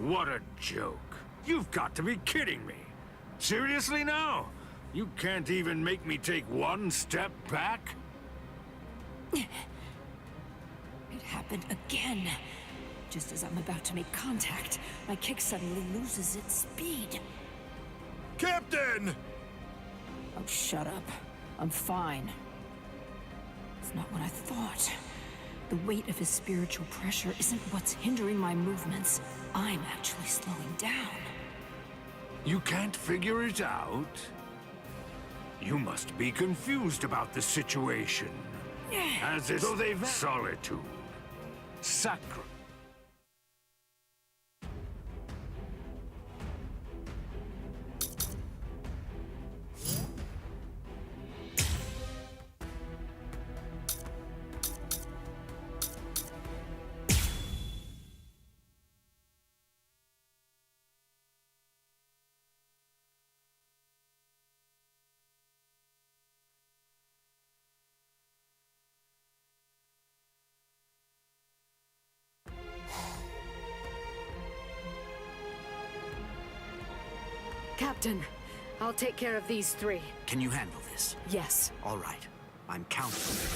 What a joke. You've got to be kidding me. Seriously now? You can't even make me take one step back? It happened again. Just as I'm about to make contact, my kick suddenly loses its speed. Captain! Oh, shut up. I'm fine. It's not what I thought. The weight of his spiritual pressure isn't what's hindering my movements. I'm actually slowing down. You can't figure it out? You must be confused about the situation. As is solitude. Sacred. Captain, I'll take care of these three. Can you handle this? Yes. All right. I'm counting on you.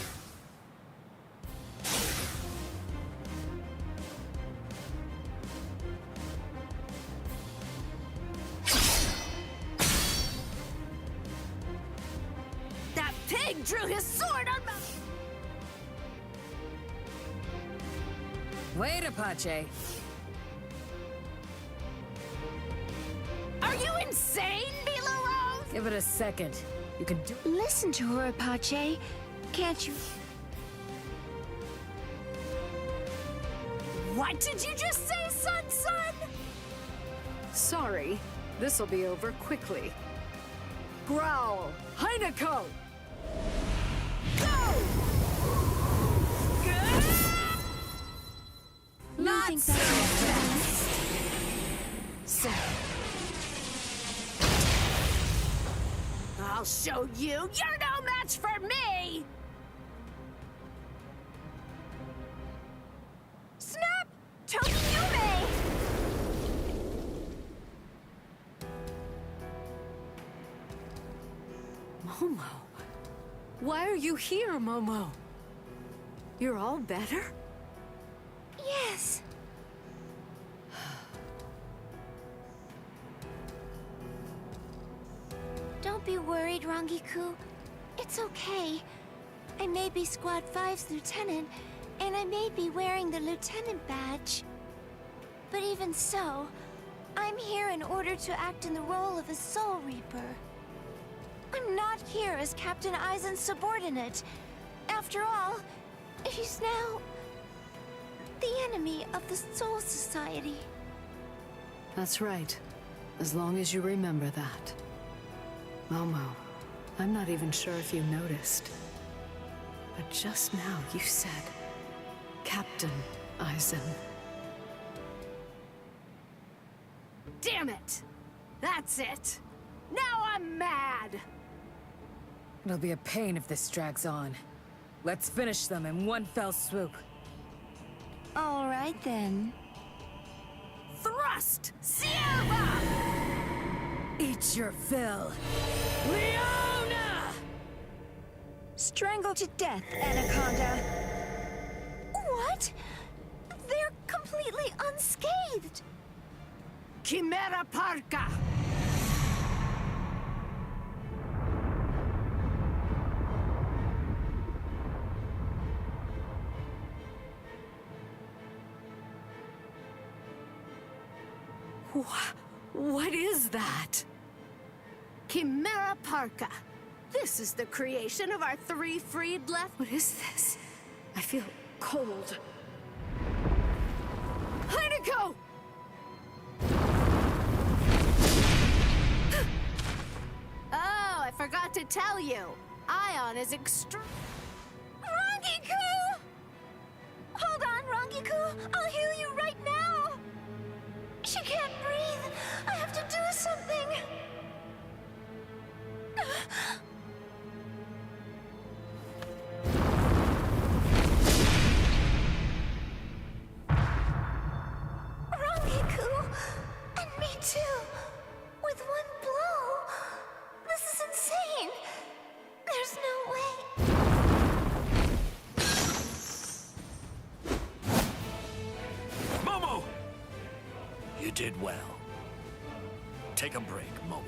That pig drew his sword on my... Wait, Apache. Are you insane, Mila Rose? Give it a second. You can do... Listen to her, Apache. Can't you? What did you just say, son? Sorry. This'll be over quickly. Growl! Heineko! Go! Not think so that's fast! I'll show you. You're no match for me! Snap! Tokiyume! Momo? Why are you here, Momo? You're all better? Yes. Don't be worried, Rangiku. It's okay. I may be Squad 5's lieutenant, and I may be wearing the lieutenant badge. But even so, I'm here in order to act in the role of a Soul Reaper. I'm not here as Captain Aizen's subordinate. After all, he's now the enemy of the Soul Society. That's right. As long as you remember that. Momo, I'm not even sure if you noticed. But just now you said, Captain Aizen. Damn it! That's it! Now I'm mad! It'll be a pain if this drags on. Let's finish them in one fell swoop. All right, then. Thrust! Sierra! Eat your fill. Leona! Strangle to death, Anaconda. What? They're completely unscathed. Chimera Parka! What is that? Chimera Parka. This is the creation of our three freed left. What is this? I feel cold. Heineko! Oh, I forgot to tell you. Ion is extreme. Rangiku! Hold on, Rangiku. I'll heal you right now. She can't breathe. I have to do something. Rangiku! did well. Take a break, Momo.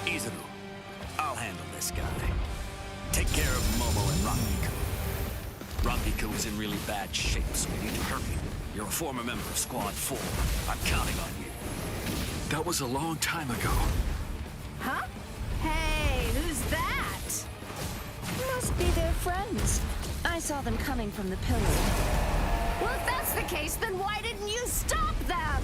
Izuru, I'll handle this guy. Take care of Momo and Rangiku. Rangiku is in really bad shape, so we need to hurry. You're a former member of Squad 4. I'm counting on you. That was a long time ago. Huh? Hey, who's that? Must be their friends. I saw them coming from the pillar. Well, if that's the case, then why didn't you stop them?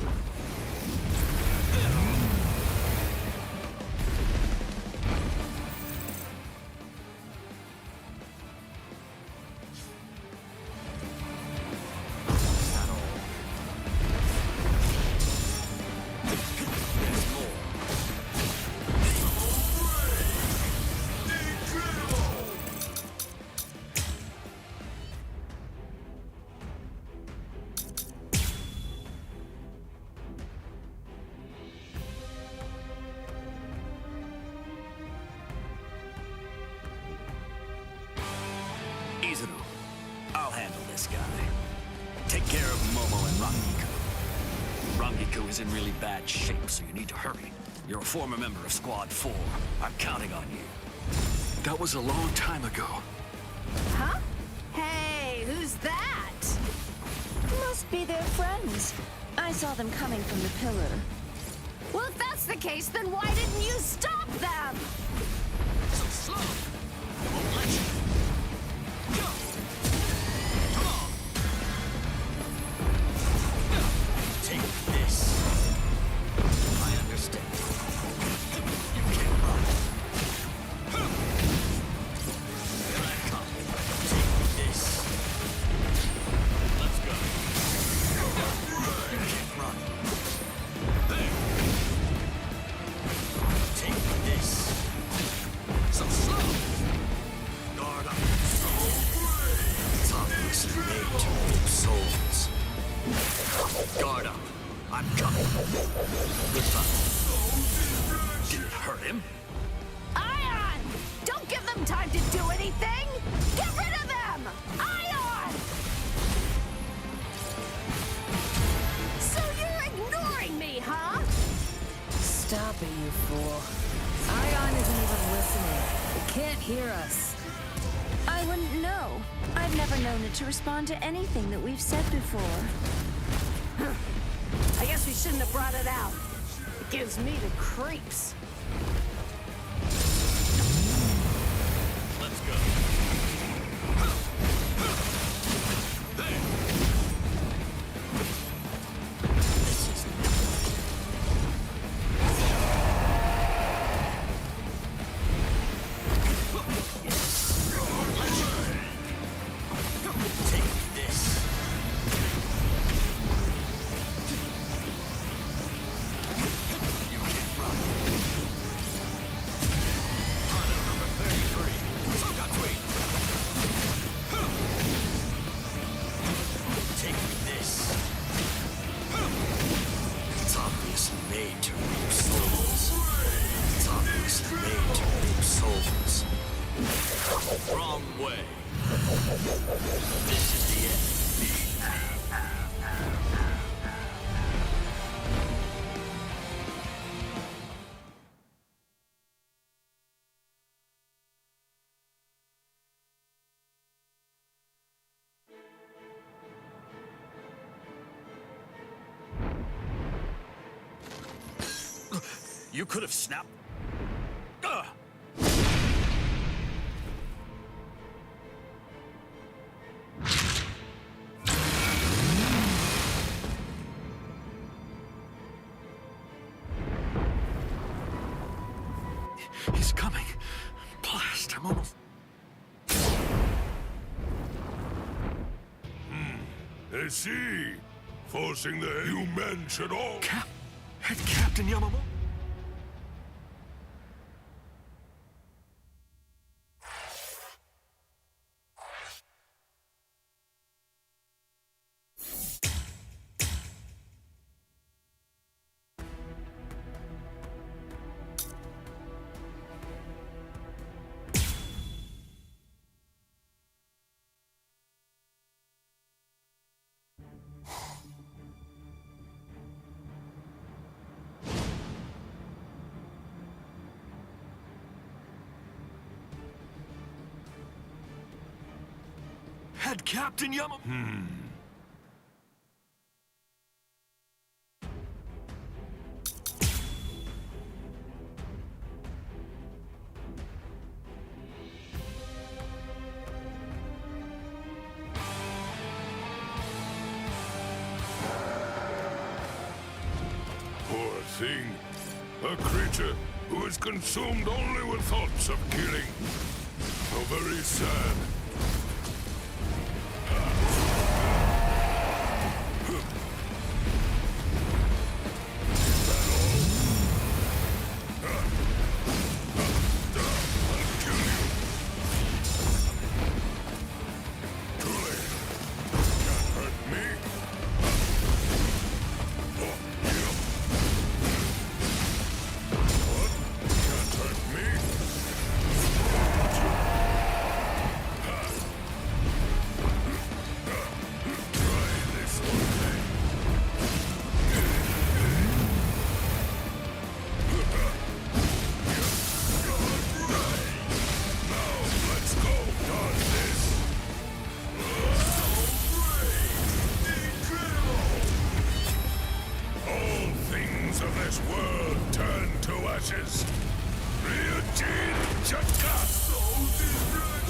Izuru, I'll handle this guy. Take care of Momo and Rangiku. Rangiku is in really bad shape, so you need to hurry. You're a former member of Squad 4. I'm counting on you. That was a long time ago. Huh? Hey, who's that? Must be their friends. I saw them coming from the pillar. Well, if that's the case, then why didn't you stop them? So slow! I won't let you. Go! Come on! Take this. I understand. You can't run. Here I come. Take this. Let's go. You can't run. There. Take this. So slow. Guard up. So brave. It's obviously made to reap souls. Guard up. I'm coming. Goodbye. Did it hurt him? Ion! Don't give them time to do anything! Get rid of them! Ion! So you're ignoring me, huh? Stop it, you fool. Ion isn't even listening. It can't hear us. I wouldn't know. I've never known it to respond to anything that we've said before. I guess we shouldn't have brought it out. It gives me the creeps. Let's go. There. This is Take this. You can't run. Hana number 33. Sogatui. Take this. It's obviously made to reap souls. It's obviously made to reap souls. Wrong way. This is the end. You could have snapped. Ugh. He's coming. Blast, I'm almost... I see. Forcing the you men should all... Head Captain Yamamoto? bad, Captain Yama. Poor thing. A creature who is consumed only with thoughts of killing. How very sad.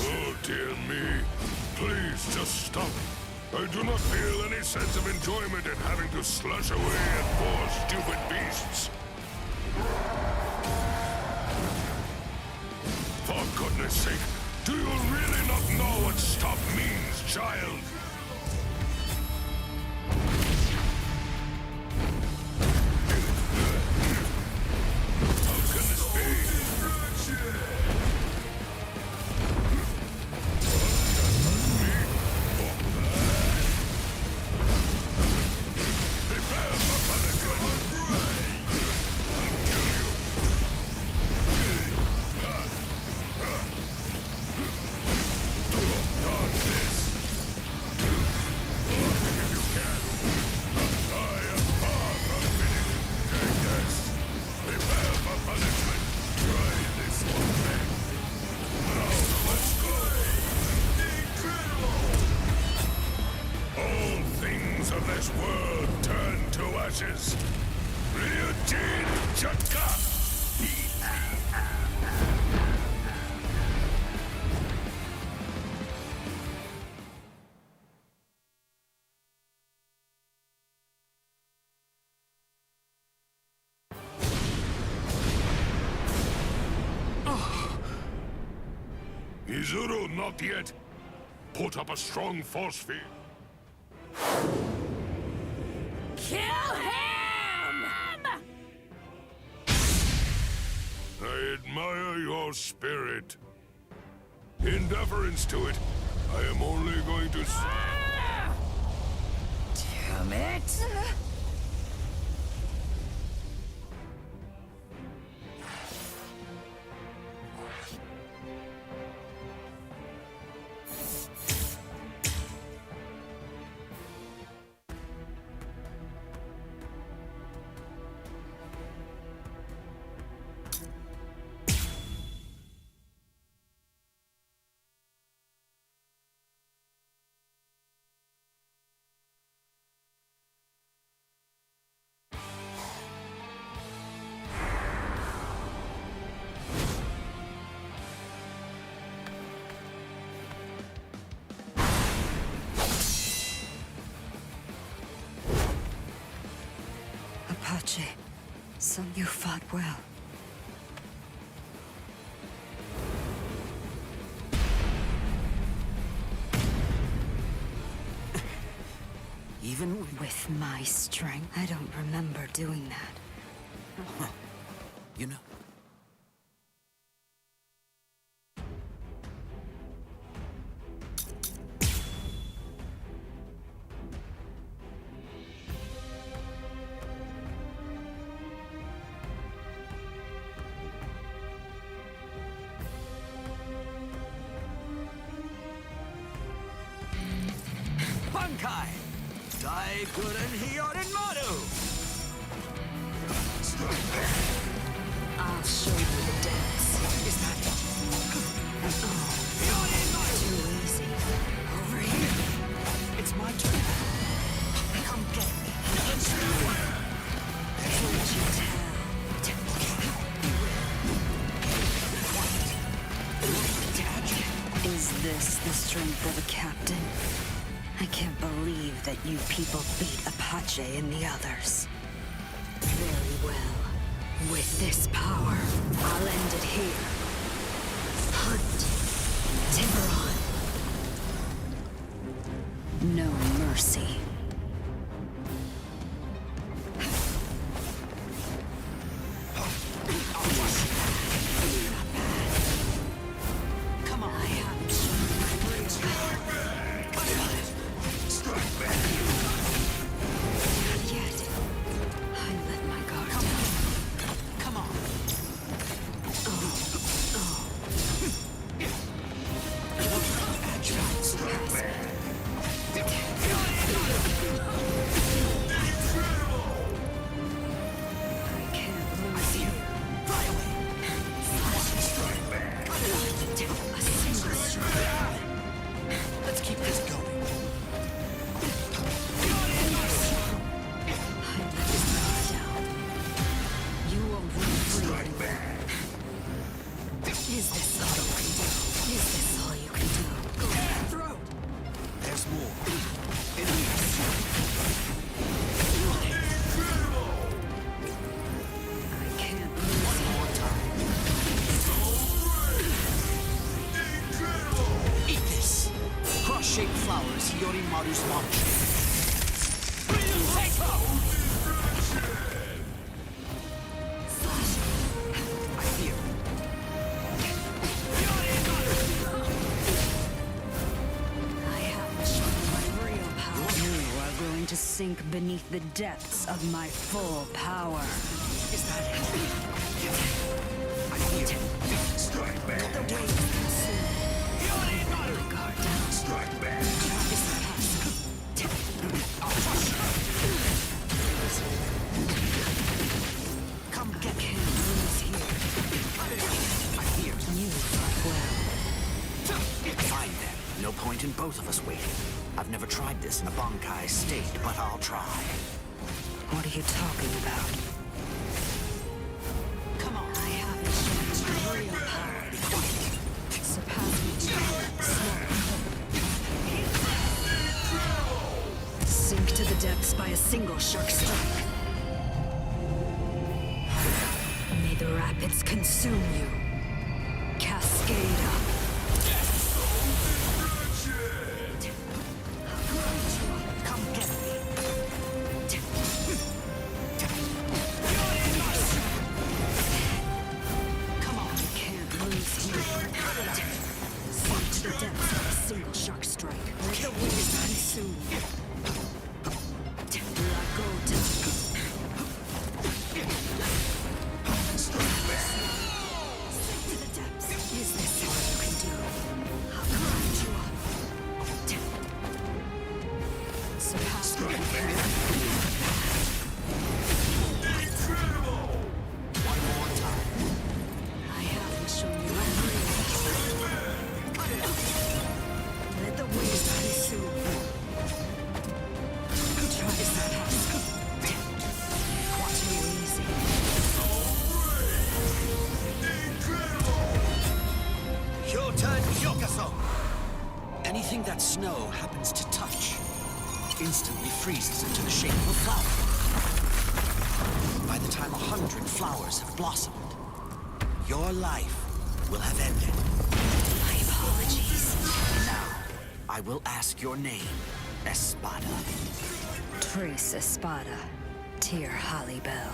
Oh dear me. Please just stop. I do not feel any sense of enjoyment in having to slush away at poor stupid beasts. For goodness sake, do you really not know what stop means, child? How can this be? Izuru, not yet. Put up a strong force field. Kill him! I admire your spirit. In deference to it, I am only going to... Damn it! Apache, son, you fought well. Even With my strength, I don't remember doing that. you know. Bankai! Daikuren Hyorin Maru! I'll show you the dance. Is that it? Too easy. Over here. this the strength of a captain? I can't believe that you people beat Apache and the others. Very well. With this power, I'll end it here. Hunt. Tiburon. No mercy. Shaped flowers, Yorimaru's launch. Take up! I fear. I haven't shown my real power. You are going to sink beneath the depths of my full power. Is that it? I fear. Strike back. The waves consume. Let my guard down. Strike back. Come I get can't lose here. I fear. You fought well. Fine then. No point in both of us waiting. I've never tried this in a Bankai state, but I'll try. What are you talking about? Come on. I haven't shown my real power. Surpass me sink to the depths by a single shark strike. May the rapids consume you. Cascade up. Come get me. Come on, you can't lose here. Sink to the depths by a single shark strike. Let the waves consume you. Lakota. Sink to the depths. Is this all you can do? I'll grind you up. Surpass me. One more time. I haven't shown you my real power. Let the waves consume you. Try to surpass me. Quite too easy. Your turn, Yokaso! Anything that snow happens to touch instantly freezes into the shape of a flower. By the time 100 flowers have blossomed, your life will have ended. My apologies. Now, I will ask your name, Espada. Trace Espada, Tyr Hollybell.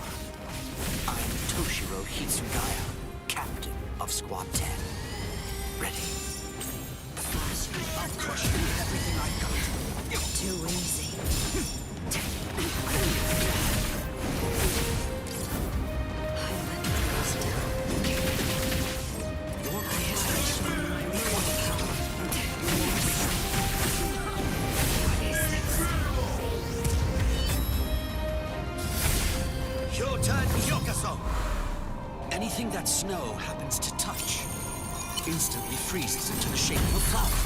I'm Toshiro Hitsugaya, captain of Squad 10. Ready? I'll crush you with everything I've got. Too easy. I let the dust down. I haven't shown my real power. What is this? Your turn, Yokaso! Anything that snow happens to touch instantly freezes into the shape of a flower.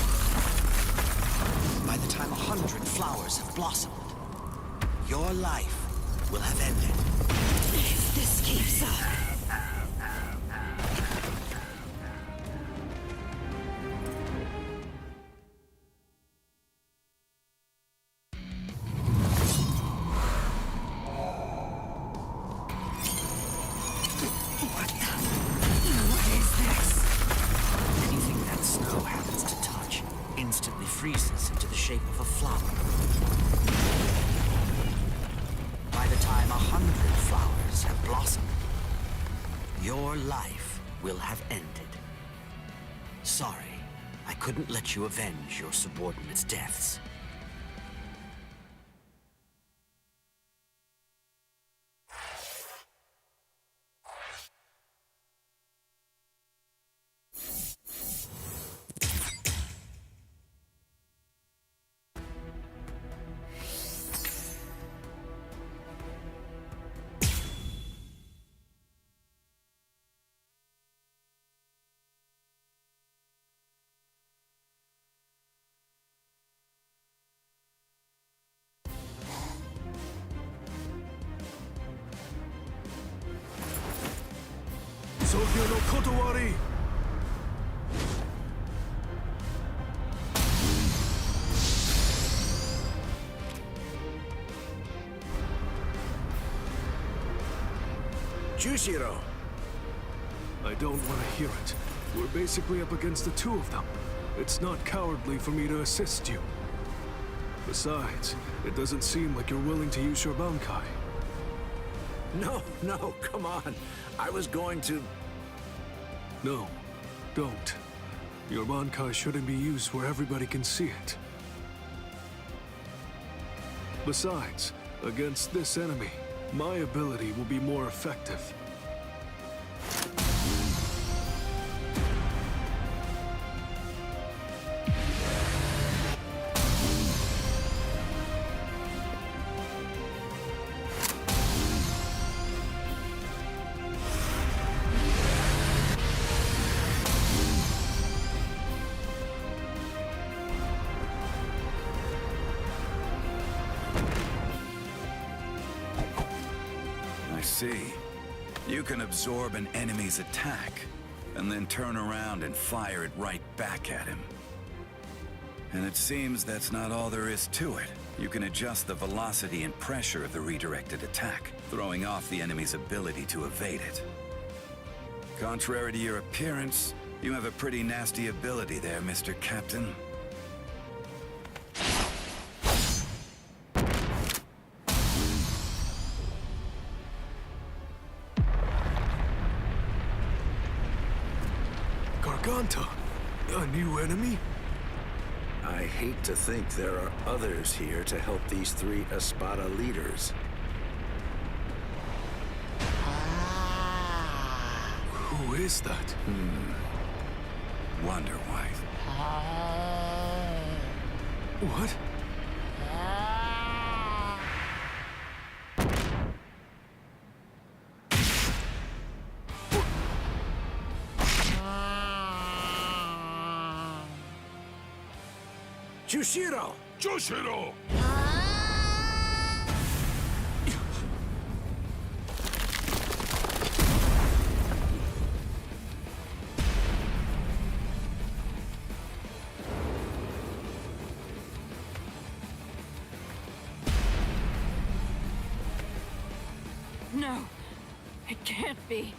By the time 100 flowers have blossomed, your life will have ended. If this keeps up. What is this? Anything that snow happens to touch instantly freezes into the shape of a flower. By the time 100 flowers have blossomed, your life will have ended. Sorry, I couldn't let you avenge your subordinates' deaths. Sofia no Kotowari! Jushiro! I don't want to hear it. We're basically up against the two of them. It's not cowardly for me to assist you. Besides, it doesn't seem like you're willing to use your Bankai. No, come on. I was going to... No, don't. Your Bankai shouldn't be used where everybody can see it. Besides, against this enemy, my ability will be more effective. See, you can absorb an enemy's attack, and then turn around and fire it right back at him. And it seems that's not all there is to it. You can adjust the velocity and pressure of the redirected attack, throwing off the enemy's ability to evade it. Contrary to your appearance, you have a pretty nasty ability there, Mr. Captain. Garganta? A new enemy? I hate to think there are others here to help these three Espada leaders. Who is that? Wonder Wife. What? Jushiro! Jushiro! No, it can't be.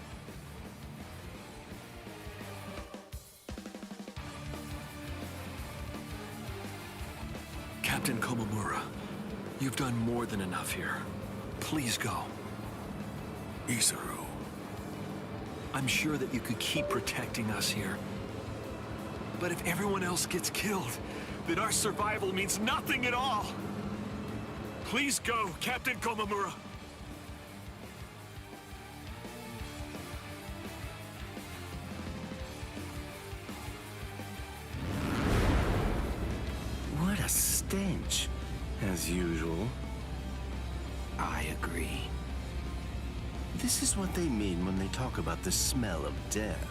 Captain Komamura, you've done more than enough here. Please go. Izuru. I'm sure that you could keep protecting us here. But if everyone else gets killed, then our survival means nothing at all. Please go, Captain Komamura. What a stench, as usual. I agree. This is what they mean when they talk about the smell of death.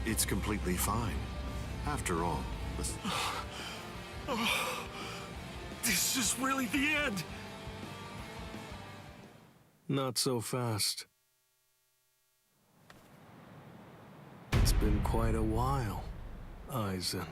It's completely fine. After all, This is really the end. Not so fast. It's been quite a while, Aizen.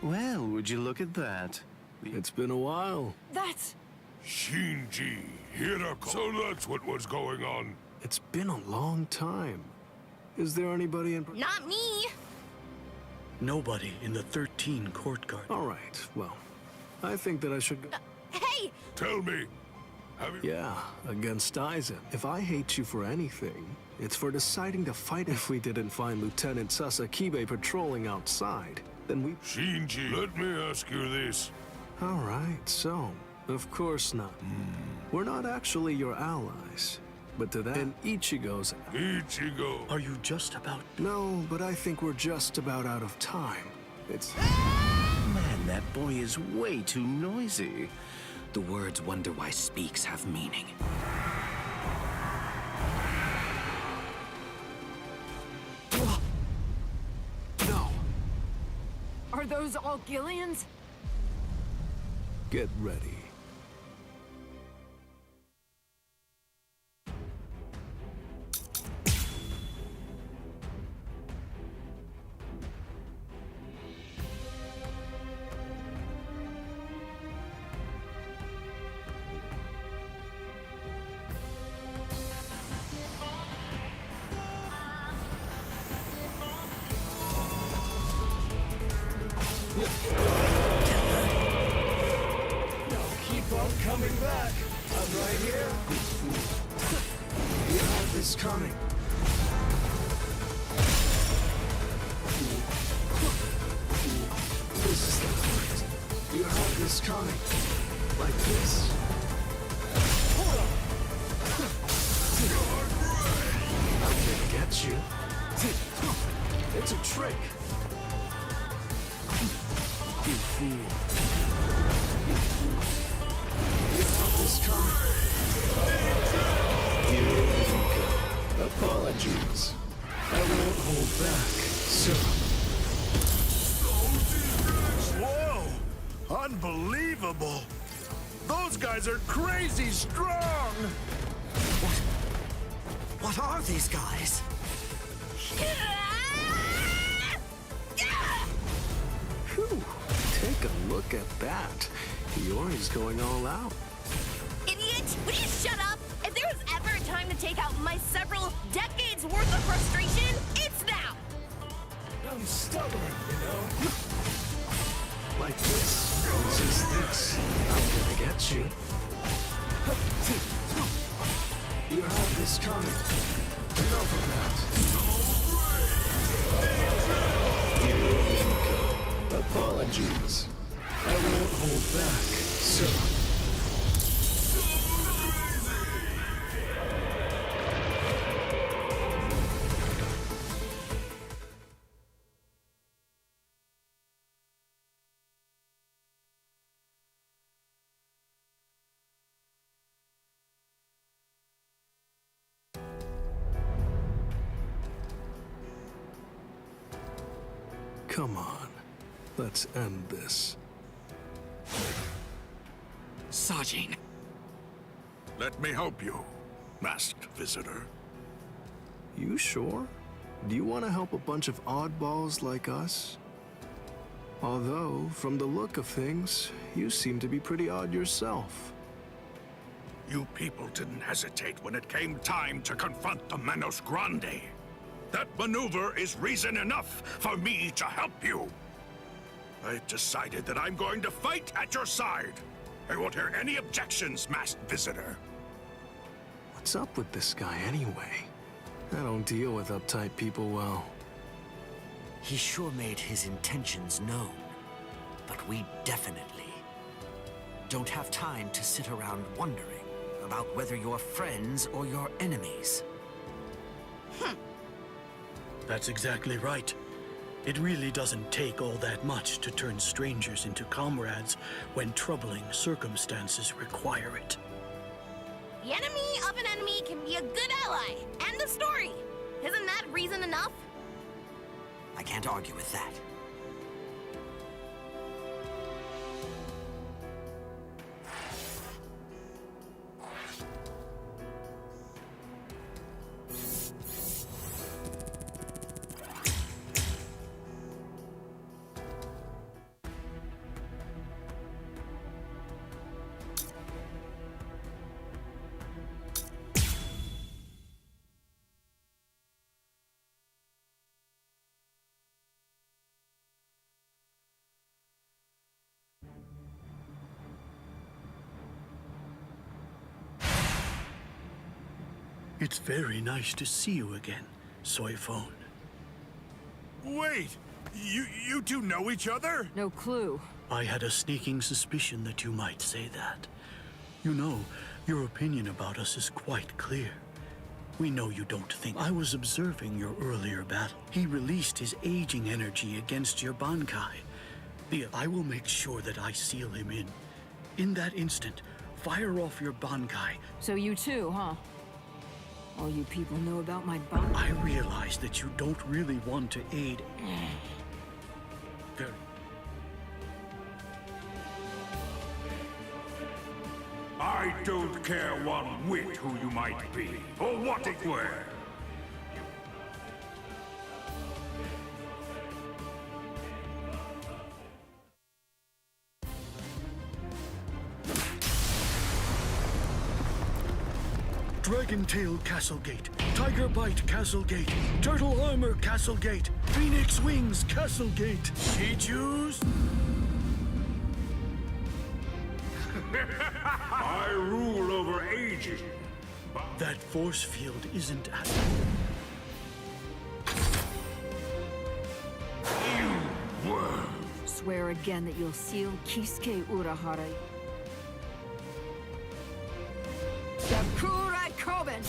Well, would you look at that? It's been a while. That's... Shinji Hirako. So that's what was going on. It's been a long time. Is there anybody in... Not me! Nobody in the 13 court guard. All right, well, I think that I should go... Hey! Tell me, have you... Yeah, against Aizen. If I hate you for anything, it's for deciding to fight. If we didn't find Lieutenant Sasakibe patrolling outside, then we... Shinji, let me ask you this. All right, so, of course not. We're not actually your allies, but to that, and Ichigo's... Ichigo. Are you just about... No, but I think we're just about out of time. It's... Man, that boy is way too noisy. The words "wonder why speaks" have meaning. No! Are those all Gillians? Get ready. Keep on coming back. I'm right here. You have this coming. This is the point. You have this coming. Like this. Hold on. I can get you. It's a trick. You fool. You have this coming. Apologies. I won't hold back, sir. Whoa! Unbelievable! Those guys are crazy strong! What are these guys? Whew. Take a look at that. Yori's going all out. Idiot! Would you shut up? If there was ever a time to take out my several decades worth of frustration, it's now! I'm stubborn, you know? Like this. Just this. I'm gonna get you. You have this coming. Enough of that. Apologies. I won't hold back, sir. Come on. Let's end this. Sajin. Let me help you, masked visitor. You sure? Do you want to help a bunch of oddballs like us? Although, from the look of things, you seem to be pretty odd yourself. You people didn't hesitate when it came time to confront the Manos Grande. That maneuver is reason enough for me to help you. I've decided that I'm going to fight at your side. I won't hear any objections, masked visitor. What's up with this guy anyway? I don't deal with uptight people well. He sure made his intentions known. But we definitely don't have time to sit around wondering about whether you're friends or you're enemies. That's exactly right. It really doesn't take all that much to turn strangers into comrades when troubling circumstances require it. The enemy of an enemy can be a good ally. End of story. Isn't that reason enough? I can't argue with that. It's very nice to see you again, Soy Phone. Wait! You two know each other? No clue. I had a sneaking suspicion that you might say that. You know, your opinion about us is quite clear. We know you don't think. I was observing your earlier battle. He released his aging energy against your Bankai. I will make sure that I seal him in. In that instant, fire off your Bankai. So you too, huh? All you people know about my Bankai. I realize that you don't really want to aid. Very. I don't care one whit who you might be, or what it were. Dragon Tail Castle Gate, Tiger Bite Castle Gate, Turtle Armor Castle Gate, Phoenix Wings Castle Gate. She choose? I rule over ages. That force field isn't at... You were. Swear again that you'll seal Kisuke Urahara. Sakurai Koben!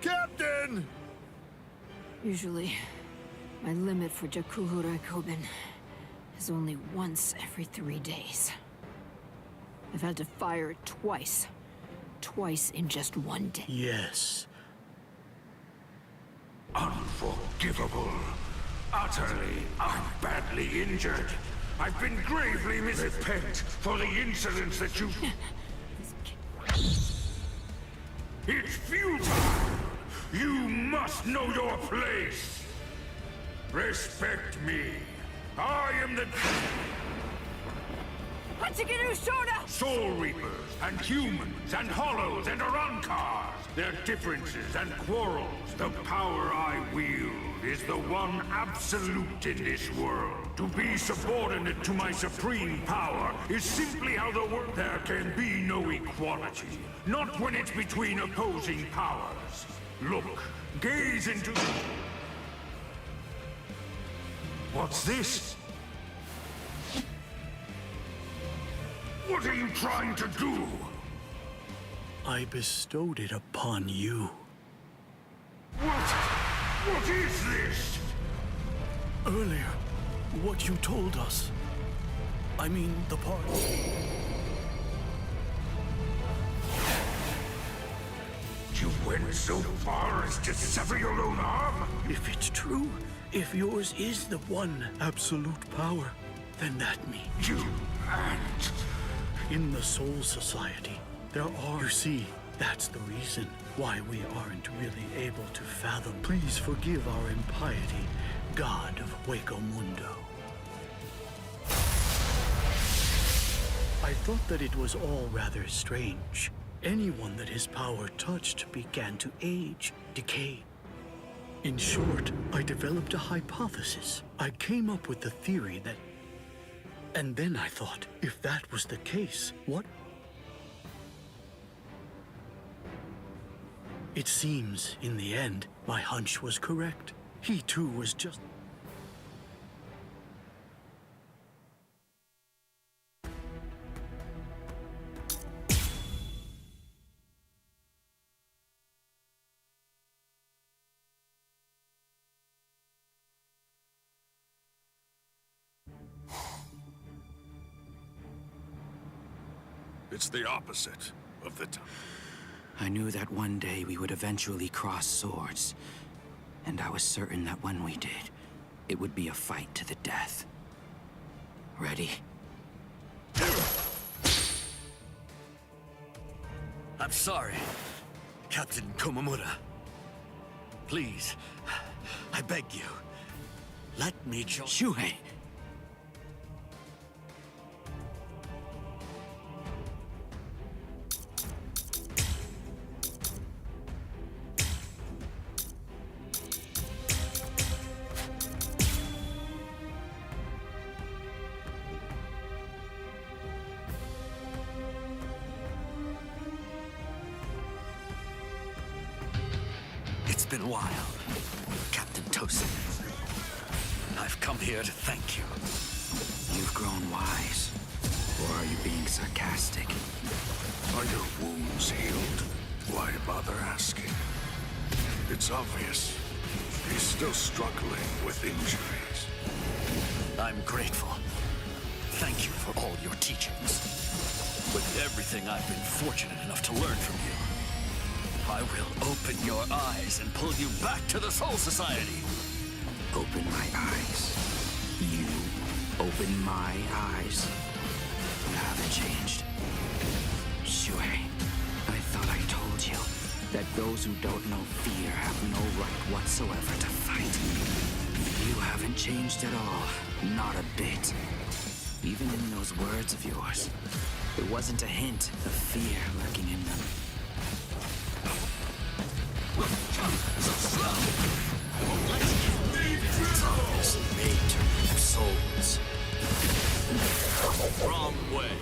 Captain! Usually, my limit for Jakuhurai Koben is only once every 3 days. I've had to fire it twice. Twice in just 1 day. Yes. Unforgivable. Utterly, I'm badly injured. I've been gravely repent for the incidents that you... It's futile! You must know your place! Respect me. I am the... Soul Reapers, and humans, and hollows, and Arankars. Their differences and quarrels. The power I wield is the one absolute in this world. To be subordinate to my supreme power is simply how the world... There can be no equality. Not when it's between opposing powers. Look, gaze into... What's this? What are you trying to do? I bestowed it upon you. What is this? Earlier, what you told us. I mean, the part. You went so far as to sever your own arm? If it's true, if yours is the one absolute power, then that means... You and... In the Soul Society, there are... You see, that's the reason why we aren't really able to fathom. Please forgive our impiety, God of Hueco Mundo. I thought that it was all rather strange. Anyone that his power touched began to age, decay. In short, I developed a hypothesis. I came up with the theory that... And then I thought, if that was the case, what? It seems, in the end, my hunch was correct. He too was just... It's the opposite of the time. I knew that one day we would eventually cross swords. And I was certain that when we did, it would be a fight to the death. Ready? I'm sorry, Captain Komamura. Please, I beg you, let me join... Shuhei! been a while, Captain Tosin. I've come here to thank you. You've grown wise. Or are you being sarcastic? Are your wounds healed? Why bother asking? It's obvious. He's still struggling with injuries. I'm grateful. Thank you for all your teachings. With everything I've been fortunate enough to learn from you, I will open your eyes and pull you back to the Soul Society. Open my eyes. You open my eyes. You haven't changed. Shui, I thought I told you that those who don't know fear have no right whatsoever to fight. You haven't changed at all. Not a bit. Even in those words of yours, there wasn't a hint of fear lurking in them. It's obviously made to remove souls. Wrong way.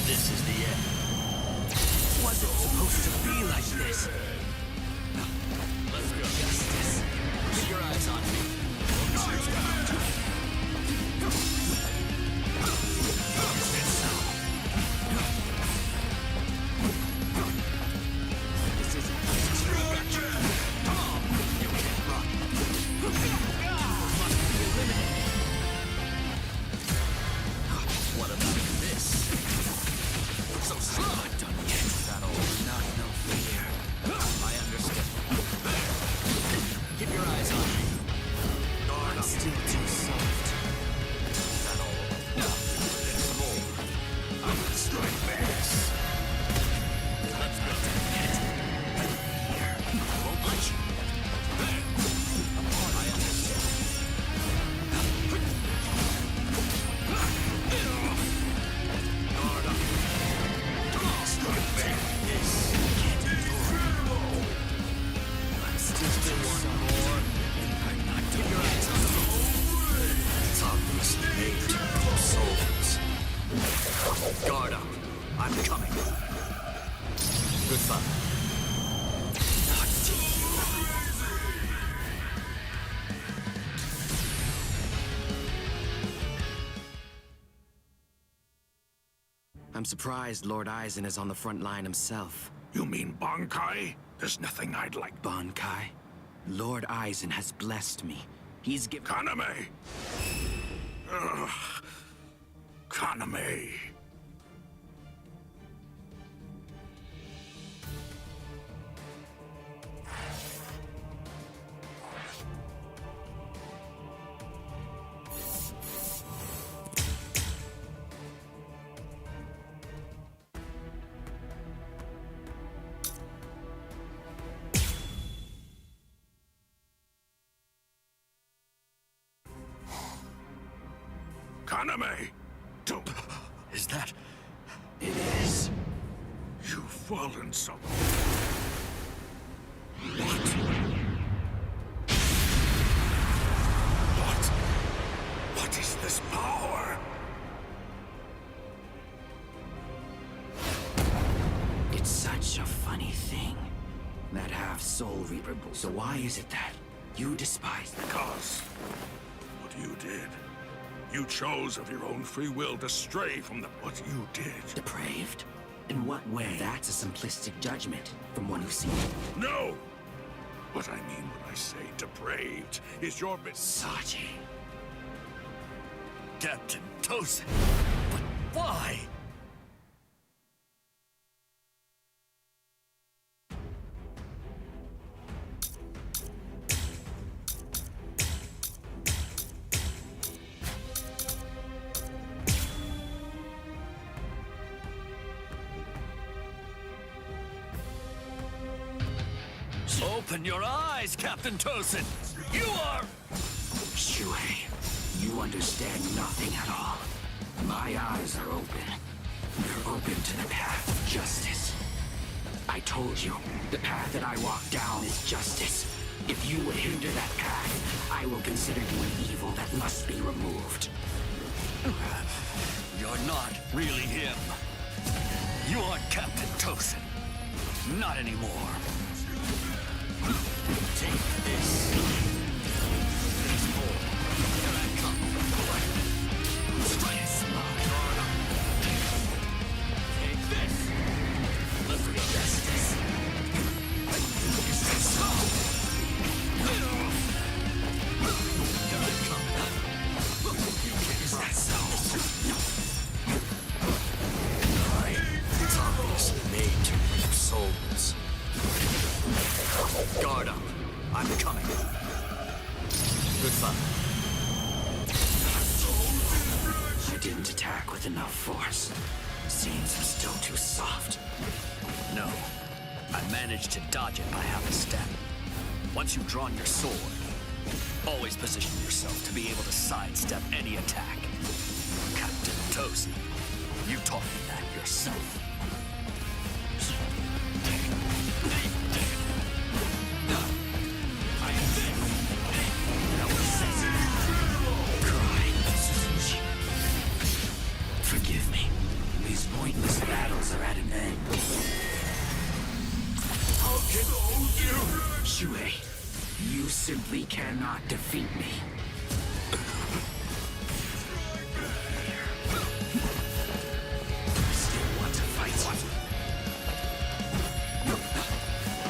This is the end. Wasn't supposed to be like this. Let's go. Justice. Keep your eyes on me. Is it so? This isn't true. Come on. You can't run. Must be eliminated. What about this? So slow. I'm not done yet. That'll Not no fear. I understand. Keep your eyes on me. I'm still too soft. That'll there's more. I will strike back. Let's go. Here. I won't let you. There. I understand. Guard up. Come on, strike back. This can't endure. I'm still one more. I'm not Keep done your yet. eyes on me. It's obviously made to remove souls. Guard up. I'm coming. Goodbye. Not to you. I'm surprised Lord Aizen is on the front line himself. You mean Bankai? There's nothing I'd like. Bankai? Lord Aizen has blessed me. He's given— Kaname! Ugh. Kaname. Kaname! Don't... Is that... It is. You've fallen so... What is this power? It's such a funny thing. That half-soul Reaper bull. So why is it that you despise them? Because what you did. You chose of your own free will to stray from what you did. Depraved? In what way? That's a simplistic judgment from one who's seen it. No! What I mean when I say depraved is your Sachi. Captain Tosin. But why? Open your eyes, Captain Tosin! You are... Shui, you understand nothing at all. My eyes are open. They're open to the path of justice. I told you, the path that I walk down is justice. If you would hinder that path, I will consider you an evil that must be removed. You're not really him. You aren't Captain Tosin. Not anymore. Take this. There's more. Here I come. Strike smart. Take this. Let's go. Justice. Is that so? Here I come. You can't. Is that so? Zombies made to reap souls. Guard up. I'm coming. Goodbye. I didn't attack with enough force. Seems I'm still too soft. No. I managed to dodge it by half a step. Once you've drawn your sword, always position yourself to be able to sidestep any attack. Captain Tosin, you taught me that yourself. Forgive me. These pointless battles are at an end. How can you? Shuei, you simply cannot defeat me. Still want to fight?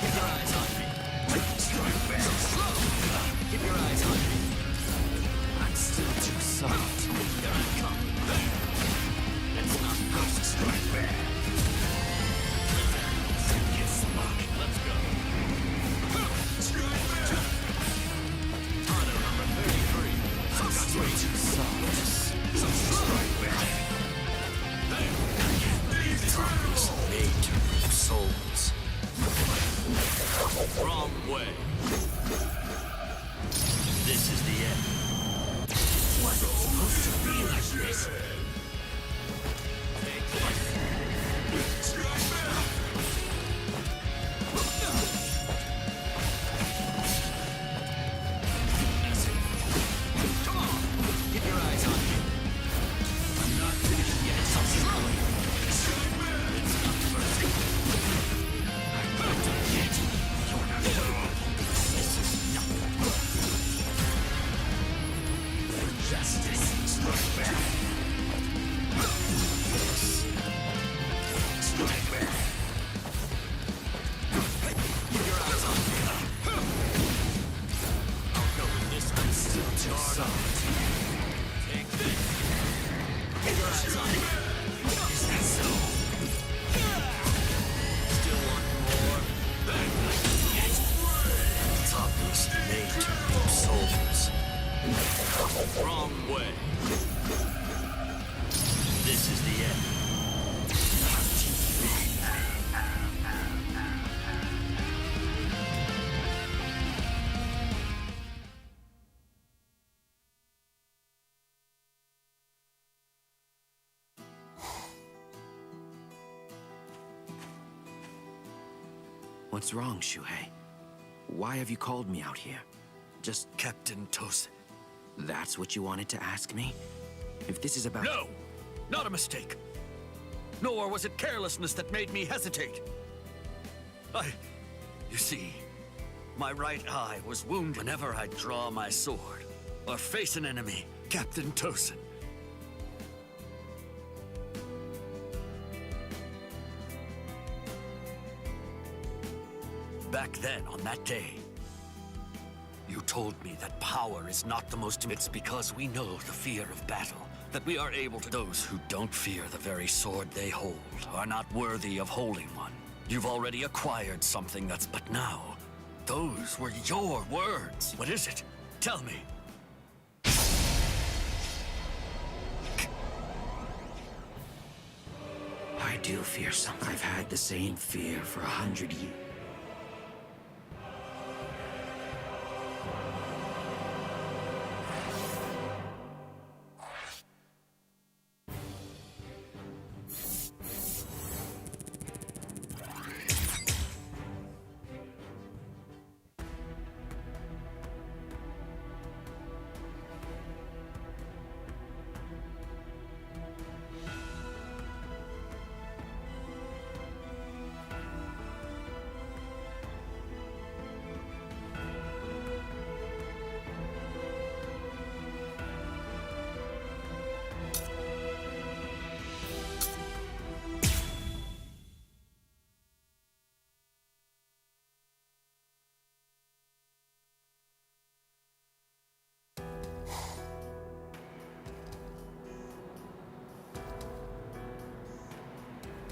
Keep your eyes on me. Keep your eyes on me. I'm still too soft. Here I come. It's not supposed to strike back. Get smart. Let's go. Strike back. Tornado number 33. Still too soft. Strike back. Zombies made to reap souls. Wrong way. This is the end. Was it supposed to be like this? Come on. Keep your eyes on me. I'm not finished yet. Something going. It's not first. I'm not done yet. You're not. This is nothing. For justice, strike back. Strike back. Keep your eyes on me. I'll go with this. I'm still too soft. Take this. Keep your eyes on me. Is that so? Still want more? Zombies made to reap souls. Wrong way. This is the end. What's wrong, Shuhei? Why have you called me out here? Just Captain Tosin. that's what you wanted to ask me? If this is about... No! Not a mistake. Nor was it carelessness that made me hesitate. You see, my right eye was wounded whenever I draw my sword or face an enemy, Captain Tosin. Back then, on that day, you told me that power is not the most... It's because we know the fear of battle, that we are able to... Those who don't fear the very sword they hold are not worthy of holding one. You've already acquired something that's... But now, those were your words. What is it? Tell me. I do fear something. I've had the same fear for 100 years.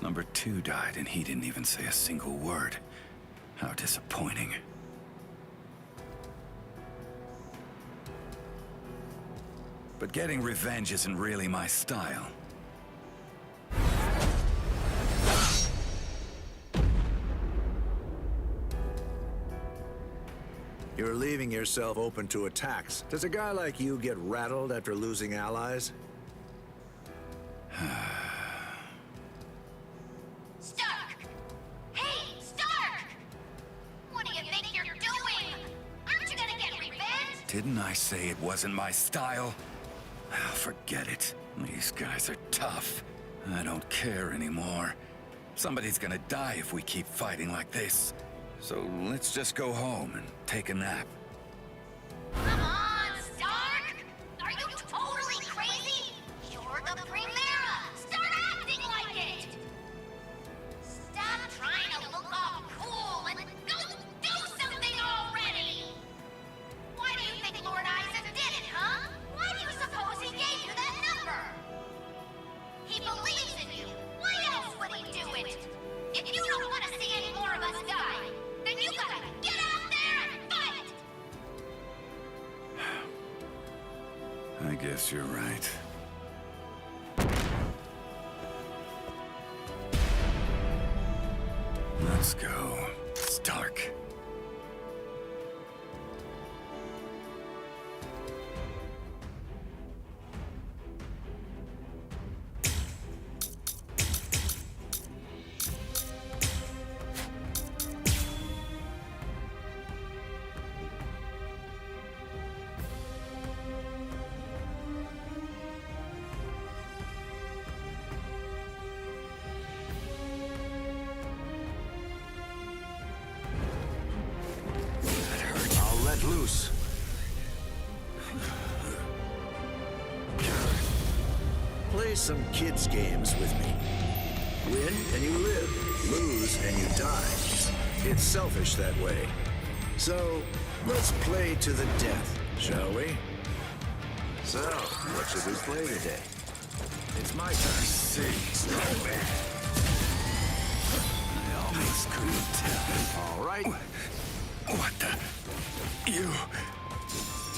Number 2 died and he didn't even say a single word. How disappointing. But getting revenge isn't really my style. You're leaving yourself open to attacks. Does a guy like you get rattled after losing allies? Stark! Hey, Stark! What do you think you're doing? Aren't you gonna get revenge? Didn't I say it wasn't my style? Forget it. These guys are tough. I don't care anymore. Somebody's gonna die if we keep fighting like this. So let's just go home and take a nap. Come on, Stark! Are you totally crazy? You're the Primera! Start acting like it! Stop trying to look all cool and go do something already! Why do you think Lord Isaac did it, huh? Why do you suppose he gave you that number? He believes in you. Why else would he do it? If you don't want to see any more of us die, then you gotta get out there and fight! I guess you're right. Let's go, Stark. Loose. Play some kids' games with me. Win and you live. Lose and you die. It's selfish that way. So, let's play to the death, shall we? So, what should we play today? It's my turn. I almost couldn't tell. All right. What the... You...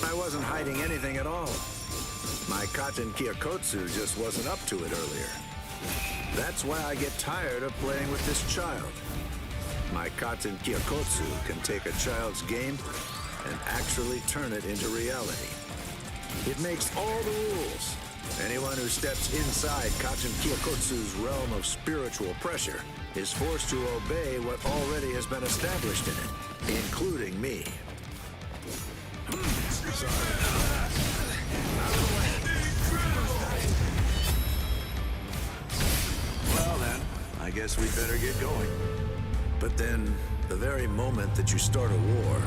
I wasn't hiding anything at all. My Katen Kyokotsu just wasn't up to it earlier. That's why I get tired of playing with this child. My Katen Kyokotsu can take a child's game and actually turn it into reality. It makes all the rules. Anyone who steps inside Katen Kyokotsu's realm of spiritual pressure is forced to obey what already has been established in it, including me. Well then, I guess we better get going. But then, the very moment that you start a war,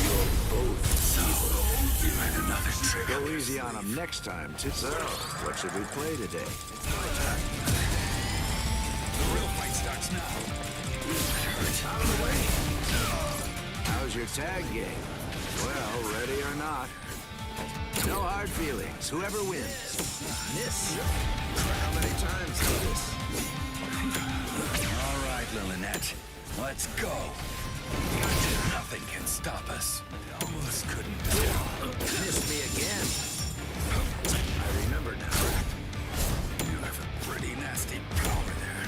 you're both evil. You had another trick. Go easy on them next time, too. So, what should we play today? The real fight starts now. Out of the way. How's your tag game? Well, ready or not. No hard feelings. Whoever wins. Miss. How many times is this? All right, Lillinette. Let's go. Nothing can stop us. I almost couldn't tell. Missed me again. I remember now. You have a pretty nasty power there.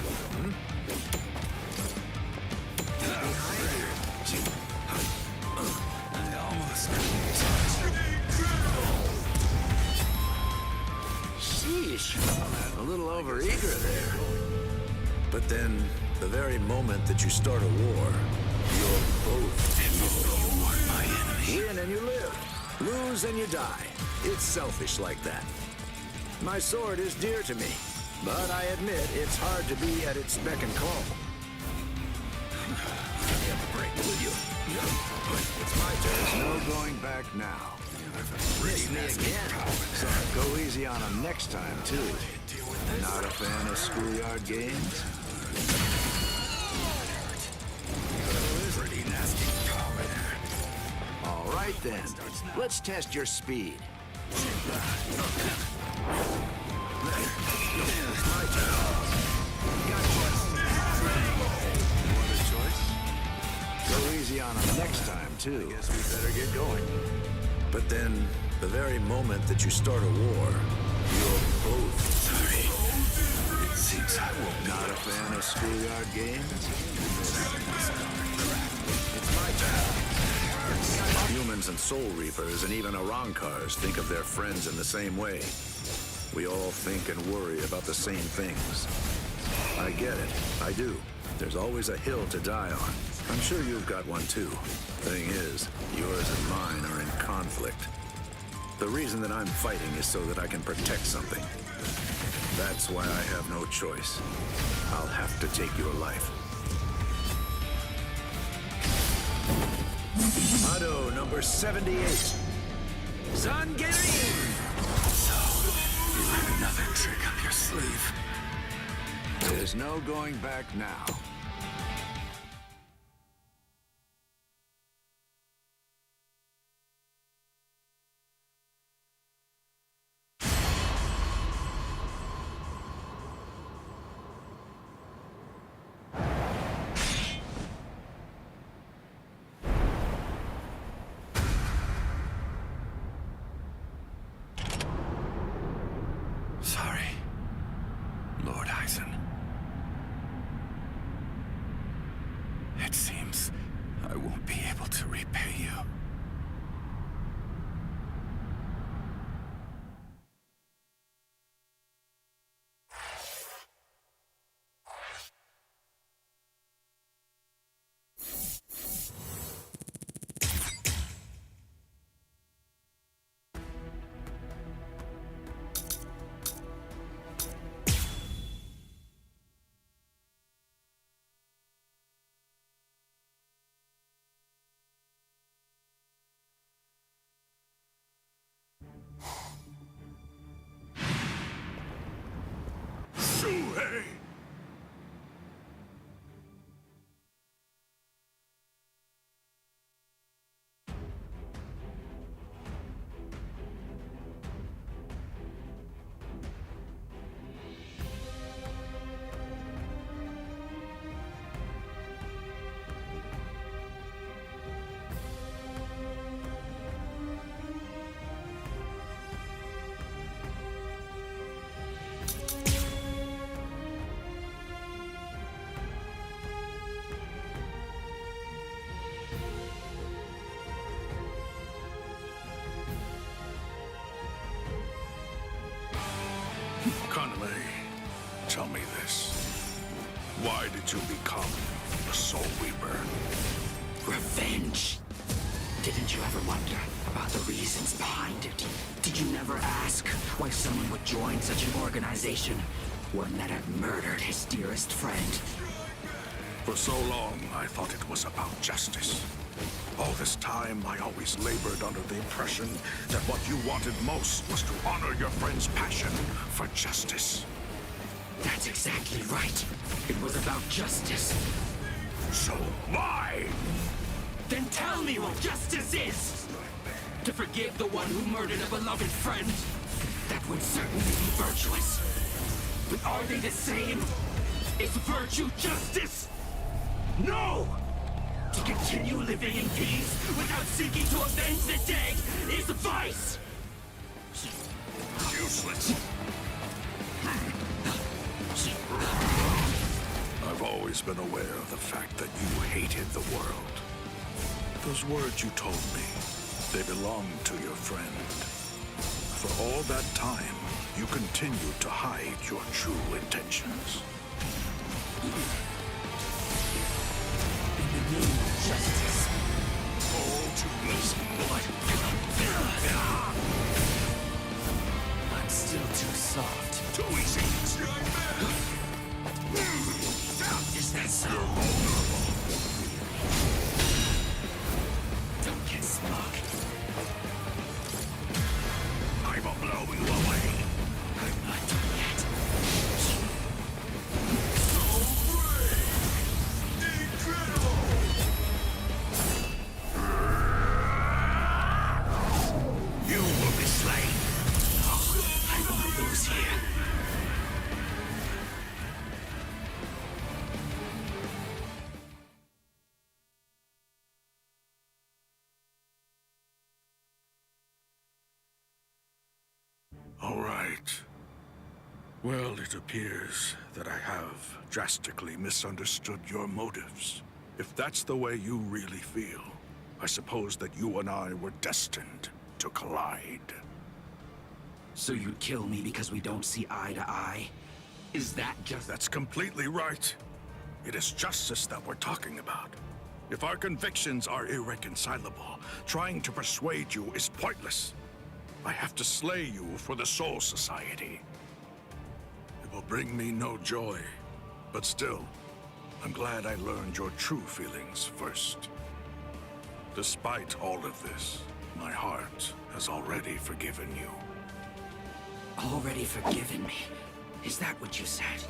Behind you. I almost couldn't touch. Sheesh. A little overeager there. But then, the very moment that you start a war, you're both evil. You are my enemy. Win and you live. Lose and you die. It's selfish like that. My sword is dear to me, but I admit it's hard to be at its beck and call. Give a break, will you? It's my turn. No going back now. Miss me again. So go easy on them next time, too. Not a fan of schoolyard games? Pretty nasty power there. All right, then. Let's test your speed. It's my turn. Gotcha. easy on him next time, too. I guess we better get going. But then, the very moment that you start a war, you're both sorry. It seems I will be not a fan of schoolyard games. It's my turn. Humans and Soul Reapers and even Arankars think of their friends in the same way. We all think and worry about the same things. I get it. I do. There's always a hill to die on. I'm sure you've got one too. Thing is, yours and mine are in conflict. The reason that I'm fighting is so that I can protect something. That's why I have no choice. I'll have to take your life. Motto number 78. Zangirin! So, you have another trick up your sleeve. There's no going back now. Sorry, Lord Eisen. It seems I won't be able to repay you. Shuhei! Conway, tell me this. Why did you become a Soul Reaper? Revenge. Didn't you ever wonder about the reasons behind it? Did you never ask why someone would join such an organization? One that had murdered his dearest friend. For so long, I thought it was about justice. All this time, I always labored under the impression that what you wanted most was to honor your friend's passion for justice. That's exactly right. It was about justice. So why? Then tell me what justice is! To forgive the one who murdered a beloved friend? That would certainly be virtuous. But are they the same? Is virtue justice? No! To continue living in peace without seeking to avenge the dead is vice! Useless. I've always been aware of the fact that you hated the world. Those words you told me, they belonged to your friend. For all that time, you continued to hide your true intentions. Justice. All too easy. I'm still too soft. Too easy. Is that so? Don't get smug. I will blow you away. I'm not done yet. So brave! Incredible! You will be slain. No, I won't lose here. Well, it appears that I have drastically misunderstood your motives. If that's the way you really feel, I suppose that you and I were destined to collide. So you'd kill me because we don't see eye to eye? Is that just... That's completely right. It is justice that we're talking about. If our convictions are irreconcilable, trying to persuade you is pointless. I have to slay you for the Soul Society. It will bring me no joy, but still, I'm glad I learned your true feelings first. Despite all of this, my heart has already forgiven you. Already forgiven me? Is that what you said?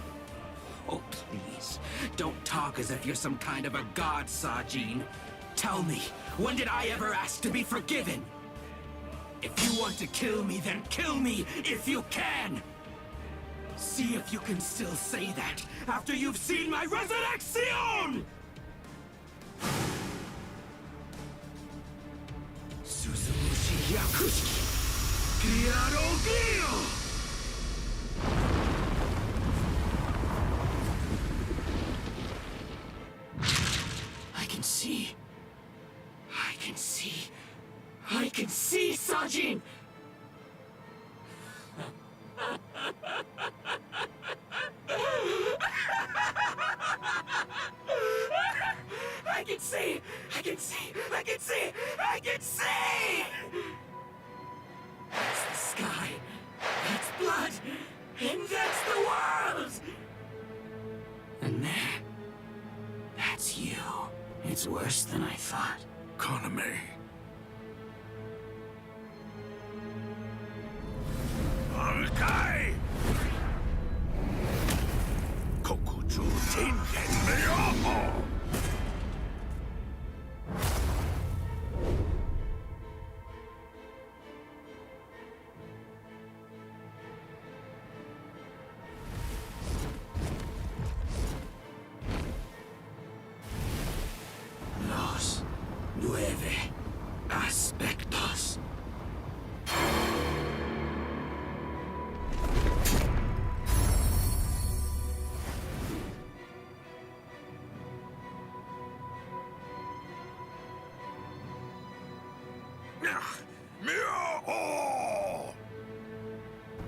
Oh, please. Don't talk as if you're some kind of a god, Sajin. Tell me, when did I ever ask to be forgiven? If you want to kill me, then kill me if you can! See if you can still say that after you've seen my resurrection! Suzumushi Yakushiki! Kiarogio! I can see, Sajin! I can see! I can see! I can see! I can see! That's the sky. That's blood. And that's the world! And there... that's you. It's worse than I thought. Kaname. Alkai! Kokuju Tingen Meoho! Los 9 aspectos.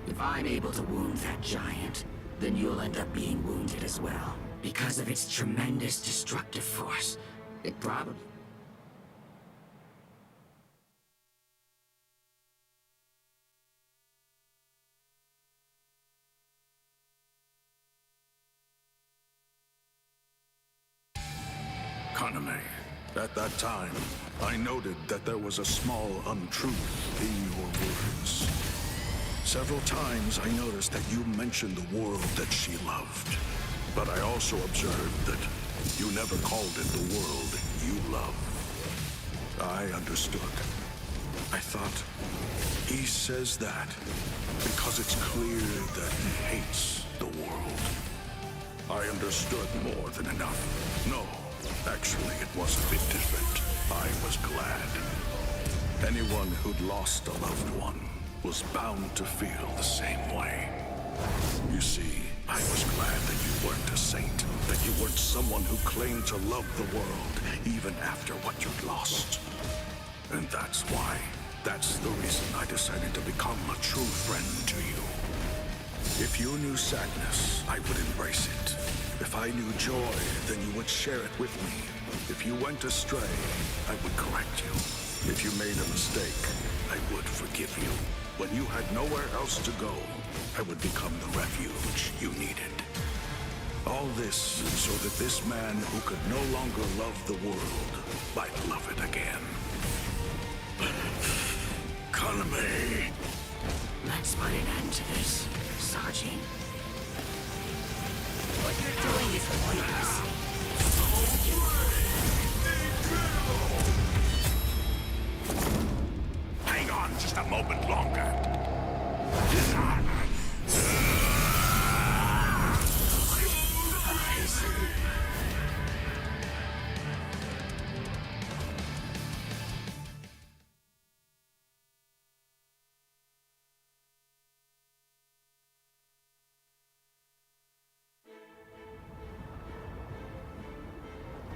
If I'm able to wound that giant, then you'll end up being wounded as well. Because of its tremendous destructive force. It probably... Kaname, at that time, I noted that there was a small untruth in your words. Several times I noticed that you mentioned the world that she loved. But I also observed that you never called it the world you love. I understood. I thought, he says that because it's clear that he hates the world. I understood more than enough. No, actually, it was a bit different. I was glad. Anyone who'd lost a loved one was bound to feel the same way. You see, I was glad that you weren't a saint, that you weren't someone who claimed to love the world, even after what you'd lost. And that's why. That's the reason I decided to become a true friend to you. If you knew sadness, I would embrace it. If I knew joy, then you would share it with me. If you went astray, I would correct you. If you made a mistake, I would forgive you. When you had nowhere else to go, I would become the refuge you needed. All this so that this man who could no longer love the world might love it again. Kaname! Let's put an end to this, Sajin. What you're doing is pointless. Hang on just a moment longer.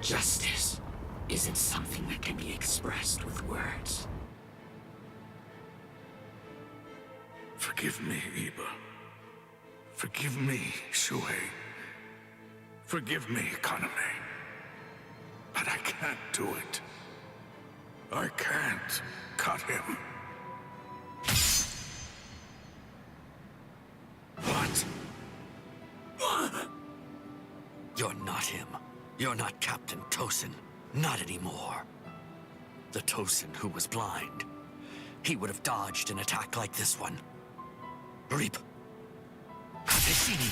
Justice isn't something that can be expressed with words. Forgive me, Iba. Forgive me, Shuhei. Forgive me, Kaname. But I can't do it. I can't cut him. What? You're not him. You're not Captain Tosin. Not anymore. The Tosin who was blind. He would have dodged an attack like this one. Reap. Kateshini.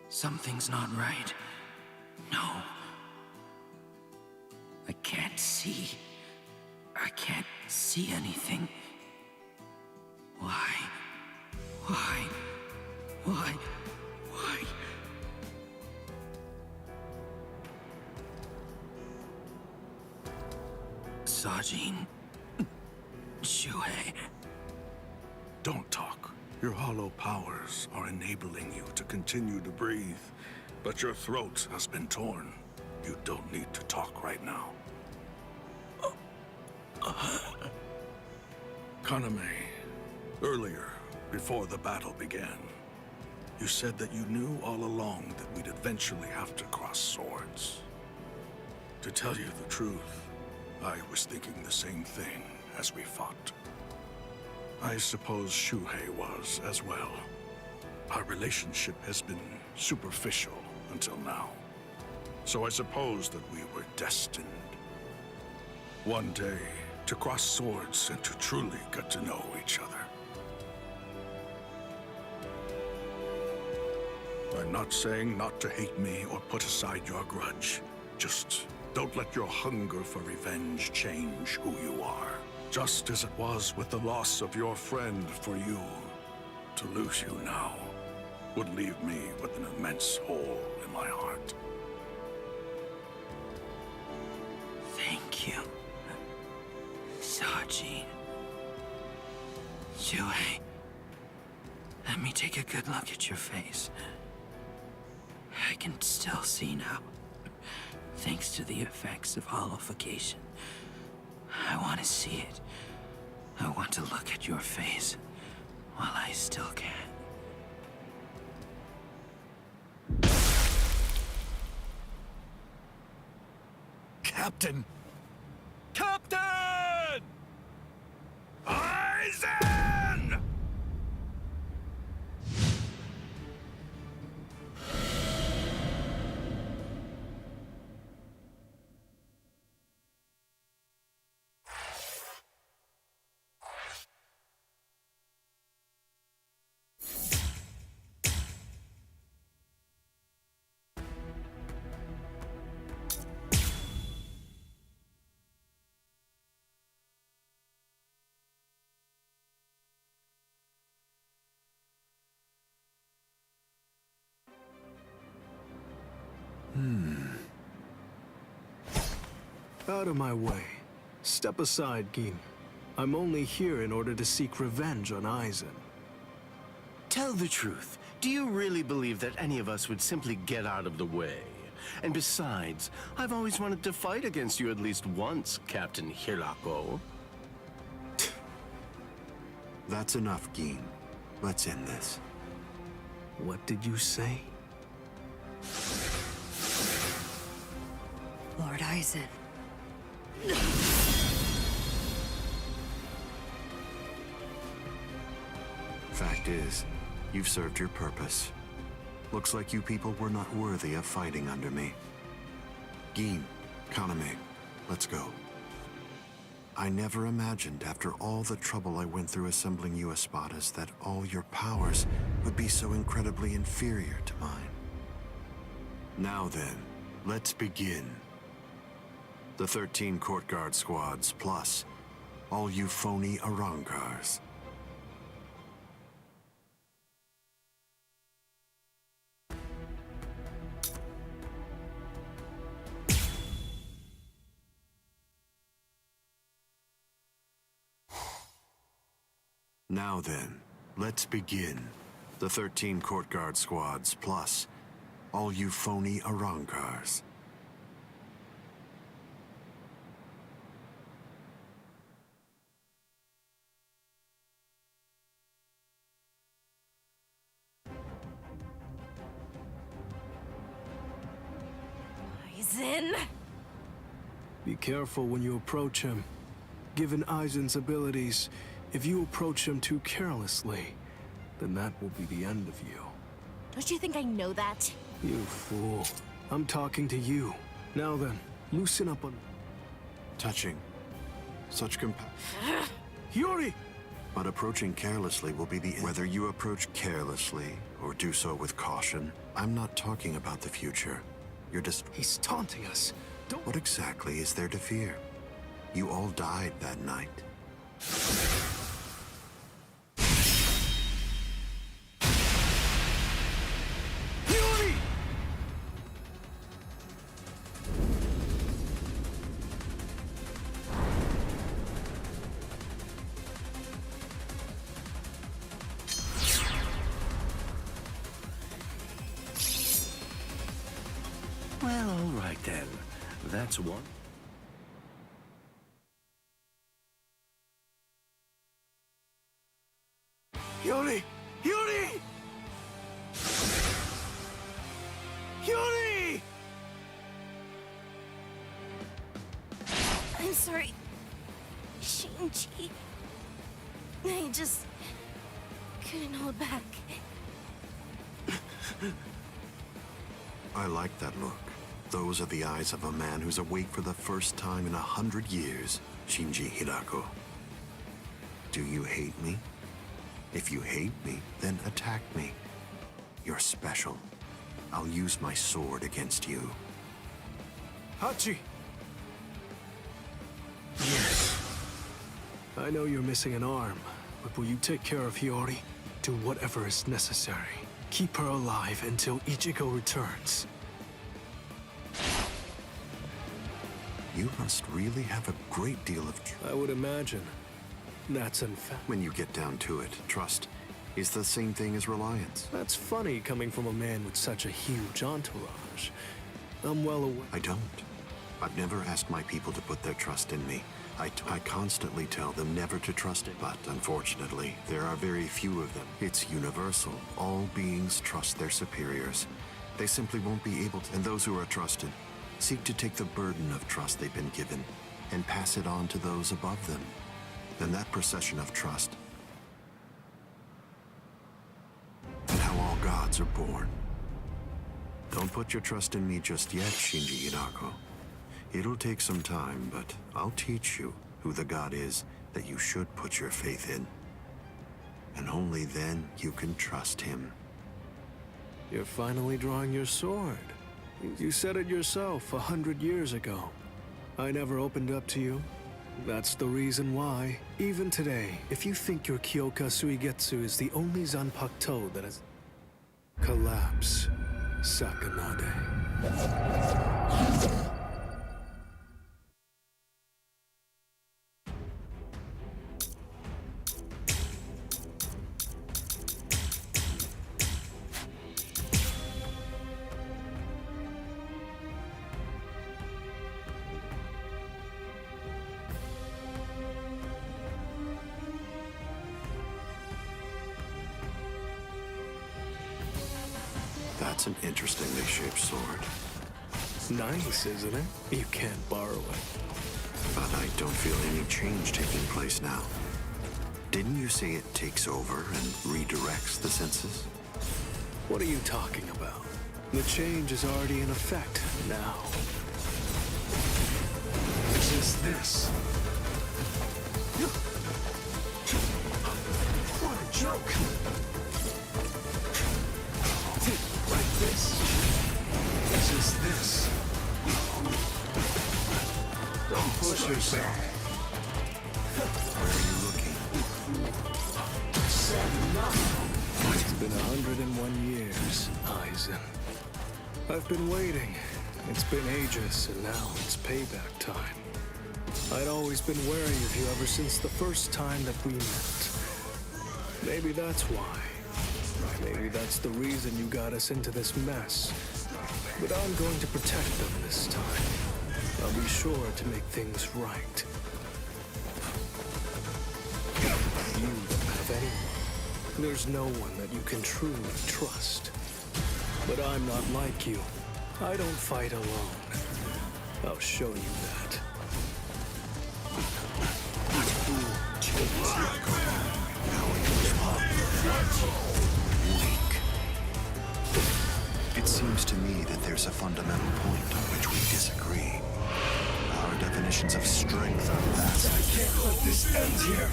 Something's not right. No. I can't see. I can't see anything. Why? Why? Why? Why? Sajin. Shuhei. Don't talk. Your hollow powers are enabling you to continue to breathe, but your throat has been torn. You don't need to talk right now. Kaname, earlier, before the battle began, you said that you knew all along that we'd eventually have to cross swords. To tell you the truth, I was thinking the same thing as we fought. I suppose Shuhei was as well. Our relationship has been superficial until now. So I suppose that we were destined. One day, to cross swords and to truly get to know each other. I'm not saying not to hate me or put aside your grudge. Just don't let your hunger for revenge change who you are. Just as it was with the loss of your friend for you. To lose you now would leave me with an immense hole in my heart. Thank you, Sajin. Shuhei, let me take a good look at your face. I can still see now, thanks to the effects of hollowification. I want to see it. I want to look at your face while I still can. Captain! Captain! Aizen! Out of my way. Step aside, Gin. I'm only here in order to seek revenge on Aizen. Tell the truth. Do you really believe that any of us would simply get out of the way? And besides, I've always wanted to fight against you at least once, Captain Hirako. That's enough, Gin. Let's end this. What did you say? Lord Aizen. Fact is, you've served your purpose. Looks like you people were not worthy of fighting under me. Gin, Kaname, let's go. I never imagined, after all the trouble I went through assembling you Espadas, that all your powers would be so incredibly inferior to mine. Now then, let's begin. The 13 court guard squads, plus all you phony Arrancars. Now then, let's begin. The 13 court guard squads, plus all you phony Arankars. Aizen! Be careful when you approach him. Given Aizen's abilities, if you approach him too carelessly, then that will be the end of you. Don't you think I know that? You fool. I'm talking to you. Now then, loosen up on... Touching. Such Yuri! But approaching carelessly will be the end. Whether you approach carelessly or do so with caution, I'm not talking about the future. You're just... He's taunting us. Don't... What exactly is there to fear? You all died that night. Yuri! Well, all right then. That's one. Yuri! Yuri! Yuri! I'm sorry, Shinji. I just couldn't hold back. I like that look. Those are the eyes of a man who's awake for the first time in 100 years, Shinji Hirako. Do you hate me? If you hate me, then attack me. You're special. I'll use my sword against you. Hachi! Yes. I know you're missing an arm, but will you take care of Hiyori? Do whatever is necessary. Keep her alive until Ichigo returns. You must really have a great deal of I would imagine. That's in fact. When you get down to it, trust is the same thing as reliance. That's funny coming from a man with such a huge entourage. I'm well aware. I don't. I've never asked my people to put their trust in me. I constantly tell them never to trust it, but unfortunately, there are very few of them. It's universal. All beings trust their superiors. They simply won't be able to. And those who are trusted seek to take the burden of trust they've been given and pass it on to those above them. Then that procession of trust and how all gods are born. Don't put your trust in me just yet, Shinji Hirako. It'll take some time, but I'll teach you who the god is that you should put your faith in. And only then you can trust him. You're finally drawing your sword. You said it yourself 100 years ago. I never opened up to you. That's the reason why, even today, if you think your Kyoka Suigetsu is the only Zanpakuto that has... Collapse, Sakanade. That's an interestingly shaped sword. Nice, isn't it? You can't borrow it. But I don't feel any change taking place now. Didn't you say it takes over and redirects the senses? What are you talking about? The change is already in effect now. Just this. What a joke! Like this. Just this. Don't push yourself. Where are you looking? It's been 101 years, Aizen. I've been waiting. It's been ages, and now it's payback time. I'd always been wary of you ever since the first time that we met. Maybe that's why. Maybe that's the reason you got us into this mess. But I'm going to protect them this time. I'll be sure to make things right. You don't have anyone. There's no one that you can truly trust. But I'm not like you. I don't fight alone. I'll show you that. Weak. It seems to me that there's a fundamental point on which we disagree. Our definitions of strength are vast. I can't let this end here.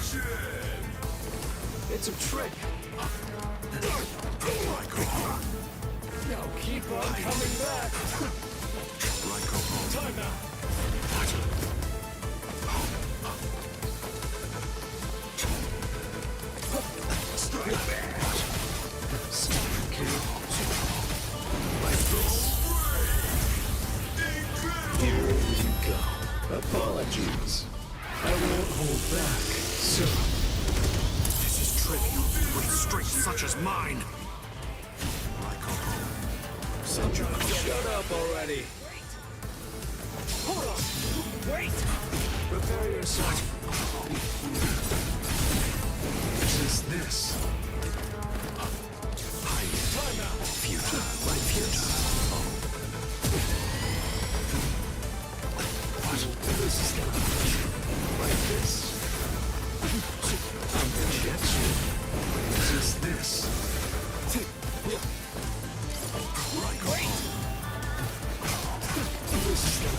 It's a trick. Now keep on coming back. Time out. Here we go. Apologies. I won't hold back, sir. This is trivial with strength such as mine. Shut up already. Hold on. Wait. Prepare yourself. What is this? Time out. Futile. Like futile. This is not like this. I'm gonna get you. What is this? Wait. This is not.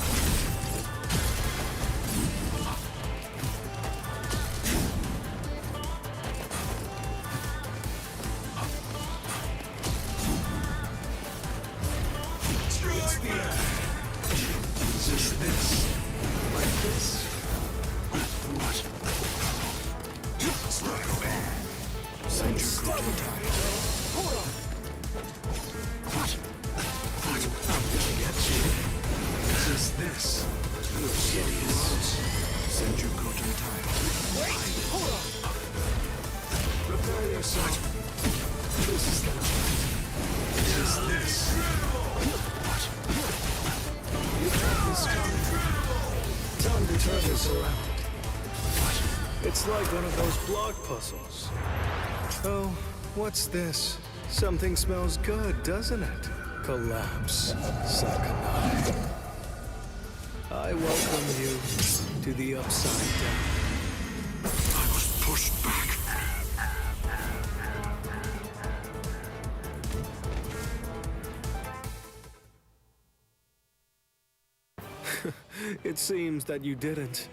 It's like one of those block puzzles. Oh, what's this? Something smells good, doesn't it? Collapse, Sakanai. I welcome you to the Upside Down. I was pushed back. It seems that you didn't.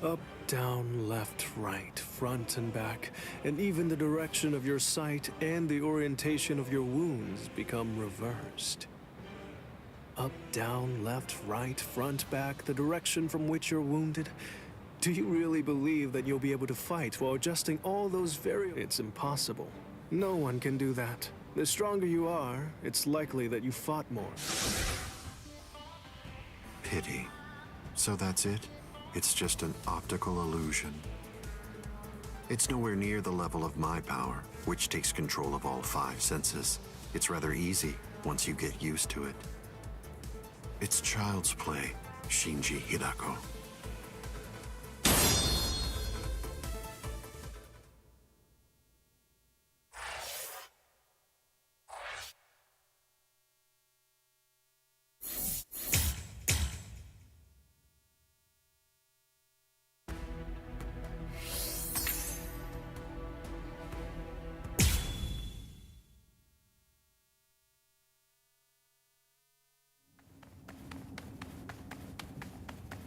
Up, down, left, right, front and back, and even the direction of your sight and the orientation of your wounds become reversed. Up, down, left, right, front, back, the direction from which you're wounded. Do you really believe that you'll be able to fight while adjusting all those variables? It's impossible. No one can do that. The stronger you are, it's likely that you fought more. Pity. So that's it? It's just an optical illusion. It's nowhere near the level of my power, which takes control of all 5 senses. It's rather easy once you get used to it. It's child's play, Shinji Hidako.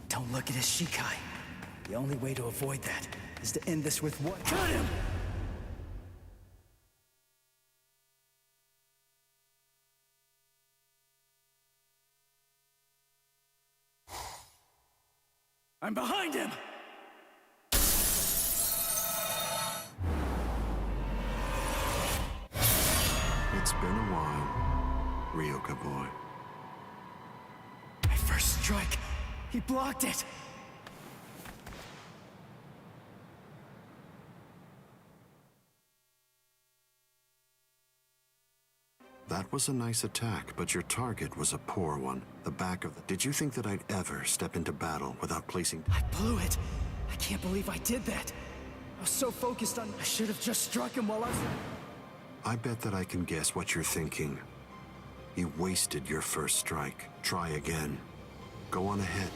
Don't look at his Shikai. The only way to avoid that is to end this with what? Cut him! I'm behind him! It's been a while, Ryoka boy. My first strike! He blocked it! That was a nice attack, but your target was a poor one. The back of the... Did you think that I'd ever step into battle without placing... I blew it. I can't believe I did that. I was so focused on... I should have just struck him while I was... I bet that I can guess what you're thinking. You wasted your first strike. Try again. Go on ahead.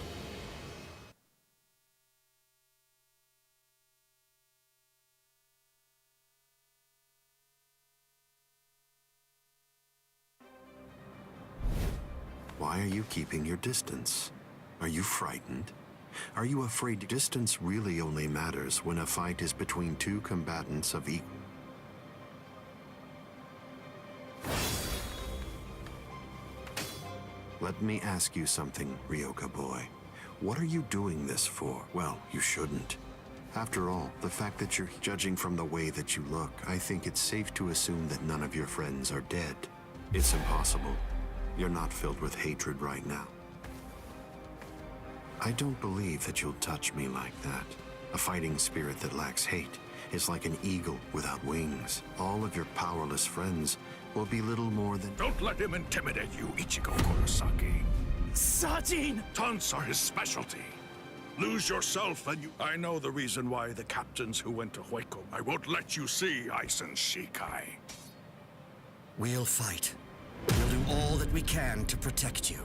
Why are you keeping your distance? Are you frightened? Are you afraid distance really only matters when a fight is between two combatants of equal? Let me ask you something, Ryoka boy. What are you doing this for? Well, you shouldn't. After all, the fact that you're judging from the way that you look, I think it's safe to assume that none of your friends are dead. It's impossible. You're not filled with hatred right now. I don't believe that you'll touch me like that. A fighting spirit that lacks hate is like an eagle without wings. All of your powerless friends will be little more than... Don't let him intimidate you, Ichigo Kurosaki. Sajin! Taunts are his specialty. Lose yourself and you... I know the reason why the captains who went to Hueco. I won't let you see Aizen Shikai. We'll fight. We'll do all that we can to protect you.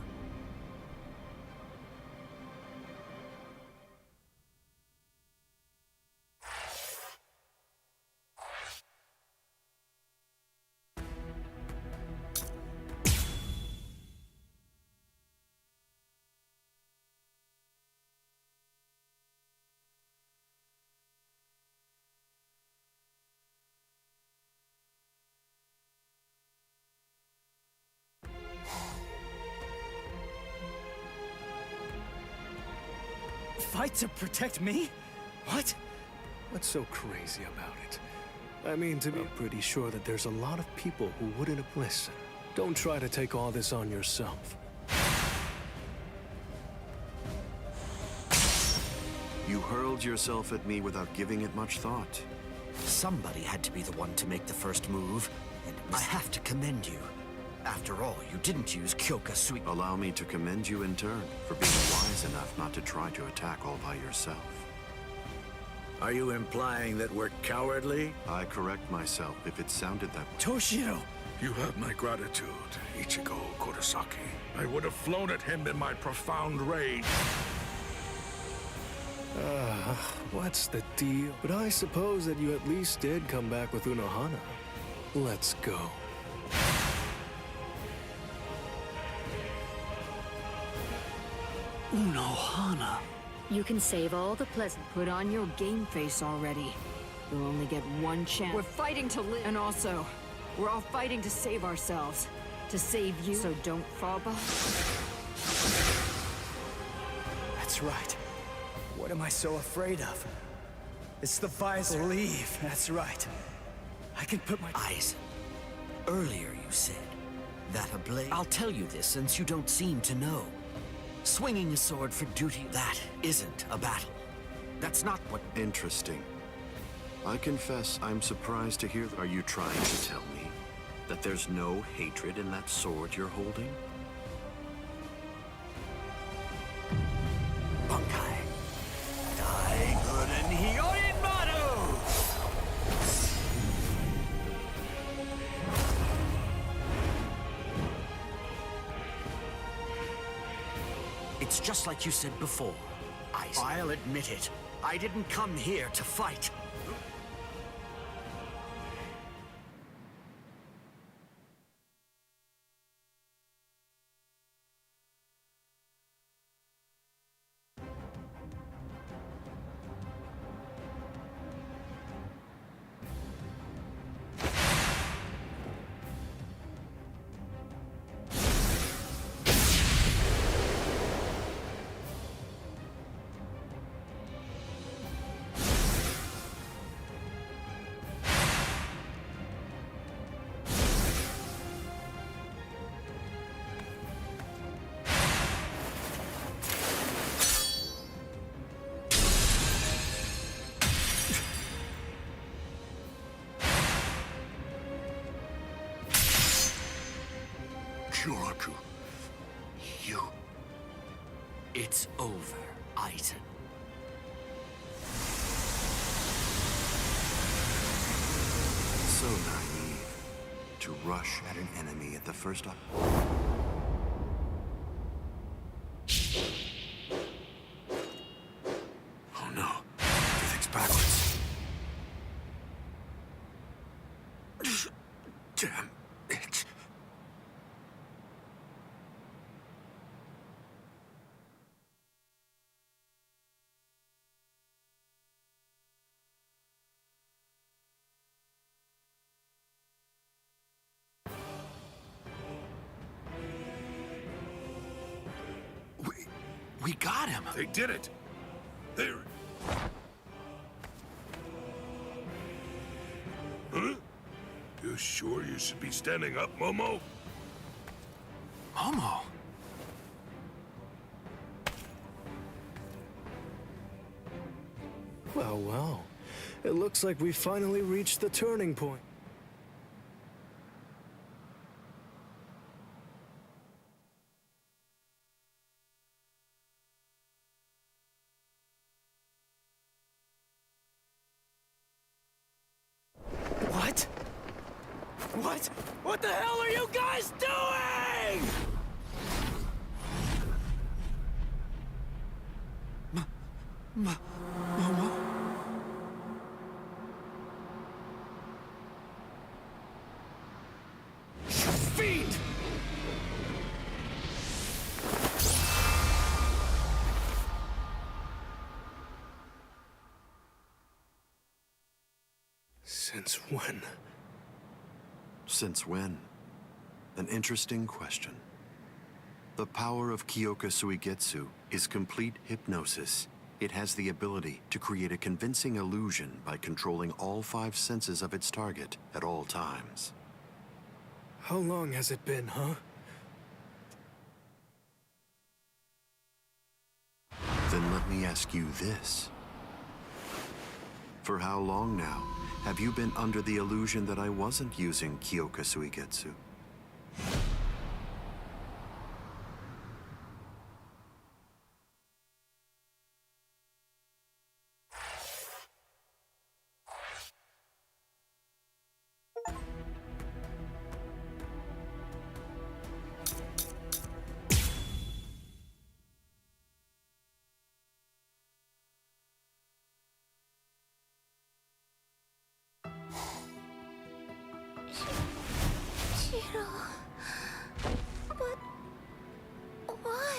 Fight to protect me? What? What's so crazy about it? I mean, to be pretty sure that there's a lot of people who wouldn't have listened. Don't try to take all this on yourself. You hurled yourself at me without giving it much thought. Somebody had to be the one to make the first move, and I have to commend you. After all, you didn't use Kyoka Sui. Allow me to commend you in turn for being wise enough not to try to attack all by yourself. Are you implying that we're cowardly? I correct myself if it sounded that way. Toshiro! You have my gratitude, Ichigo Kurosaki. I would have flown at him in my profound rage. What's the deal? But I suppose that you at least did come back with Unohana. Let's go. Unohana. You can save all the pleasant. Put on your game face already. We'll only get one chance. We're fighting to live. And also, we're all fighting to save ourselves. To save you. So don't fall behind. That's right. What am I so afraid of? It's the visor. Leave. That's right. I can put my... Aizen, earlier you said that a blade... I'll tell you this since you don't seem to know. Swinging a sword for duty, that isn't a battle. That's not what... Interesting. I confess I'm surprised to hear... Are you trying to tell me that there's no hatred in that sword you're holding? Bunkai. Daiguren Hyorin Maru! It's just like you said before, Aizen. I'll admit it. I didn't come here to fight. It's over, Aizen. So naive to rush at an enemy at the first Oh no, everything's backwards. Damn it. We got him. They did it. They're... Huh? You sure you should be standing up, Momo? Momo? Well, well. It looks like we finally reached the turning point. What? What? What the hell are you guys doing? Momo? Fiend! Since when? Since when? An interesting question. The power of Kyoka Suigetsu is complete hypnosis. It has the ability to create a convincing illusion by controlling all 5 senses of its target at all times. How long has it been, huh? Then let me ask you this. For how long now have you been under the illusion that I wasn't using Kyoka Suigetsu? Shiro... But... why?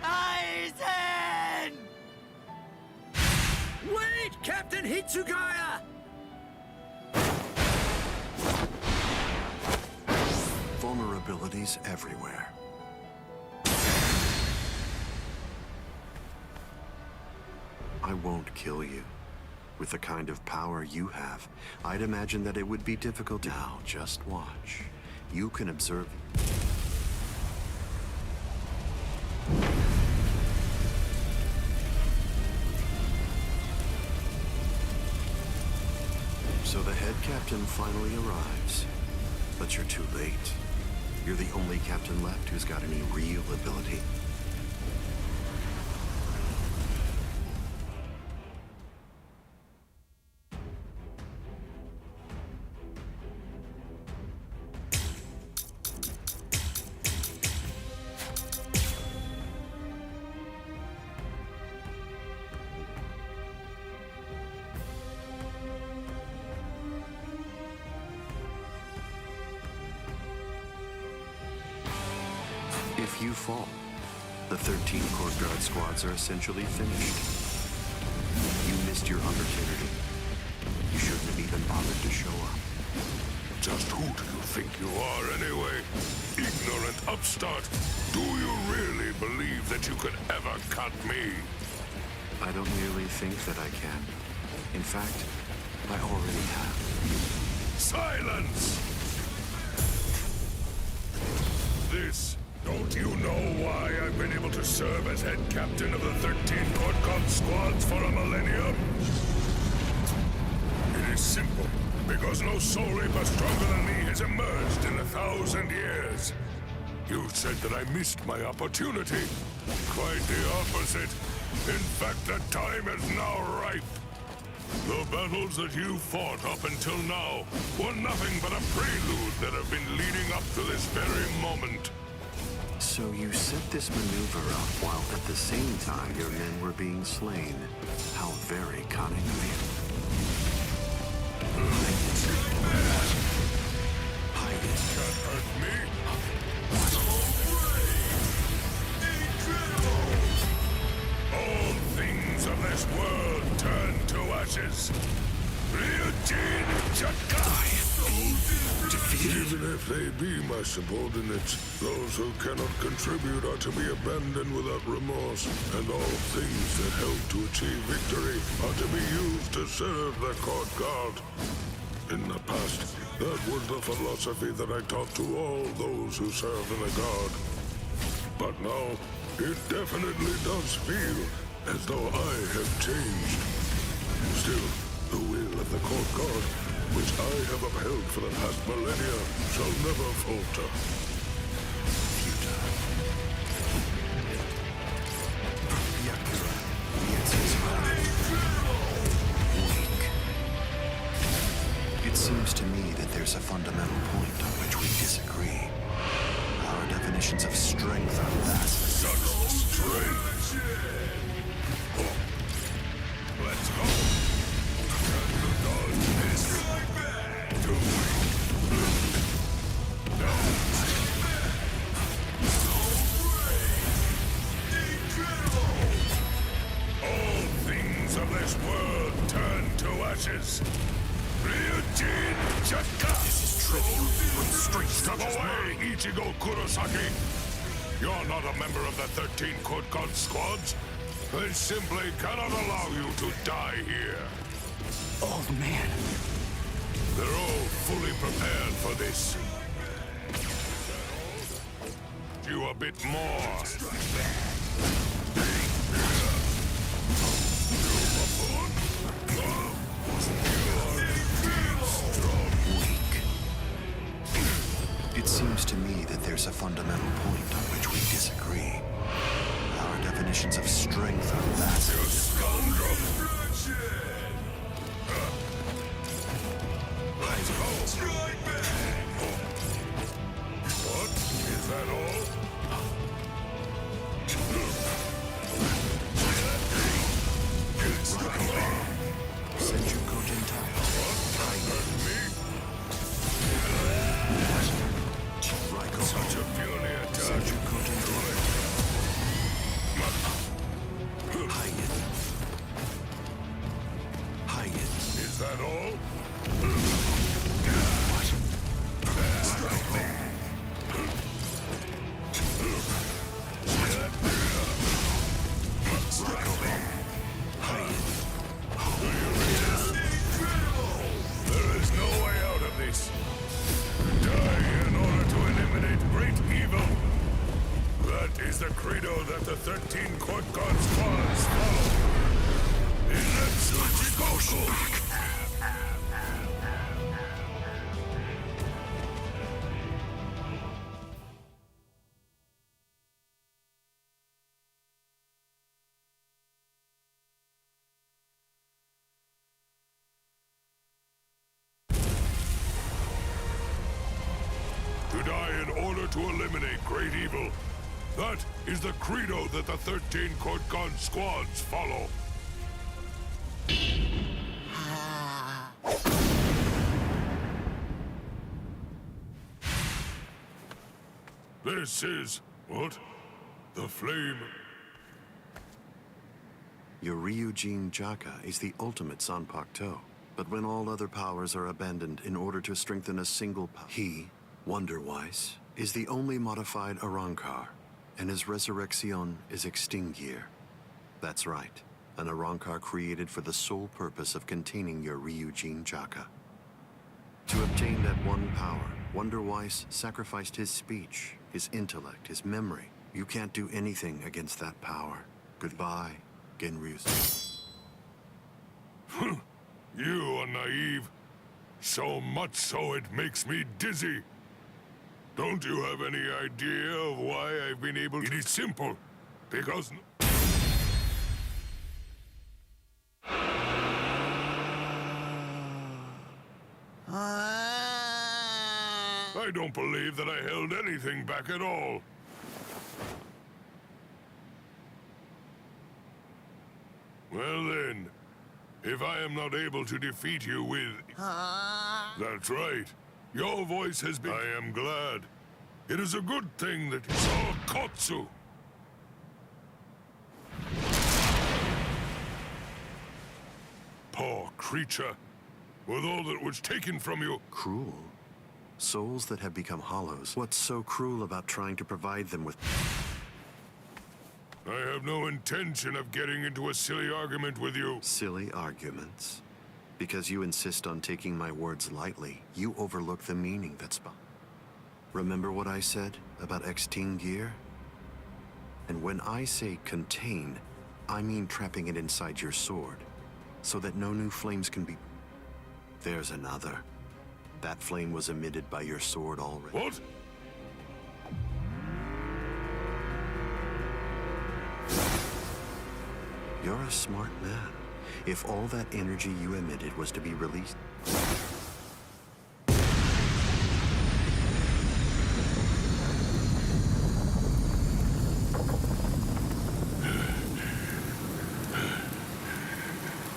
Aizen! Wait, Captain Hitsugaya! Vulnerabilities everywhere. I won't kill you. With the kind of power you have, I'd imagine that it would be difficult to... Now, just watch. You can observe... So the head captain finally arrives. But you're too late. You're the only captain left who's got any real ability. If you fall, the 13 Court Guard squads are essentially finished. You missed your opportunity. You shouldn't have even bothered to show up. Just who do you think you are, anyway? Ignorant upstart. Do you really believe that you could ever cut me? I don't really think that I can. In fact, I already have. Silence! This Don't you know why I've been able to serve as head captain of the 13 Court Guard squads for a millennium? It is simple. Because no soul reaper stronger than me has emerged in 1,000 years. You said that I missed my opportunity. Quite the opposite. In fact, the time is now ripe. The battles that you fought up until now were nothing but a prelude that have been leading up to this very moment. So you set this maneuver up while at the same time your men were being slain. How very cunning of you. Can't hurt me. All things of this world turn to ashes. Ryujin Jakai! Even if they be my subordinates, those who cannot contribute are to be abandoned without remorse, and all things that help to achieve victory are to be used to serve the court guard. In the past, that was the philosophy that I taught to all those who serve in the guard. But now, it definitely does feel as though I have changed. Still, the will of the court guard, which I have upheld for the past millennia, shall never falter. It seems to me that there's a fundamental point on which we disagree. Our definitions of strength are vastly Such strength! Let's go! Can you dodge this? Do all things of this world turn to ashes. Ryujin Jaka! This is trivial. Bring straight step away, Ichigo Kurosaki! You're not a member of the 13 Court Guard squads. They simply cannot allow you to die here. Old man. They're all fully prepared for this. You a bit more. It seems to me that there's a fundamental point on which we disagree. Our definitions of strength are vastly different. Let's go! What? Is that all? Such a puny attack. Is that all? There is no way out of this. Die in order to eliminate great evil. That is the credo that the 13 Court Guard squads follow. Inetsuchi to die in order to eliminate great evil. That is the credo that the 13 Court Guard squads follow. This is... what? The flame... Your Ryujin Jaka is the ultimate Sanpakuto. But when all other powers are abandoned in order to strengthen a single power, he, Wonder-Wise, is the only modified Arrancar, and his resurrection is Extinguir. That's right, an Arrancar created for the sole purpose of containing your Ryujin Jaka. To obtain that one power, Wonder-Wise sacrificed his speech, his intellect, his memory. You can't do anything against that power. Goodbye, Genryusa. You are naive. So much so it makes me dizzy. Don't you have any idea of why I've been able to... It is simple. Because... I don't believe that I held anything back at all. Well then, if I am not able to defeat you with... That's right. Your voice has been... I am glad. It is a good thing that you saw Kotsu. Poor creature. With all that was taken from you... Cruel? Souls that have become hollows. What's so cruel about trying to provide them with... I have no intention of getting into a silly argument with you. Silly arguments? Because you insist on taking my words lightly, you overlook the meaning that's behind. Remember what I said about X-Teen gear? And when I say contain, I mean trapping it inside your sword, so that no new flames can be... There's another. That flame was emitted by your sword already. What? You're a smart man. If all that energy you emitted was to be released...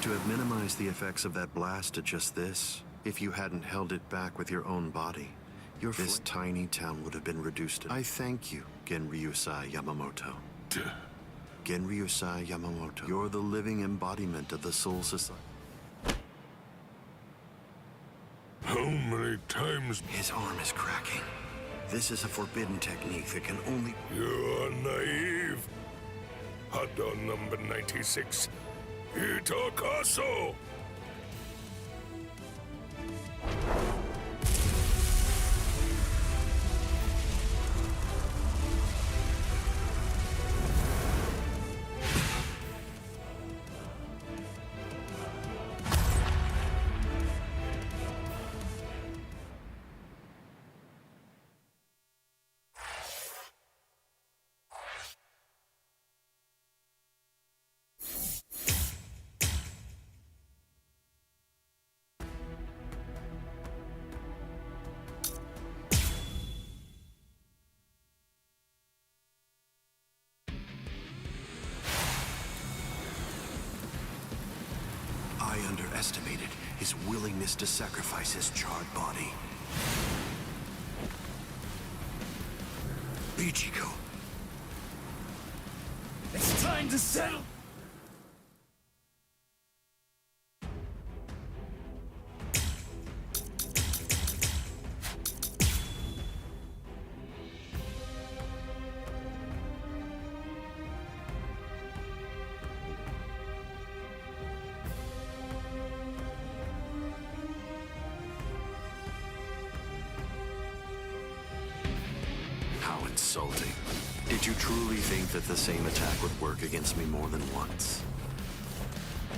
To have minimized the effects of that blast to just this, if you hadn't held it back with your own body, this tiny town would have been reduced to... I thank you, Genryusa Yamamoto. Genryusa Yamamoto. You're the living embodiment of the Soul Society. How many times... His arm is cracking. This is a forbidden technique that can only... You are naive. Hot on number 96. Itokaso! I underestimated his willingness to sacrifice his charred body. Ichigo. It's time to settle! How insulting. Did you truly think that the same attack would work against me more than once?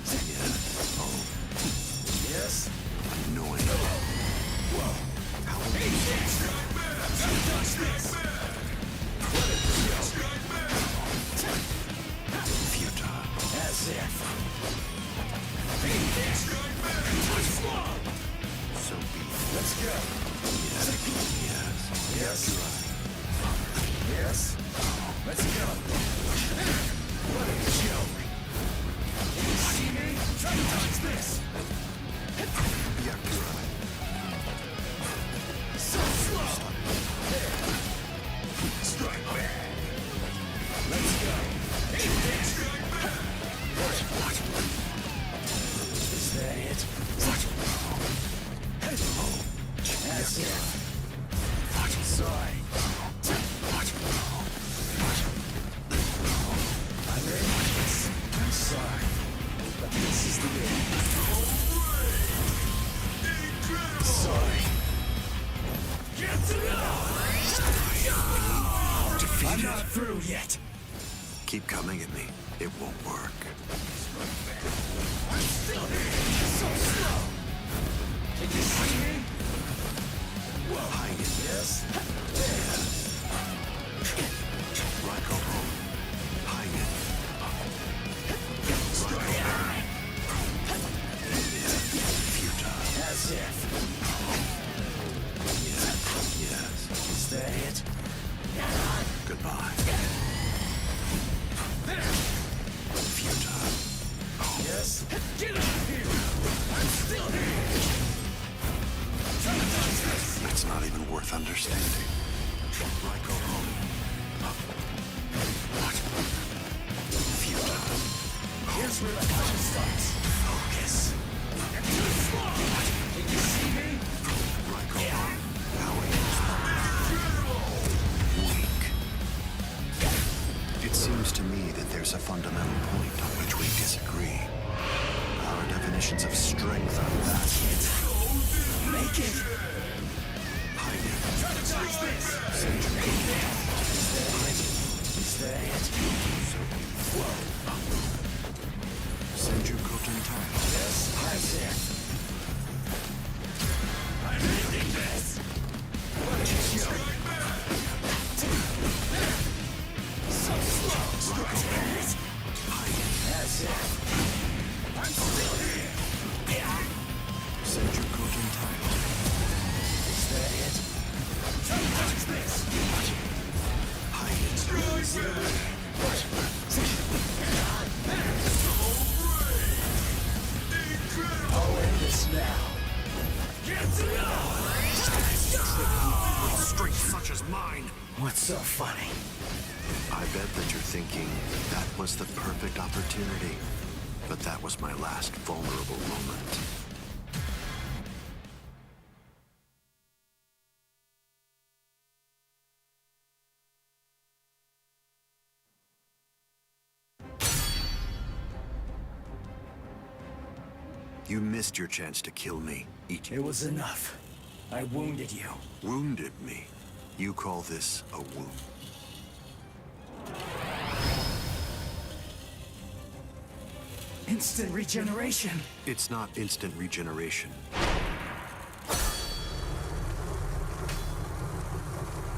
Yes. Oh. Yes? Annoying. Whoa. How Don't touch this! futile. As if. So be it. Let's go. Yes. Yes. You're right. Yes. Let's go. What a joke. You see me? Try to touch this. Yakura. So slow. There. Strike back. Let's go. Strike back. Is that it? That's it. Sorry. I'm sorry, but this is the end. Sorry. Get to know! through yet. Keep coming at me. It won't work. I'm still here. So slow. Can you see me? Whoa. Hide it. Yes. Ryko home. Hide it. As if. Yes. Is that it? Goodbye. Futile. Yes. Get out of here. I'm still here. It's not even worth understanding. Ryko home. What? Futile. Here's where the action starts. Focus. You're too slow. Can you see me? Ryko home. Weak. It seems to me that there's a fundamental point on which we disagree. Our definitions of strength are vast. Make it. Hide it. Try to touch this. Is that it? Whoa. Senju Kotentai. Yes, as if. I'm ending this. What is your... So slow. As if. I'm still here. Senju Kotentai. Is that it? Touch this. Hide it. I'll end this now. Get to know. With strength such as mine. What's so funny? I bet that you're thinking that was the perfect opportunity. But that was my last vulnerable moment. You missed your chance to kill me, Ichigo. It was enough. I wounded you. Wounded me? You call this a wound? Instant regeneration. It's not instant regeneration.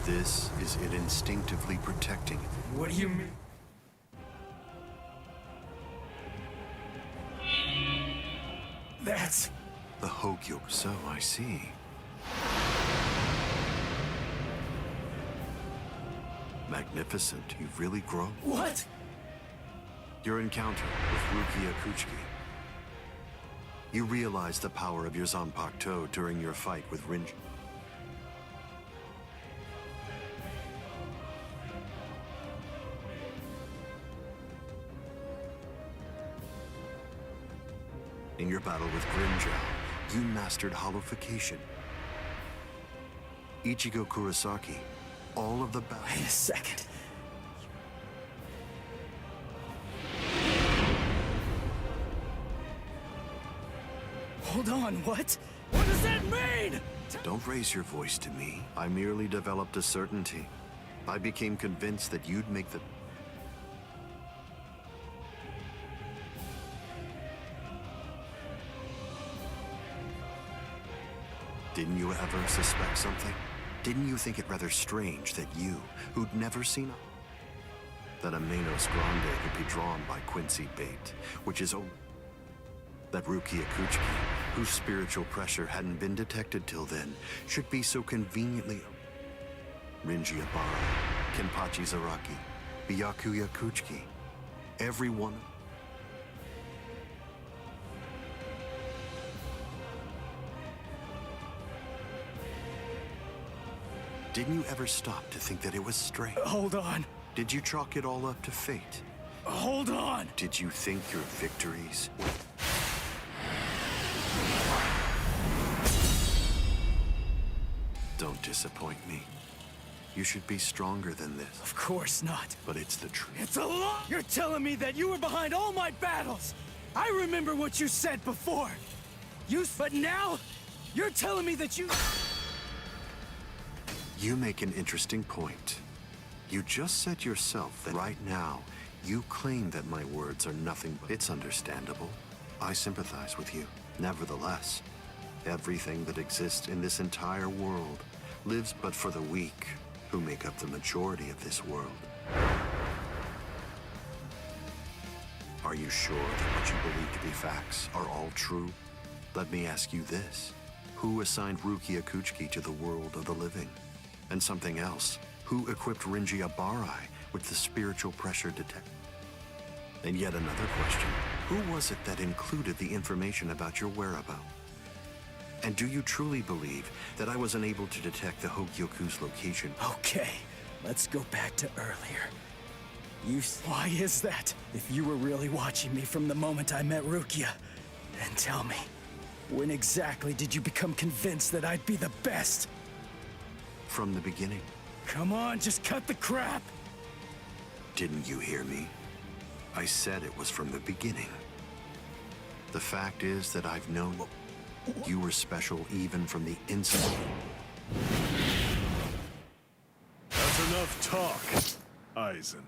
This is it instinctively protecting. What do you mean? That's... The Hogyo. So I see. Magnificent. You've really grown. What? Your encounter with Rukia Kuchiki. You realized the power of your Zanpakuto during your fight with Rinji. In your battle with Grimjow, you mastered holofication. Ichigo Kurosaki, all of the battle. Wait a second. Hold on, what? What does that mean? Don't raise your voice to me. I merely developed a certainty. I became convinced that you'd make the... Didn't you ever suspect something? Didn't you think it rather strange that you, who'd never seen that a Manos Grande could be drawn by Quincy bait, which is only... That Rukia Kuchiki, whose spiritual pressure hadn't been detected till then, should be so conveniently... Rinji Abara, Kenpachi Zaraki, Byakuya Kuchiki, everyone... Didn't you ever stop to think that it was strange? Hold on. Did you chalk it all up to fate? Hold on. Did you think your victories... Don't disappoint me. You should be stronger than this. Of course not. But it's the truth. It's a lie! You're telling me that you were behind all my battles! I remember what you said before! But now, you're telling me that you... You make an interesting point. You just said yourself that right now, you claim that my words are nothing but... It's understandable. I sympathize with you. Nevertheless, everything that exists in this entire world lives but for the weak, who make up the majority of this world. Are you sure that what you believe to be facts are all true? Let me ask you this. Who assigned Rukia Kuchiki to the world of the living? And something else. Who equipped Rinji Abarai with the spiritual pressure detector? And yet another question. Who was it that included the information about your whereabouts? And do you truly believe that I was unable to detect the Hogyoku's location? Okay, let's go back to earlier. Why is that? If you were really watching me from the moment I met Rukia, then tell me, when exactly did you become convinced that I'd be the best? From the beginning. Come on, just cut the crap! Didn't you hear me? I said it was from the beginning. The fact is that I've known you were special even from the instant. That's enough talk, Aizen.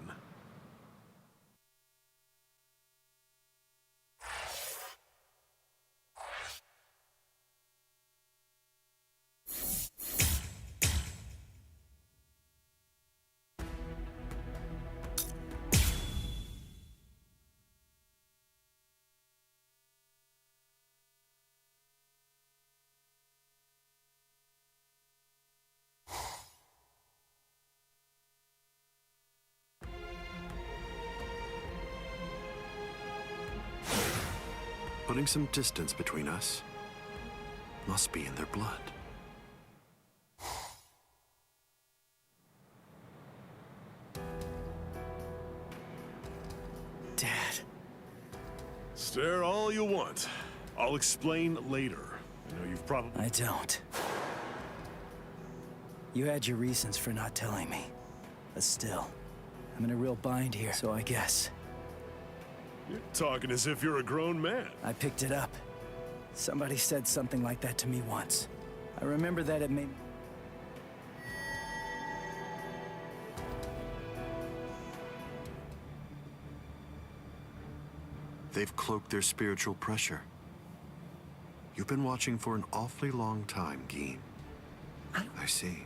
Putting some distance between us must be in their blood. Dad. Stare all you want. I'll explain later. I know you've probably... I don't. You had your reasons for not telling me. But still, I'm in a real bind here, so I guess. You're talking as if you're a grown man. I picked it up. Somebody said something like that to me once. I remember that it made... They've cloaked their spiritual pressure. You've been watching for an awfully long time, Gin. I see.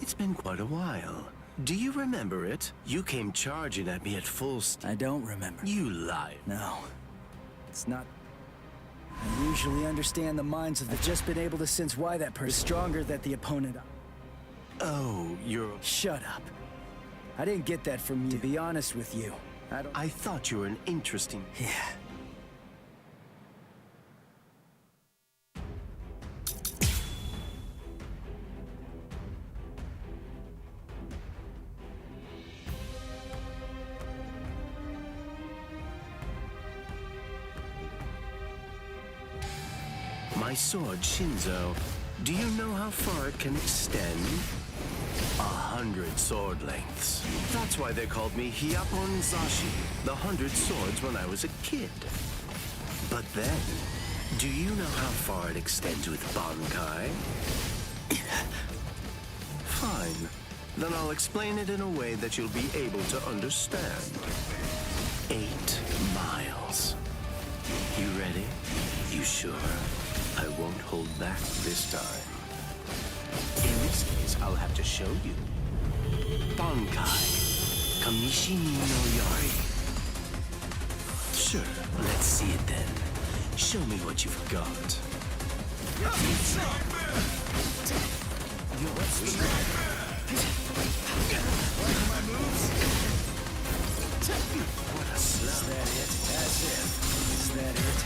It's been quite a while. Do you remember it? You came charging at me at full I don't remember. You lied. No. It's not... I usually understand the minds of the... just been able to sense why that person is stronger than the opponent. Oh, you're... Shut up. I didn't get that from you, to be honest with you. I thought you were an interesting... Yeah. My sword, Shinzo, do you know how far it can extend? 100 sword lengths. That's why they called me Hyapon Zashi, the 100 swords when I was a kid. But then, do you know how far it extends with Bankai? Fine. Then I'll explain it in a way that you'll be able to understand. 8 miles. You ready? You sure? I won't hold back this time. In this case, I'll have to show you. Bankai. Kamishini no Yari. Sure, let's see it then. Show me what you've got. My moves? What a slap. Is that it? That's it. Is that it?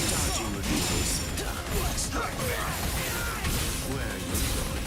Dodging would be a waste of time. Where are you going?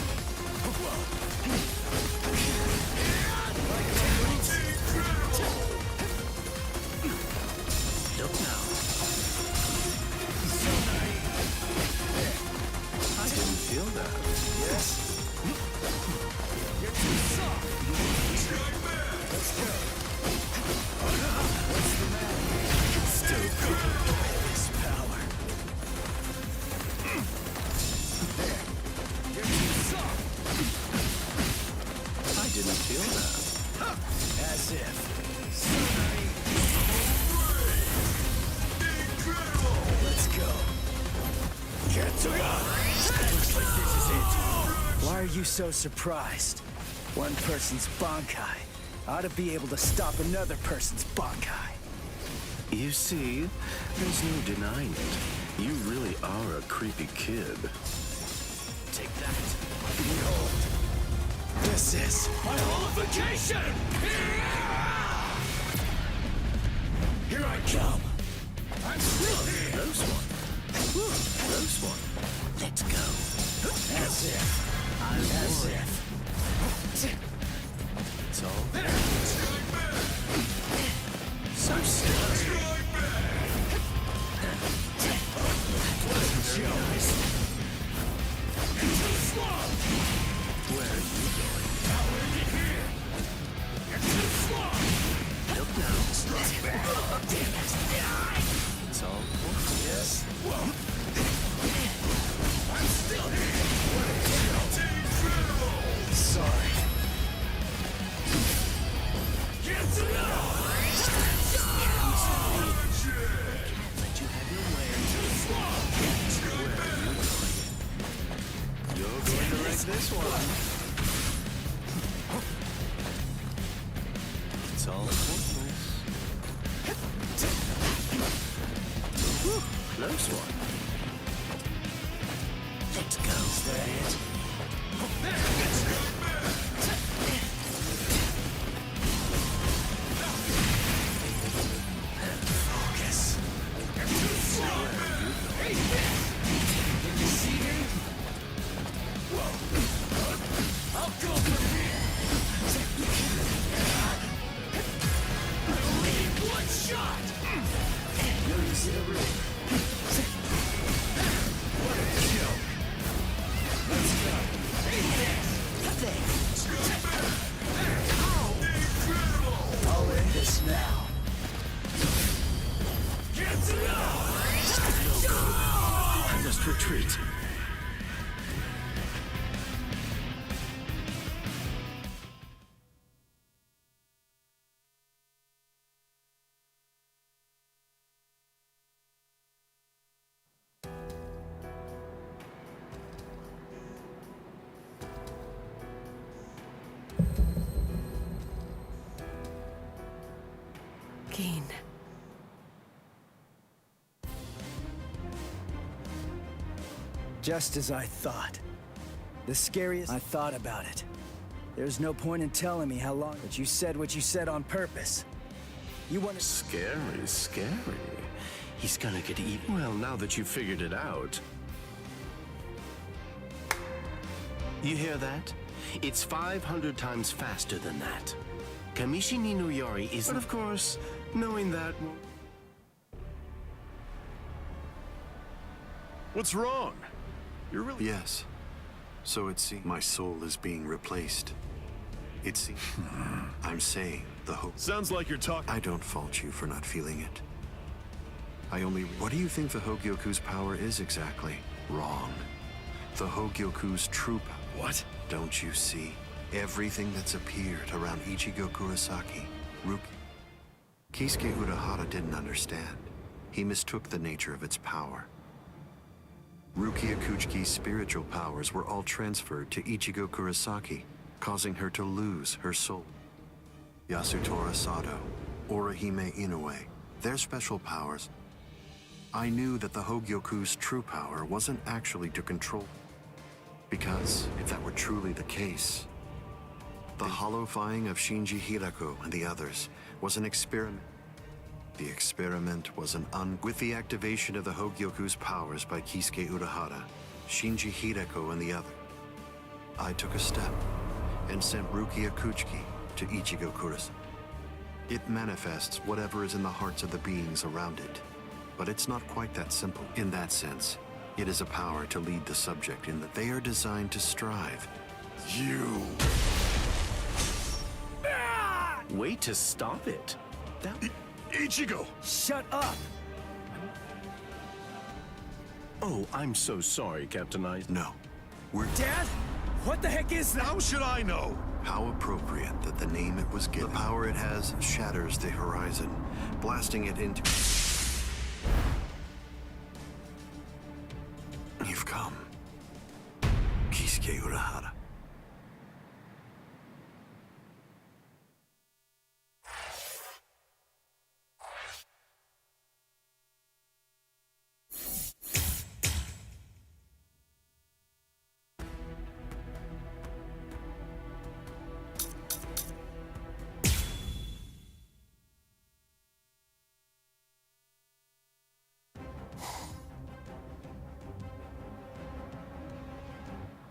Why are you so surprised? One person's Bankai ought to be able to stop another person's Bankai. You see, there's no denying it. You really are a creepy kid. Take that. Behold. This is my holification! Here I come. I'm still here. Close one. Close one. Let's go. As if. As if. It's all there. So silly. Where are you going? Look now. Damn it. It's all yes. I'm still here. Sorry. Get to know. Let you have your way. Where are you going? You're going to wreck this one. It's all hopeless. Close one. Let's go. Is that it? Focus. Did you see him? Whoa. I'll go from here. Only one shot. You see the ring. What a joke. Let's go. I'll end this now. Get to know! I must retreat. Keen. Just as I thought. The scariest I thought about it. There's no point in telling me how long, but you said what you said on purpose. You wanted... Scary, scary. He's gonna get even. Well, now that you figured it out. You hear that? It's 500 times faster than that. Kamishini no Yori is... But of course, knowing that won't... What's wrong? You're really... Yes. So it seems my soul is being replaced. It seems... I'm saying the hope... Sounds like you're talking... I don't fault you for not feeling it. I only... What do you think the Hogyoku's power is exactly? Wrong. The Hogyoku's true power... What? Don't you see? Everything that's appeared around Ichigo Kurosaki, Kisuke Urahara didn't understand. He mistook the nature of its power. Rukia Kuchiki's spiritual powers were all transferred to Ichigo Kurosaki, causing her to lose her soul. Yasutora Sato, Orihime Inoue, their special powers. I knew that the Hogyoku's true power wasn't actually to control. Because if that were truly the case, the hollowifying of Shinji Hirako and the others was an experiment. The experiment was with the activation of the Hogyoku's powers by Kisuke Urahara, Shinji Hirako and the other. I took a step and sent Rukia Kuchiki to Ichigo Kurosaki. It manifests whatever is in the hearts of the beings around it, but it's not quite that simple. In that sense, it is a power to lead the subject in that they are designed to strive. You... Wait to stop it. Ichigo! Shut up! Oh, I'm so sorry, Captain Ice. No. We're... Dad? What the heck is that? How should I know? How appropriate that the name it was given. The power it has shatters the horizon, blasting it into... You've come. Kisuke Urahara.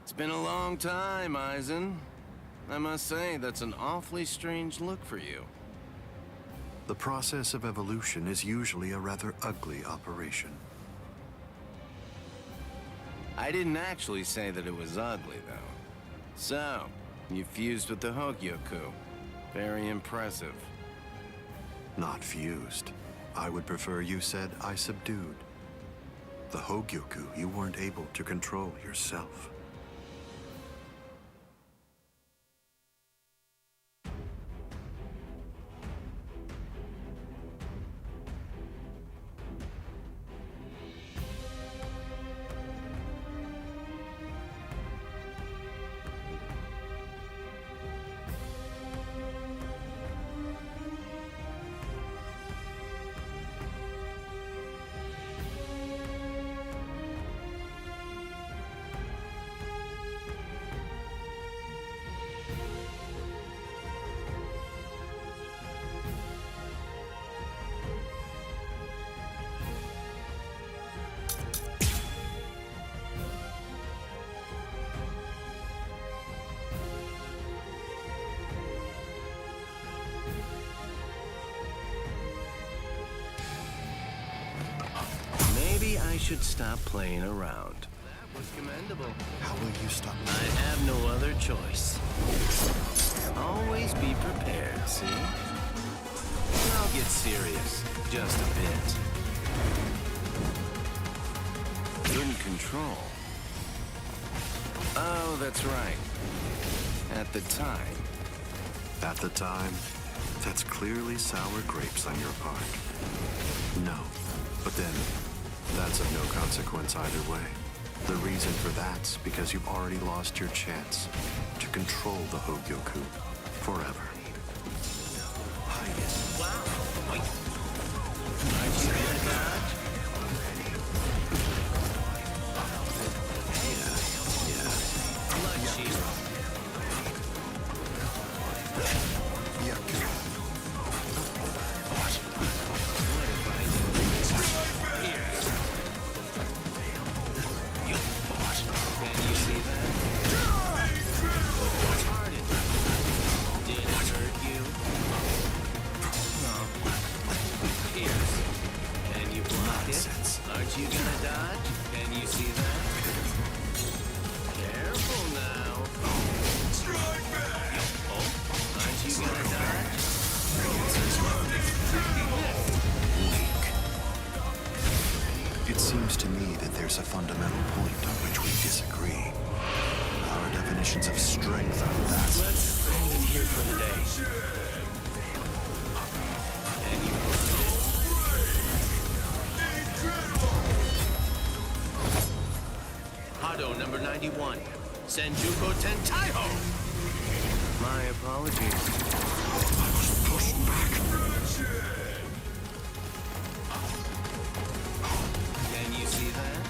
It's been a long time, Aizen. I must say, that's an awfully strange look for you. The process of evolution is usually a rather ugly operation. I didn't actually say that it was ugly, though. So, you fused with the Hogyoku. Very impressive. Not fused. I would prefer you said I subdued. The Hogyoku you weren't able to control yourself. Maybe I should stop playing around. That was commendable. How will you stop me? I have no other choice. Always be prepared, see? I'll get serious, just a bit. In control. Oh, that's right. At the time. At the time? That's clearly sour grapes on your part. No. But then, that's of no consequence either way. The reason for that's because you've already lost your chance to control the Hogyoku forever. Wow. Aren't you gonna dodge? Yeah. Blood sheep. Aren't you gonna dodge? Can you see that? Careful now. Strike back! Oh, aren't you gonna dodge? Weak. It seems to me that there's a fundamental point on which we disagree. Our definitions of strength are vastly Let's end it here for the day. And you Hado number 91. Senjuko Tentaiho! My apologies. I was pushed back. Can you see that?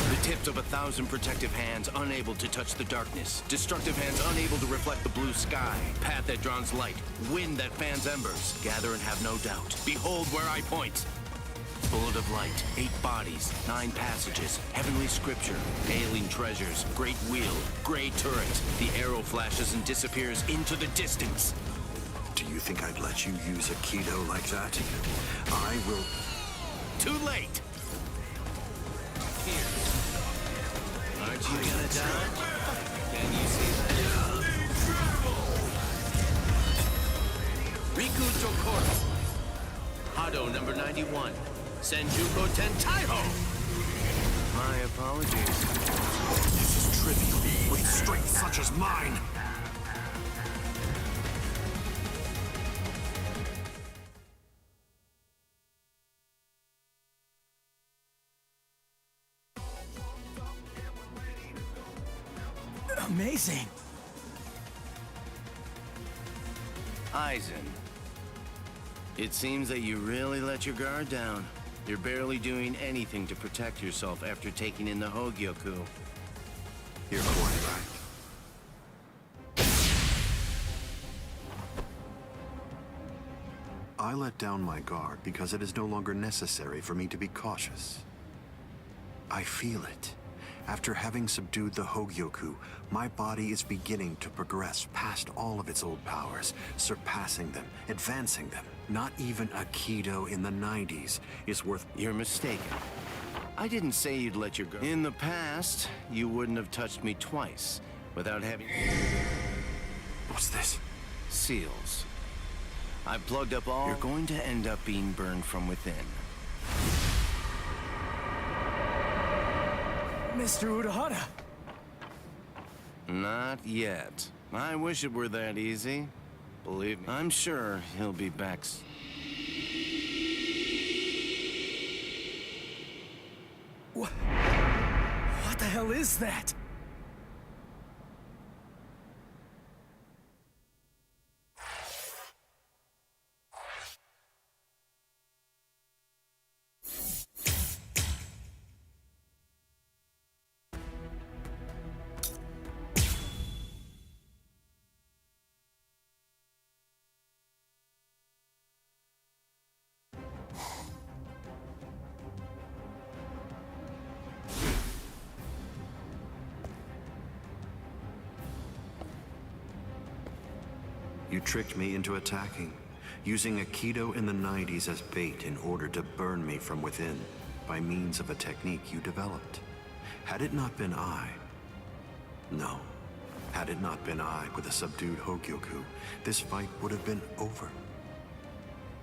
The tips of 1,000 protective hands unable to touch the darkness. Destructive hands unable to reflect the blue sky. Path that draws light. Wind that fans embers. Gather and have no doubt. Behold where I point. Bullet of light, 8 bodies, 9 passages, heavenly scripture, alien treasures, great wheel, gray turret. The arrow flashes and disappears into the distance. Do you think I'd let you use a Kido like that? I will... Too late! Here. Aren't you gonna dodge? Can you see that? Riku Jokoro. Hado number 91. Senjuko Tentaiho! My apologies. This is trivial with strength such as mine. Amazing. Aizen. It seems that you really let your guard down. You're barely doing anything to protect yourself after taking in the Hogyoku. You're quite right. I let down my guard because it is no longer necessary for me to be cautious. I feel it, After having subdued the Hogyoku, my body is beginning to progress past all of its old powers, surpassing them, advancing them. Not even a Kido in the 90s is worth... You're mistaken. I didn't say you'd let your go. In the past, you wouldn't have touched me twice without having... What's this? Seals. I plugged up all... You're going to end up being burned from within. Mr. Urahara! Not yet. I wish it were that easy. Believe me, I'm sure he'll be back. What the hell is that? You tricked me into attacking, using a Kido in the 90s as bait in order to burn me from within, by means of a technique you developed. Had it not been I... No. Had it not been I with a subdued Hogyoku, this fight would have been over.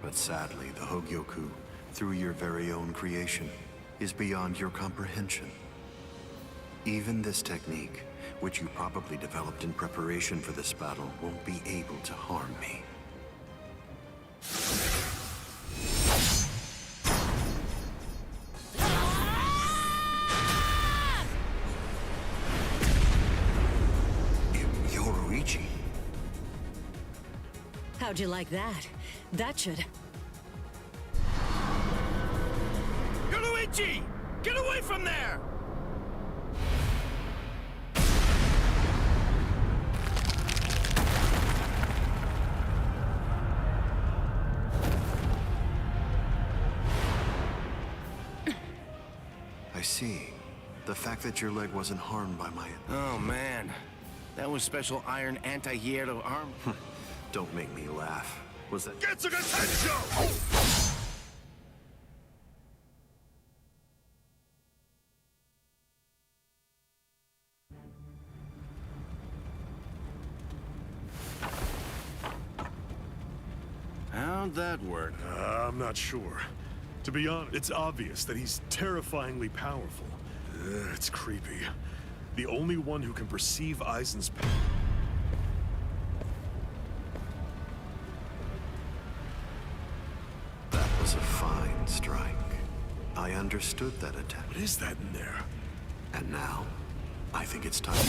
But sadly, the Hogyoku, through your very own creation, is beyond your comprehension. Even this technique, which you probably developed in preparation for this battle, won't be able to harm me. Yoruichi. How'd you like that? That should... Yoruichi! Get away from there! I see. The fact that your leg wasn't harmed by my... Oh, man. That was special iron anti-hierro armor. Don't make me laugh. Was that... Get some attention! How'd that work? I'm not sure. To be honest, it's obvious that he's terrifyingly powerful. It's creepy. The only one who can perceive Aizen's power. That was a fine strike. I understood that attack. What is that in there? And now, I think it's time.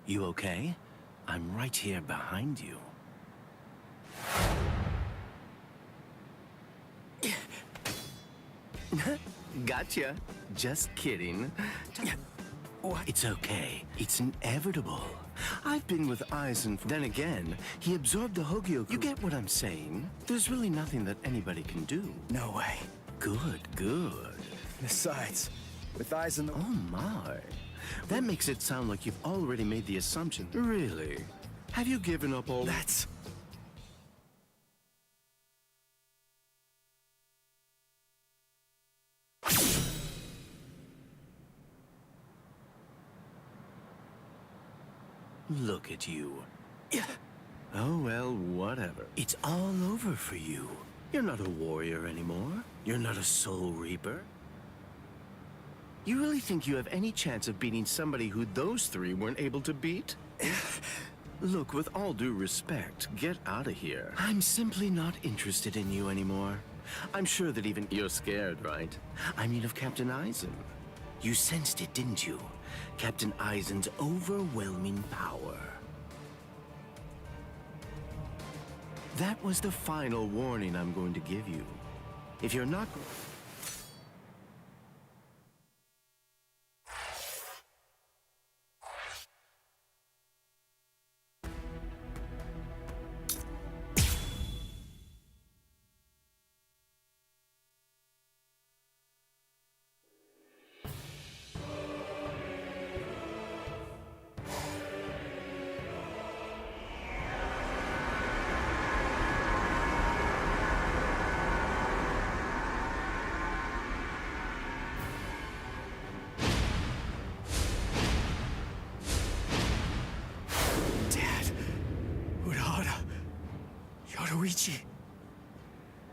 You okay? I'm right here behind you. Gotcha. Just kidding. It's okay. It's inevitable. I've been with Aizen. Then again, he absorbed the Hogyoku. You get what I'm saying? There's really nothing that anybody can do. No way. Good, good. Besides, with Aizen... Oh my. That makes it sound like you've already made the assumption. Really? Have you given up all... That's... Look at you. Oh, well, whatever. It's all over for you. You're not a warrior anymore. You're not a soul reaper. You really think you have any chance of beating somebody who those three weren't able to beat? Look, with all due respect, get out of here. I'm simply not interested in you anymore. I'm sure that even you're scared, right? I mean of Captain Aizen. You sensed it, didn't you? Captain Aizen's overwhelming power. That was the final warning I'm going to give you. If you're not...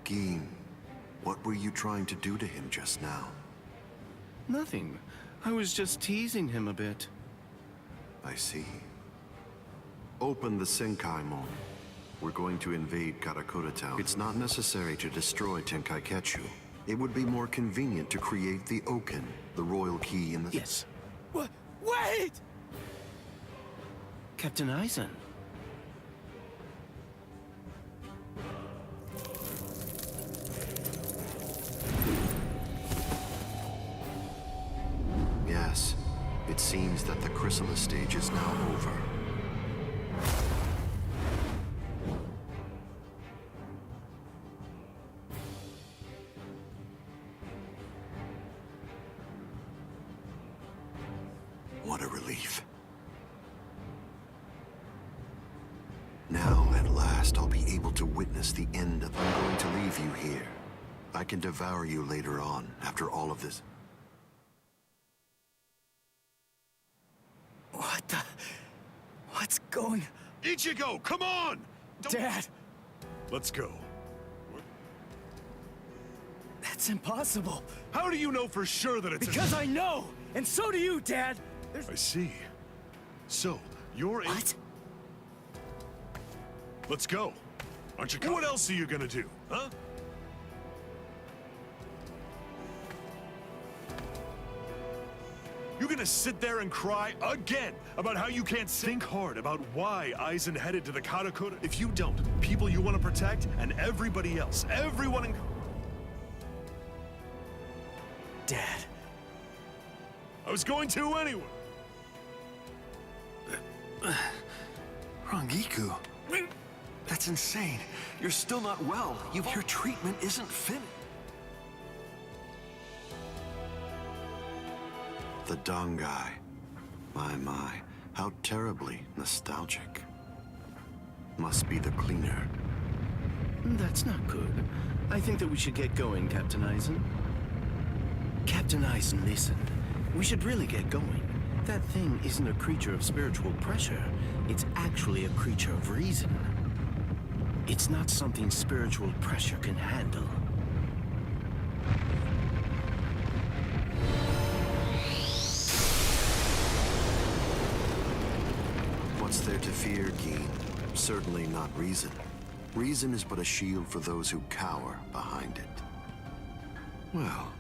Gin, what were you trying to do to him just now? Nothing. I was just teasing him a bit. I see. Open the Senkaimon. We're going to invade Karakura Town. It's not necessary to destroy Tenkaiketsu. It would be more convenient to create the Oken, the royal key in the... Yes. Wait! Captain Aizen. Yes, it seems that the chrysalis stage is now over. What a relief. Now, at last, I'll be able to witness the end of... I'm going to leave you here. I can devour you later on, after all of this. What the... What's going... Ichigo, come on! Dad! Let's go. That's impossible. How do you know for sure that it's... Because I know! And so do you, Dad! I see. So, you're in... What? Let's go. Aren't you... What else are you gonna do, huh? You gonna sit there and cry again about how you can't think hard about why Aizen headed to the Karakura? If you don't, people you want to protect and everybody else, everyone in... Dad. I was going to anyway. Rangiku, that's insane. You're still not well. Your treatment isn't finished. The Dangai. My, how terribly nostalgic. Must be the cleaner. That's not good. I think that we should get going, Captain Aizen. Captain Aizen, listen. We should really get going. That thing isn't a creature of spiritual pressure. It's actually a creature of reason. It's not something spiritual pressure can handle. What's there to fear, Gin? Certainly not reason. Reason is but a shield for those who cower behind it. Well,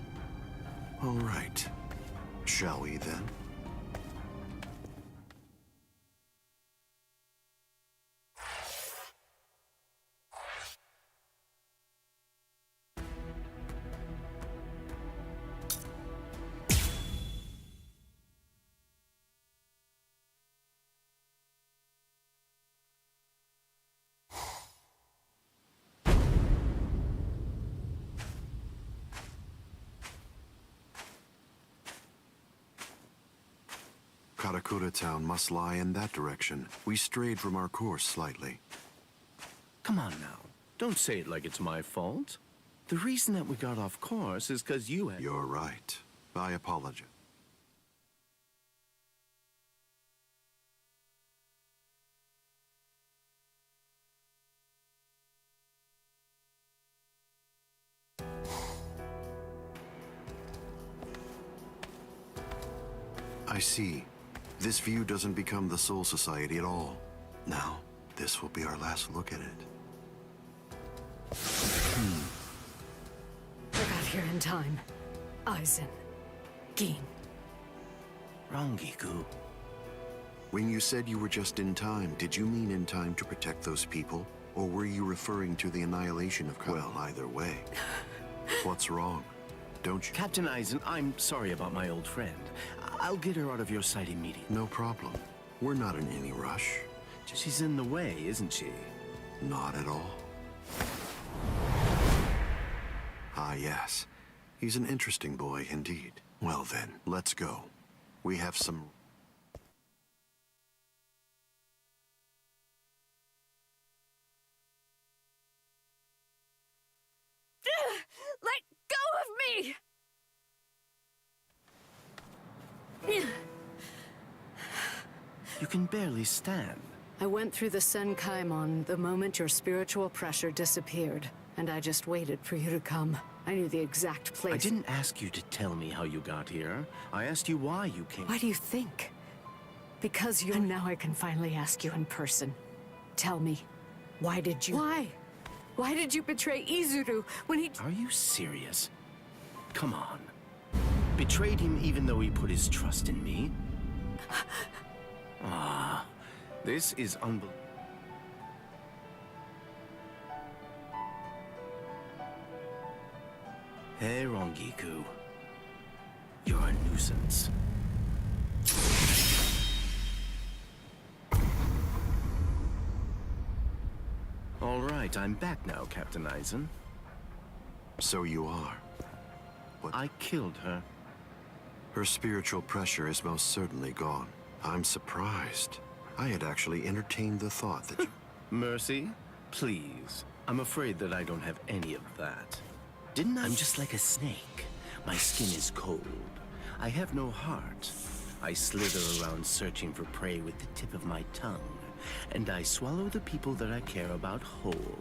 all right. Shall we then? Karakura Town must lie in that direction. We strayed from our course slightly. Come on now. Don't say it like it's my fault. The reason that we got off course is because you had... You're right. I apologize. I see. This view doesn't become the Soul Society at all. Now, this will be our last look at it. I got here in time. Aizen. Gin. Rangiku. When you said you were just in time, did you mean in time to protect those people? Or were you referring to the annihilation of Well, either way. What's wrong? Don't you? Captain Eisen, I'm sorry about my old friend. I'll get her out of your sight immediately. No problem. We're not in any rush. She's in the way, isn't she? Not at all. Ah, yes. He's an interesting boy indeed. Well then, let's go. We have some... Let go of me! You can barely stand. I went through the Senkaimon the moment your spiritual pressure disappeared, and I just waited for you to come. I knew the exact place. I didn't ask you to tell me how you got here. I asked you why you came. Why do you think? Because you... And now I can finally ask you in person. Tell me, why did you... Why? Why did you betray Izuru when he... Are you serious? Come on. Betrayed him even though he put his trust in me? Ah, this is unbelievable. Hey, Rangiku. You're a nuisance. All right, I'm back now, Captain Eisen. So you are. What? I killed her. Her spiritual pressure is most certainly gone. I'm surprised. I had actually entertained the thought that you... Mercy, please. I'm afraid that I don't have any of that. Didn't I? I'm just like a snake. My skin is cold. I have no heart. I slither around searching for prey with the tip of my tongue. And I swallow the people that I care about whole.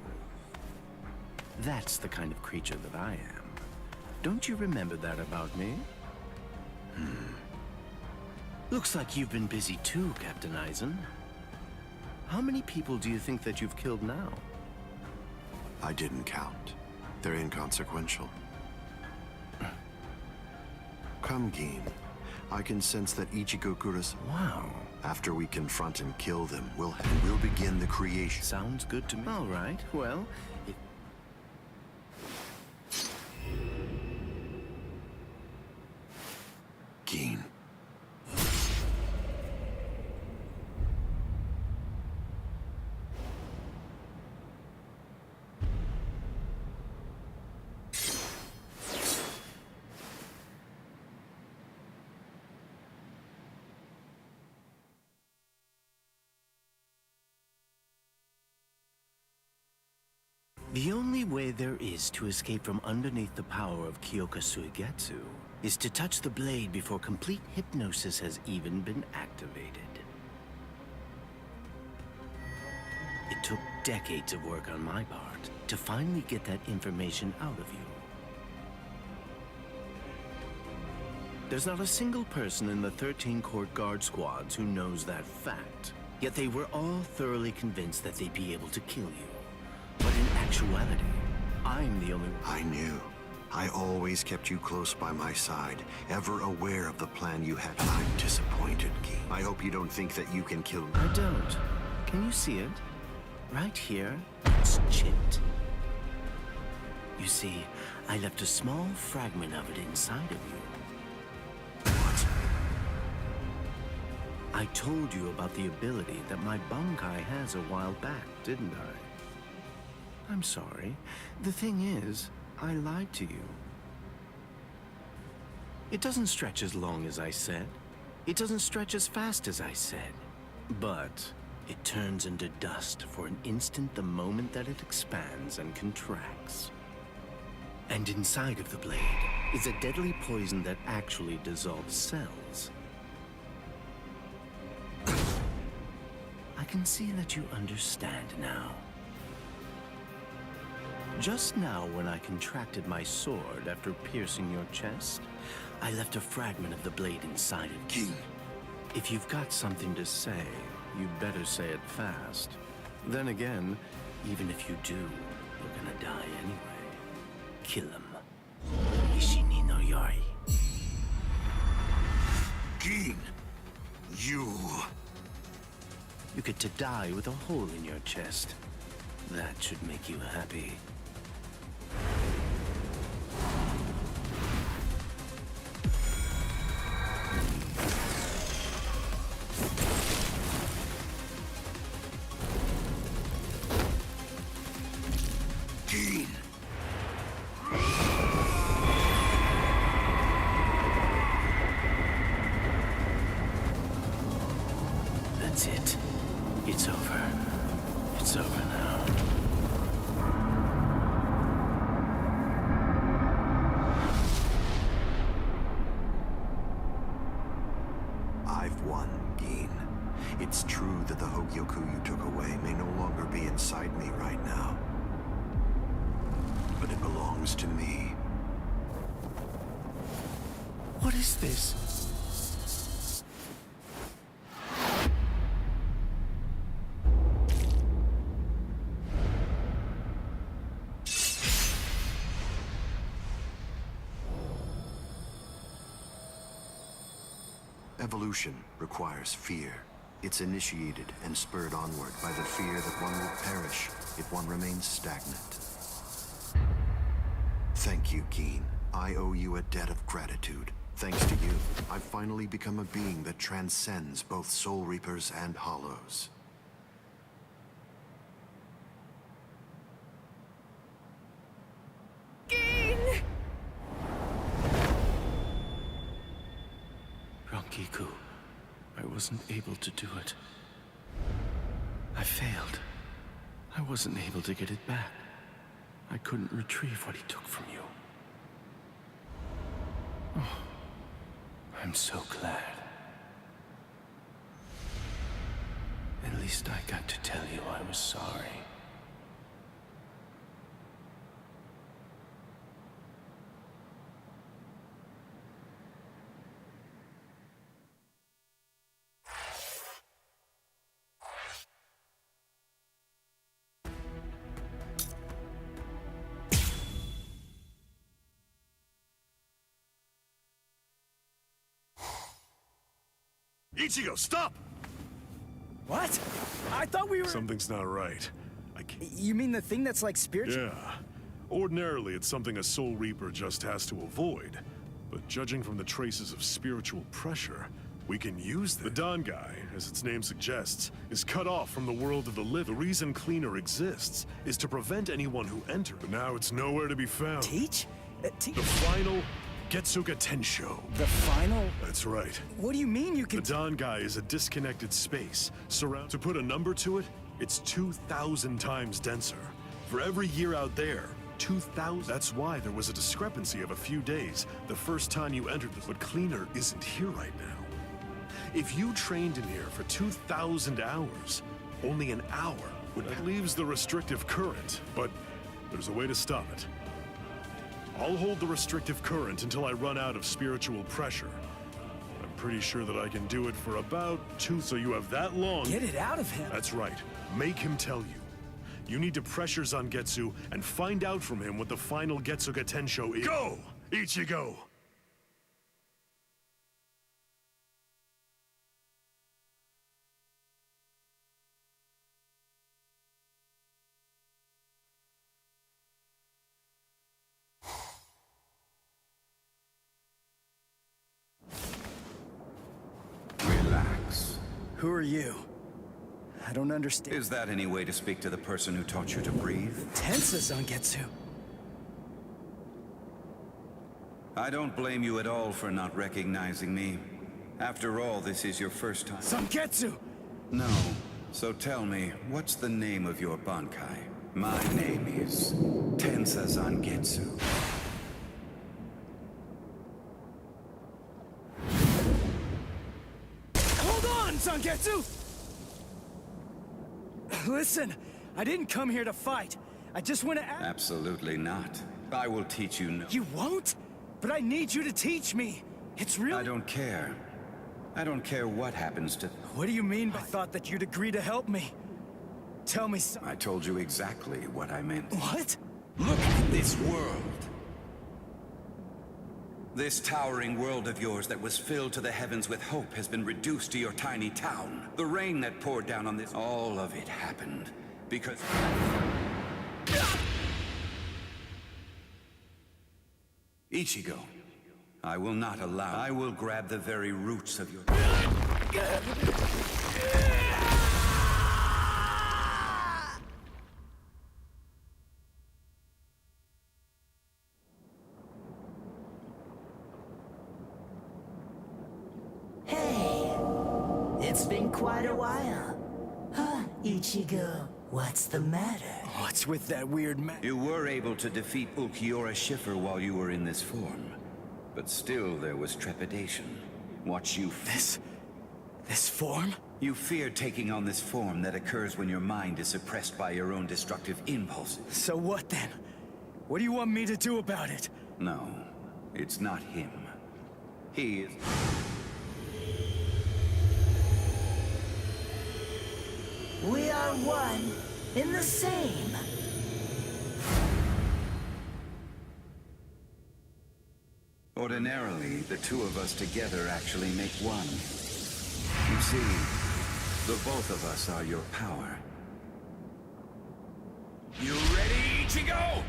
That's the kind of creature that I am. Don't you remember that about me? Looks like you've been busy too, Captain Eisen. How many people do you think that you've killed now? I didn't count. They're inconsequential. Come, Gin. I can sense that Ichigokura's... Wow. After we confront and kill them, we'll begin the creation. Sounds good to me. All right, well... Gin. The only way there is to escape from underneath the power of Kyoka Suigetsu is to touch the blade before complete hypnosis has even been activated. It took decades of work on my part to finally get that information out of you. There's not a single person in the 13 court guard squads who knows that fact. Yet they were all thoroughly convinced that they'd be able to kill you. But in actuality, I'm the only one. I knew. I always kept you close by my side, ever aware of the plan you had. I'm disappointed, Gin. I hope you don't think that you can kill me. I don't. Can you see it? Right here, it's chipped. You see, I left a small fragment of it inside of you. What? I told you about the ability that my Bankai has a while back, didn't I? I'm sorry. The thing is, I lied to you. It doesn't stretch as long as I said. It doesn't stretch as fast as I said. But it turns into dust for an instant the moment that it expands and contracts. And inside of the blade is a deadly poison that actually dissolves cells. I can see that you understand now. Just now, when I contracted my sword after piercing your chest, I left a fragment of the blade inside of you. If you've got something to say, you'd better say it fast. Then again, even if you do, you're gonna die anyway. Kill him. Ishini no Yori. Gin! get to die with a hole in your chest. That should make you happy. That's it. It's over. It's over now. I've won, Gin. It's true that the Hogyoku you took away may no longer be inside me right now. But it belongs to me. What is this? Evolution requires fear. It's initiated and spurred onward by the fear that one will perish if one remains stagnant. Thank you, Gin. I owe you a debt of gratitude. Thanks to you, I've finally become a being that transcends both Soul Reapers and Hollows. Rangiku, I wasn't able to do it. I failed. I wasn't able to get it back. I couldn't retrieve what he took from you. Oh, I'm so glad. At least I got to tell you I was sorry. Ichigo, stop! What? I thought we were... Something's not right. You mean the thing that's like spiritual? Yeah. Ordinarily, it's something a Soul Reaper just has to avoid. But judging from the traces of spiritual pressure, we can use this. The Don Guy, as its name suggests, is cut off from the world of the living. The reason Cleaner exists is to prevent anyone who enters. But now it's nowhere to be found. Teach? The final Getsuga Tensho. The final? That's right. What do you mean you can... The Don Guy is a disconnected space. To put a number to it, it's 2,000 times denser. For every year out there, 2,000. That's why there was a discrepancy of a few days the first time you entered this. But Cleaner isn't here right now. If you trained in here for 2,000 hours, only an hour would... That leaves the restrictive current, but there's a way to stop it. I'll hold the restrictive current until I run out of spiritual pressure. I'm pretty sure that I can do it for about 2, so you have that long... Get it out of him! That's right. Make him tell you. You need to pressure Zangetsu and find out from him what the final Getsuga Tensho is. Go, Ichigo! Relax. Who are you? I don't understand. Is that any way to speak to the person who taught you to breathe? Tensa Zangetsu. I don't blame you at all for not recognizing me. After all, this is your first time. Zangetsu! No. So tell me, what's the name of your Bankai? My name is Tensa Zangetsu. Hold on, Zangetsu! Listen, I didn't come here to fight. I just want to ask... Absolutely not. I will teach you no... You won't? But I need you to teach me. It's really... I don't care. I don't care what happens to... What do you mean by thought that you'd agree to help me? Tell me something. I told you exactly what I meant. What? Look at this world. This towering world of yours that was filled to the heavens with hope has been reduced to your tiny town. The rain that poured down on this, all of it happened because... Ichigo, I will not allow... I will grab the very roots of your... It's been quite a while. Huh, Ichigo? What's the matter? What's with that weird man? You were able to defeat Ulquiorra Schiffer while you were in this form. But still there was trepidation. Watch you... This form? You feared taking on this form that occurs when your mind is suppressed by your own destructive impulses. So what then? What do you want me to do about it? No, it's not him. He is... We are one in the same. Ordinarily, the two of us together actually make one. You see, the both of us are your power. You ready, Ichigo?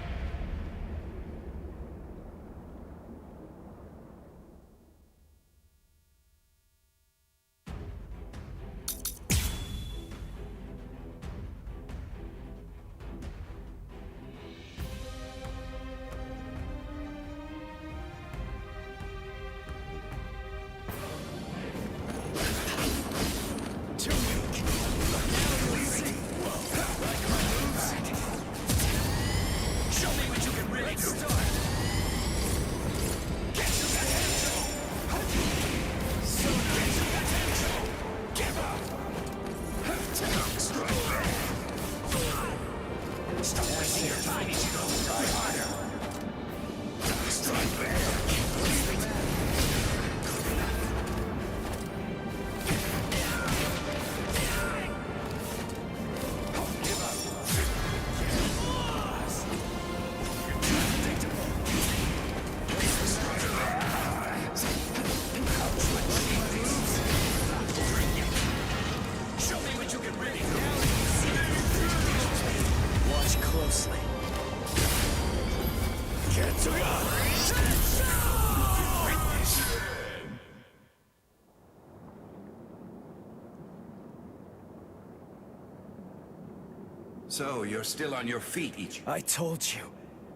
So, you're still on your feet, Ichigo. I told you.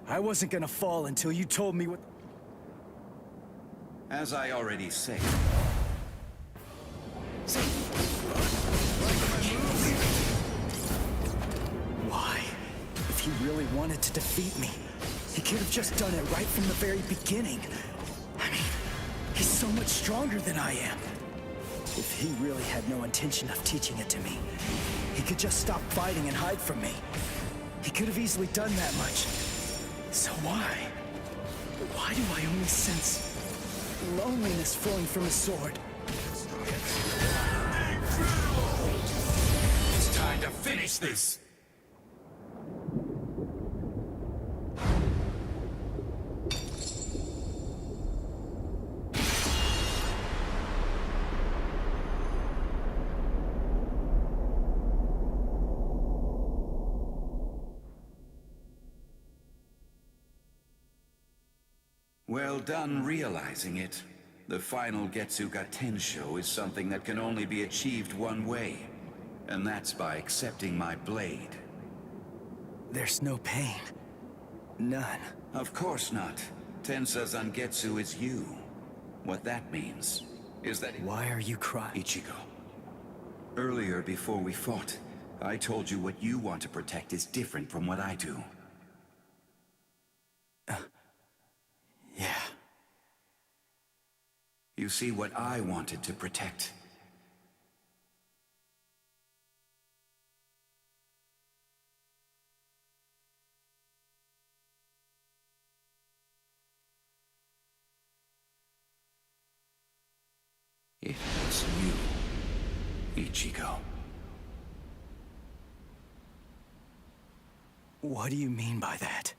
I wasn't gonna fall until you told me what... As I already said... Why? If he really wanted to defeat me, he could have just done it right from the very beginning. I mean, he's so much stronger than I am. If he really had no intention of teaching it to me, he could just stop fighting and hide from me. He could have easily done that much. So why? Why do I only sense loneliness flowing from his sword? It's time to finish this! Well done realizing it. The final Getsuga Tensho is something that can only be achieved one way. And that's by accepting my blade. There's no pain. None. Of course not. Tensa Zangetsu is you. What that means is that... Why are you crying? Ichigo. Earlier, before we fought, I told you what you want to protect is different from what I do. Yeah. You see, what I wanted to protect. It was you, Ichigo. What do you mean by that?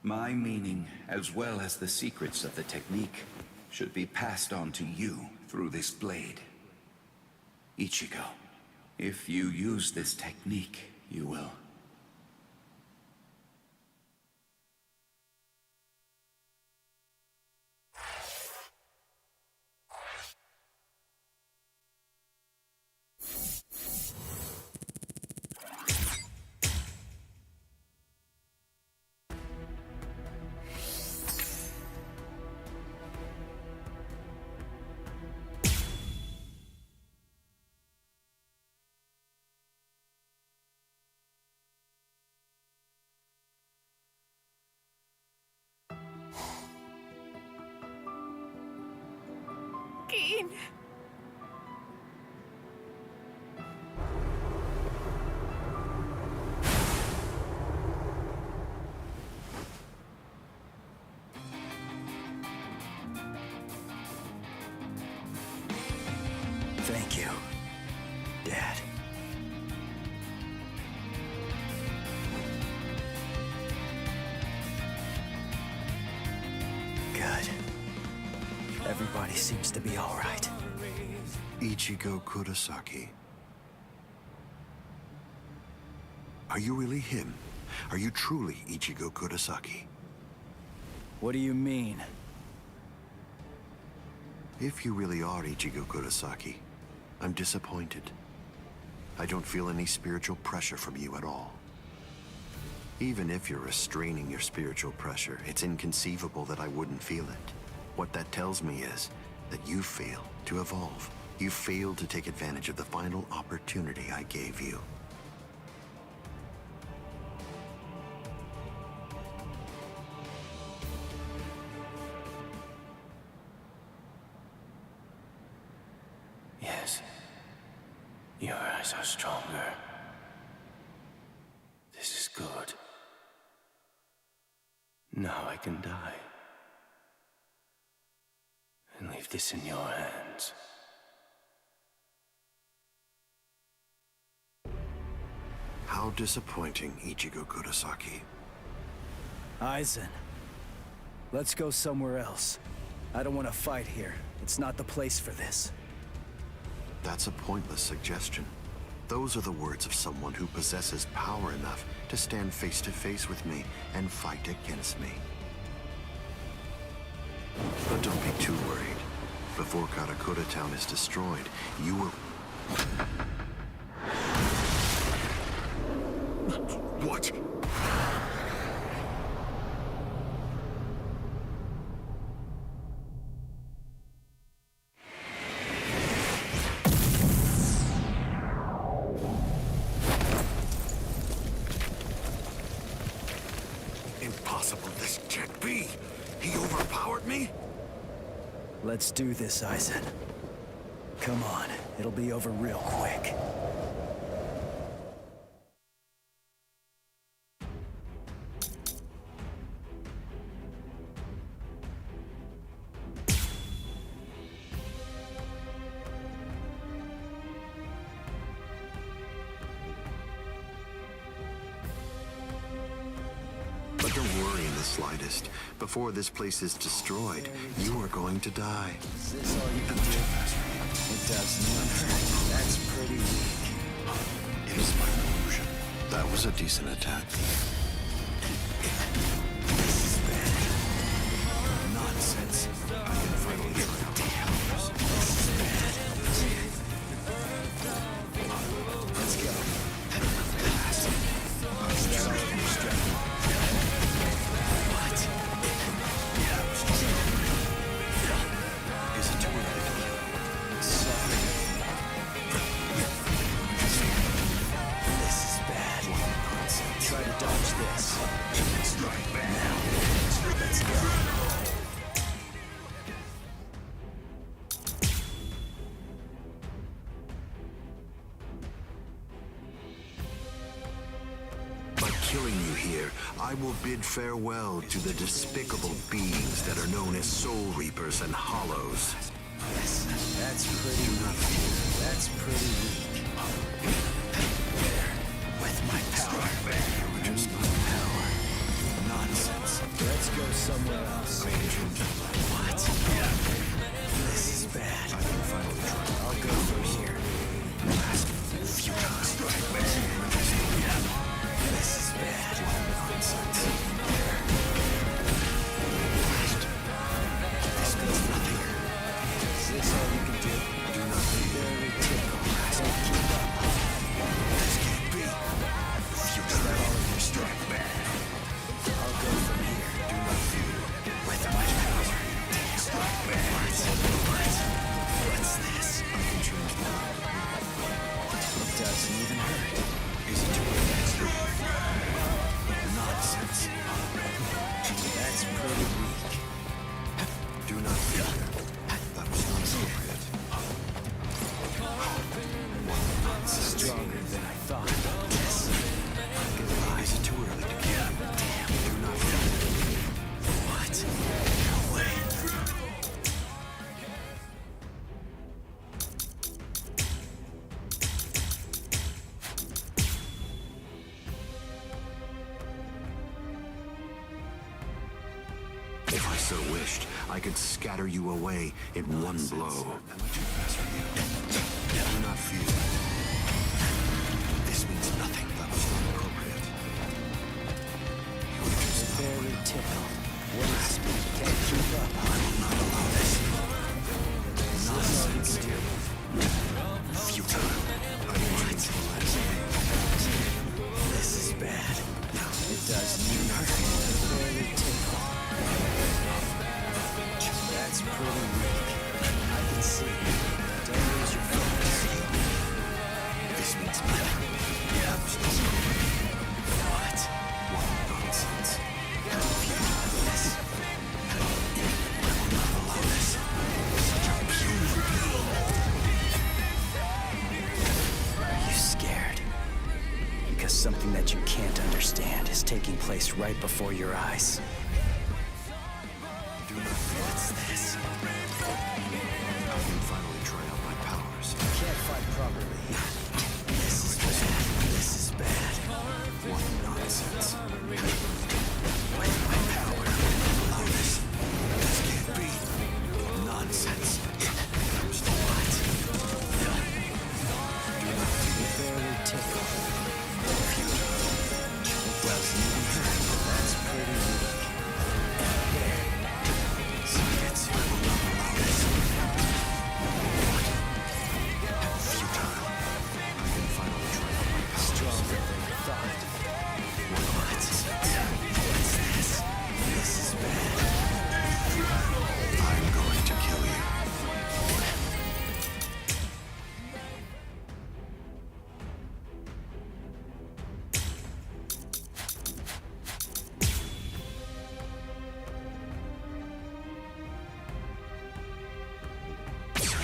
My meaning, as well as the secrets of the technique, should be passed on to you through this blade. Ichigo, if you use this technique, you will... Gin. Thank you, Dad. Good. Everybody seems to be all right. Ichigo Kurosaki. Are you really him? Are you truly Ichigo Kurosaki? What do you mean? If you really are Ichigo Kurosaki, I'm disappointed. I don't feel any spiritual pressure from you at all. Even if you're restraining your spiritual pressure, it's inconceivable that I wouldn't feel it. What that tells me is that you failed to evolve. You failed to take advantage of the final opportunity I gave you. Yes. Your eyes are stronger. This is good. Now I can die. And leave this in your hands. How disappointing, Ichigo Kurosaki. Aizen, let's go somewhere else. I don't want to fight here. It's not the place for this. That's a pointless suggestion. Those are the words of someone who possesses power enough to stand face to face with me and fight against me. But don't be too worried. Before Karakura Town is destroyed, you will... What? Impossible, this can't be! He overpowered me? Let's do this, Aizen. Come on, it'll be over real quick. But don't worry in the slightest. Before this place is destroyed, you are going to die. Is this all you can do? It doesn't even hurt. That's pretty weak. It is my illusion. That was a decent attack. This is bad. Nonsense. I can finally get out. Damn. This is bad. Let's go. Is that all of your strength? What? Is it too early? Sorry. This is bad. Try to dodge this. Strike back. Now, let's go. By killing you here, I will bid farewell to the despicable beings that are known as Soul Reapers and Hollows. Yes, that's pretty weak. That's pretty weak. There, with my power. Use my power. Nonsense. Let's go somewhere else. What? This is bad. I'll go from here. This is bad. This means nothing. Is this all you can do? Do not be barely tickle. Don't keep up. This can't be. Is that all of your strength? I'll go from here. Do not fear. With my power. What's this? It doesn't even hurt. Is it too extra? Nonsense. That's pretty weak. Do not fear. That was not appropriate. Stronger than I thought. Yes. Goodbye. Is it too early to kill? Damn. Do not fear. What? No way. If I so wished, I could scatter you away in one blow. Am I too fast for you? Do not fear. This means nothing. That was not appropriate. You're just Barely tickled. What is speed? Can't keep up. I will not allow this. Nonsense. Futile. I want to This is bad. It doesn't even hurt. Barely tickled. That's pretty weak. I can see. Don't lose your focus. This means nothing. What? What nonsense. This. I will not allow this. Such a puny being. Are you scared? Because something that you can't understand is taking place right before your eyes. Do not fear. What's this? I can finally try out my powers. Can't fight properly. This is bad. This is bad. What nonsense. With my power. Allow this. This can't be. Nonsense. What? Barely tickled. It doesn't even hurt. That's pretty weak. Silence. I will not allow this. Futile. I can finally try out my powers. Stronger than I thought. What? What's this? This is bad. I'm going to kill you.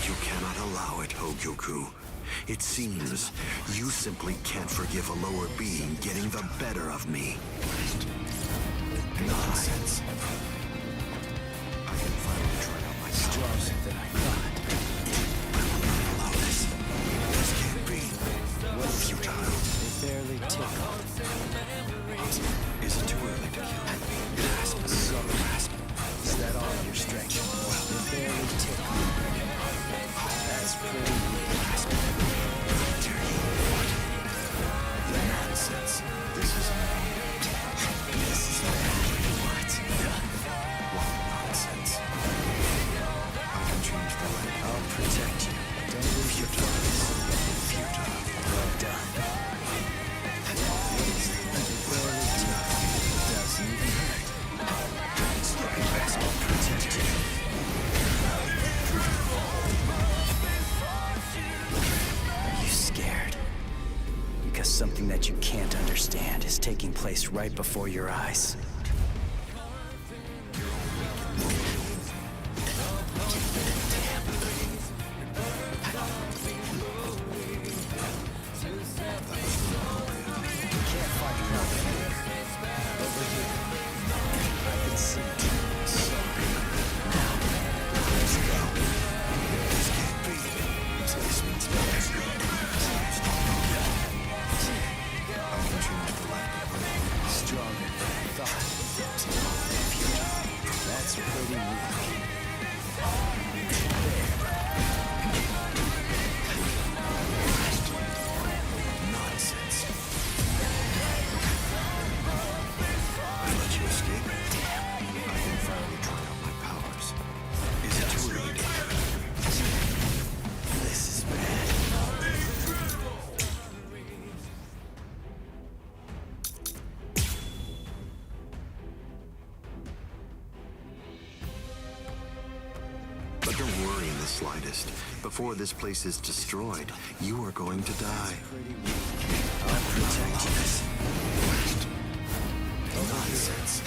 You cannot allow it, Hogyoku. It seems you simply can't forgive a lower being getting the better of me. Nonsense. I can finally try out my powers. Stronger than I thought. I will not allow this. This can't be. Futile. They barely tickled. Is it too early to kill? Grasp. So grasp. Is that all your strength? Well, they barely tickled. That's pretty weak. Dare you? What? Nonsense. This is This is bad. What? what nonsense. I can change the light. I'll protect you. Don't lose your focus. Futile. Well done. Barely tickled. It doesn't even hurt. I'll protect you. Are you scared? Because something that you can't understand is taking place right before your eyes. Can't fight properly. Over here. I can see. Now, let's go. This can't be. This means nothing. I can change the light. Stronger than I thought. slightest. Before this place is destroyed, you are going to die. I'll protect you. Nonsense.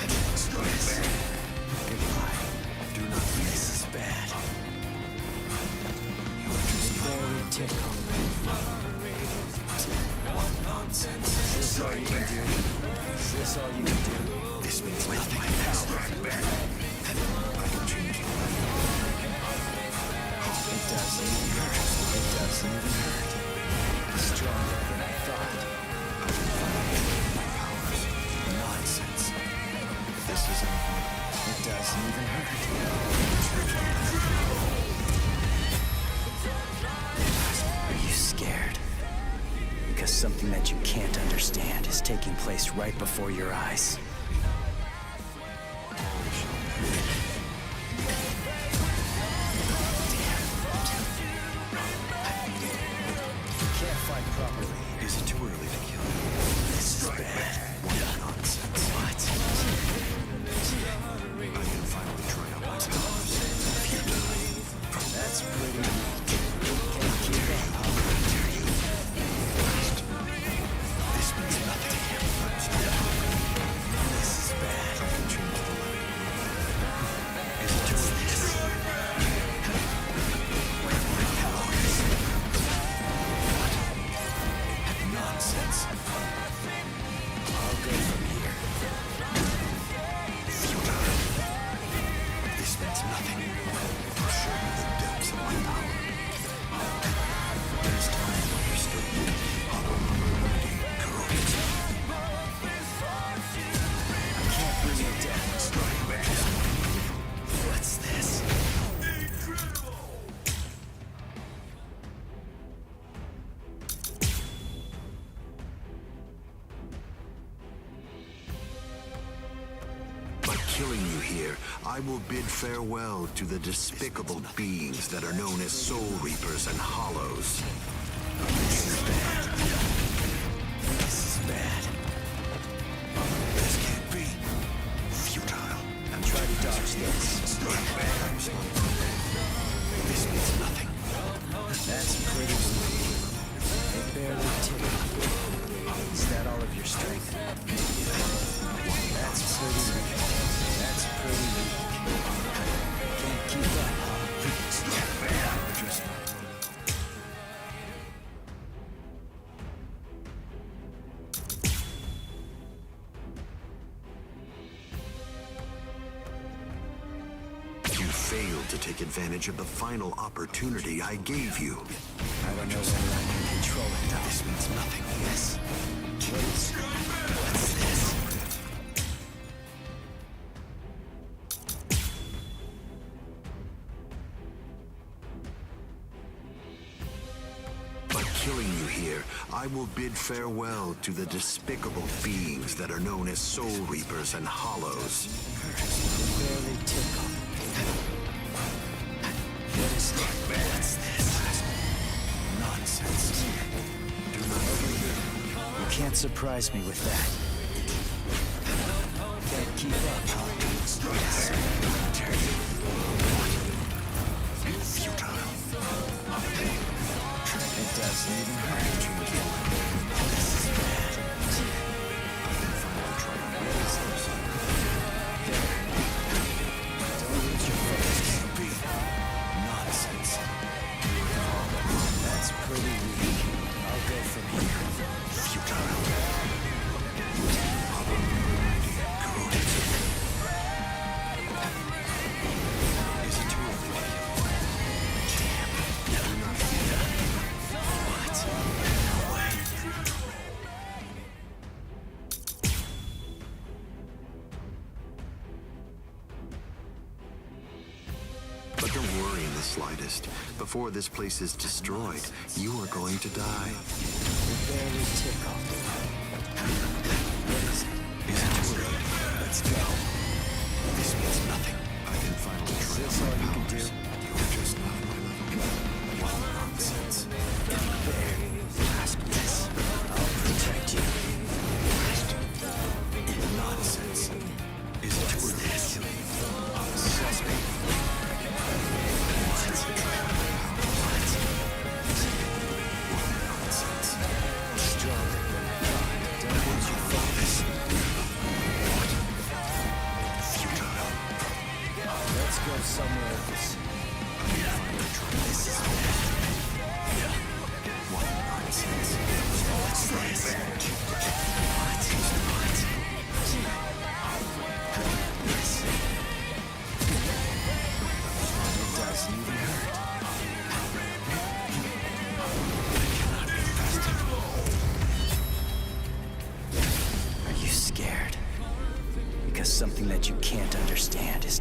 Goodbye. Do not. This is bad. You're just very tickled. What nonsense? Is this all you can do? Is this all you can do? This means nothing. My power. I can change your life. It doesn't even hurt. It doesn't even hurt. Stronger than I thought. My powers. Nonsense. This isn't. It doesn't even hurt. Are you scared? Because something that you can't understand is taking place right before your eyes. Is it too early to kill? This is bad. What nonsense. What? I can finally try out my powers. That's pretty weak. Can't keep up, huh? This means nothing. This is bad. I can change the light. Is it too early? Where are my powers? Nonsense. I'll go from here. Futile. This means nothing. I'll show you the depths of my power. This time I understood you. I can't bring you down. What's this? By killing you here, I will bid farewell to the despicable beings that are known as Soul Reapers and Hollows. This is bad. This is bad. This can't be. Futile. I'll try to dodge this. This means nothing. That's pretty weak. It barely tickled. Is that all of your strength? That's pretty weak. That's pretty weak. Can't keep up, huh? Just you failed to take advantage of the final opportunity I gave you. I don't know whether I can control it, though. This means nothing. Yes. What's this? By killing you here, I will bid farewell to the despicable beings that are known as Soul Reapers and Hollows. Barely tickled. What's this? Nonsense. Do not overhear. You can't surprise me with that. Can't keep up, huh? Yes. Futile. It doesn't even hurt. This is bad. I can finally try out my powers. There. Don't lose your focus. Can't be. Nonsense. That's pretty weak. I'll go from here. Futile. Is it too early? Damn. Do not fear. What? No way. But don't worry in the slightest. Before this place is destroyed, you are going to die. You're barely tickled. What is it? Is it too early? Let's go. This means nothing. I can finally Is try this out all my you can powers. do? You're just not at my level. What nonsense. There. Ask this. I'll protect you. Nonsense. Is it too early? Suspect.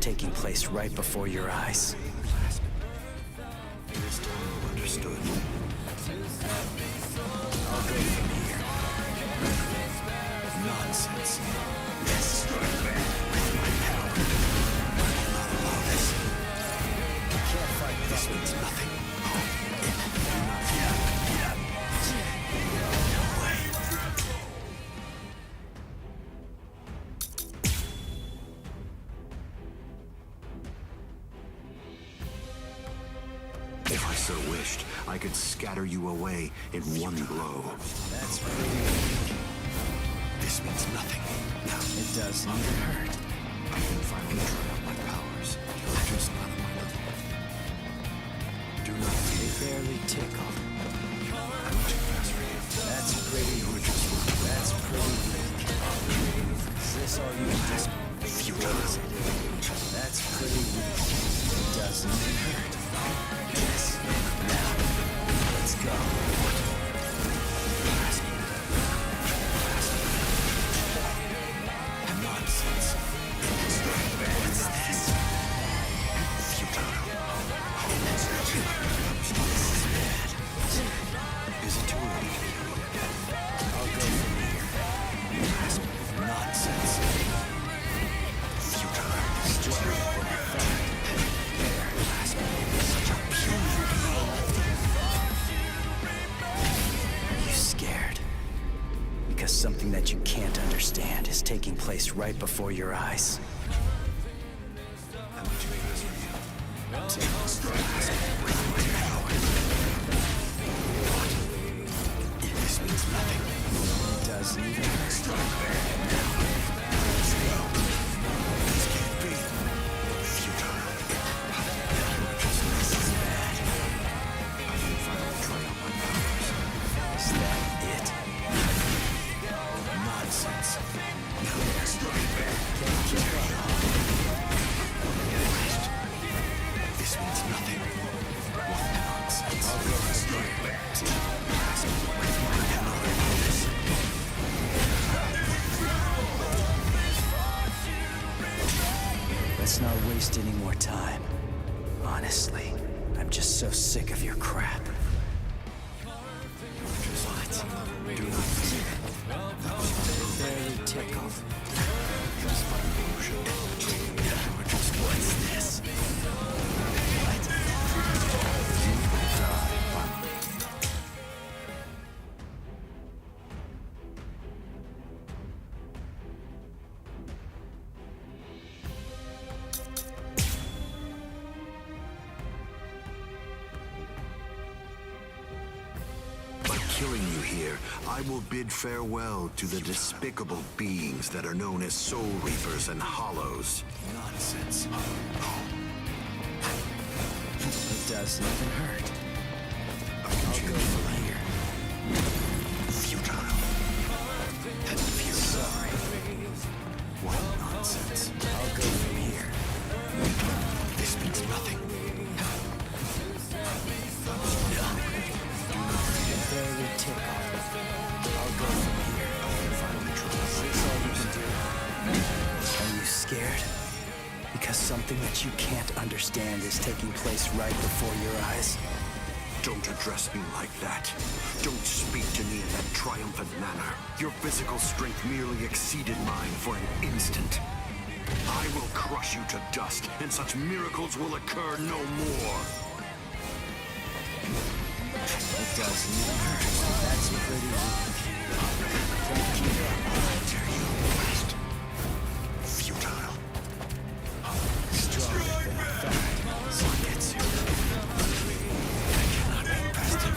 taking place right before your eyes. It is time you understood. I'll go from here. Nonsense. Yes, with my power. I will not allow this. You can't fight this. Means nothing. No way. If I so wished, I could scatter you away in one blow. That's pretty weak. This means nothing. No, it doesn't even hurt. I can finally try out my powers. You're just not on my level. Do not They fear. barely tickle. I'm too fast for you. That's pretty weak. That's pretty weak. Is this all you can do? What is it? That's pretty weak. It doesn't even hurt. Yes. Now, let's go. Nonsense. What's this? Futile. This is bad. Is it too early? I'll go from here. Nonsense. Futile. Stronger than I thought. Such a pure. Are you scared? Because something that you can't understand is taking place right before your eyes. I'm too fast for you. This means nothing. It doesn't even hurt. This can't be. Futile. This is bad. I can finally try out my powers. Is that it? Nonsense. Can't keep up. This means nothing. What nonsense. I'll go from here. Let's not waste any more time. Honestly, I'm just so sick of your crap. What? Do not fear. Barely tickled. What's this? What? By killing you here, I will bid farewell to the despicable beings that are known as Soul Reapers and Hollows. Nonsense. It doesn't even hurt. I'll go from here. Futile. Sorry. What nonsense. I'll go from here. This means nothing. Barely tickle. I'll go from here. Is this all you can do? Are you scared? Because something that you can't understand is taking place right before your eyes? Don't address me like that. Don't speak to me in that triumphant manner. Your physical strength merely exceeded mine for an instant. I will crush you to dust, and such miracles will occur no more. It doesn't even hurt. That's pretty weak. Can't keep up. Dare you rest? Futile. Stronger than I thought. Zangetsu. I cannot be bested.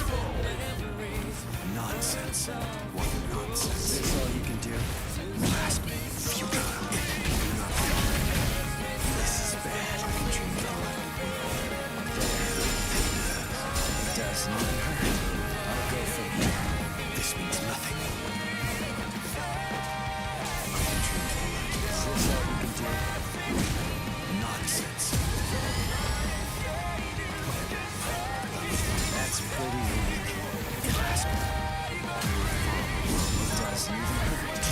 Nonsense. What nonsense. Is this all you can do? Grasp me. Futile. Do not fear. This is bad. I can change all that. It doesn't even hurt. I'll go from here. This means nothing. Is this all you can do? Nonsense. That's pretty weak. Grasp me. It doesn't even hurt.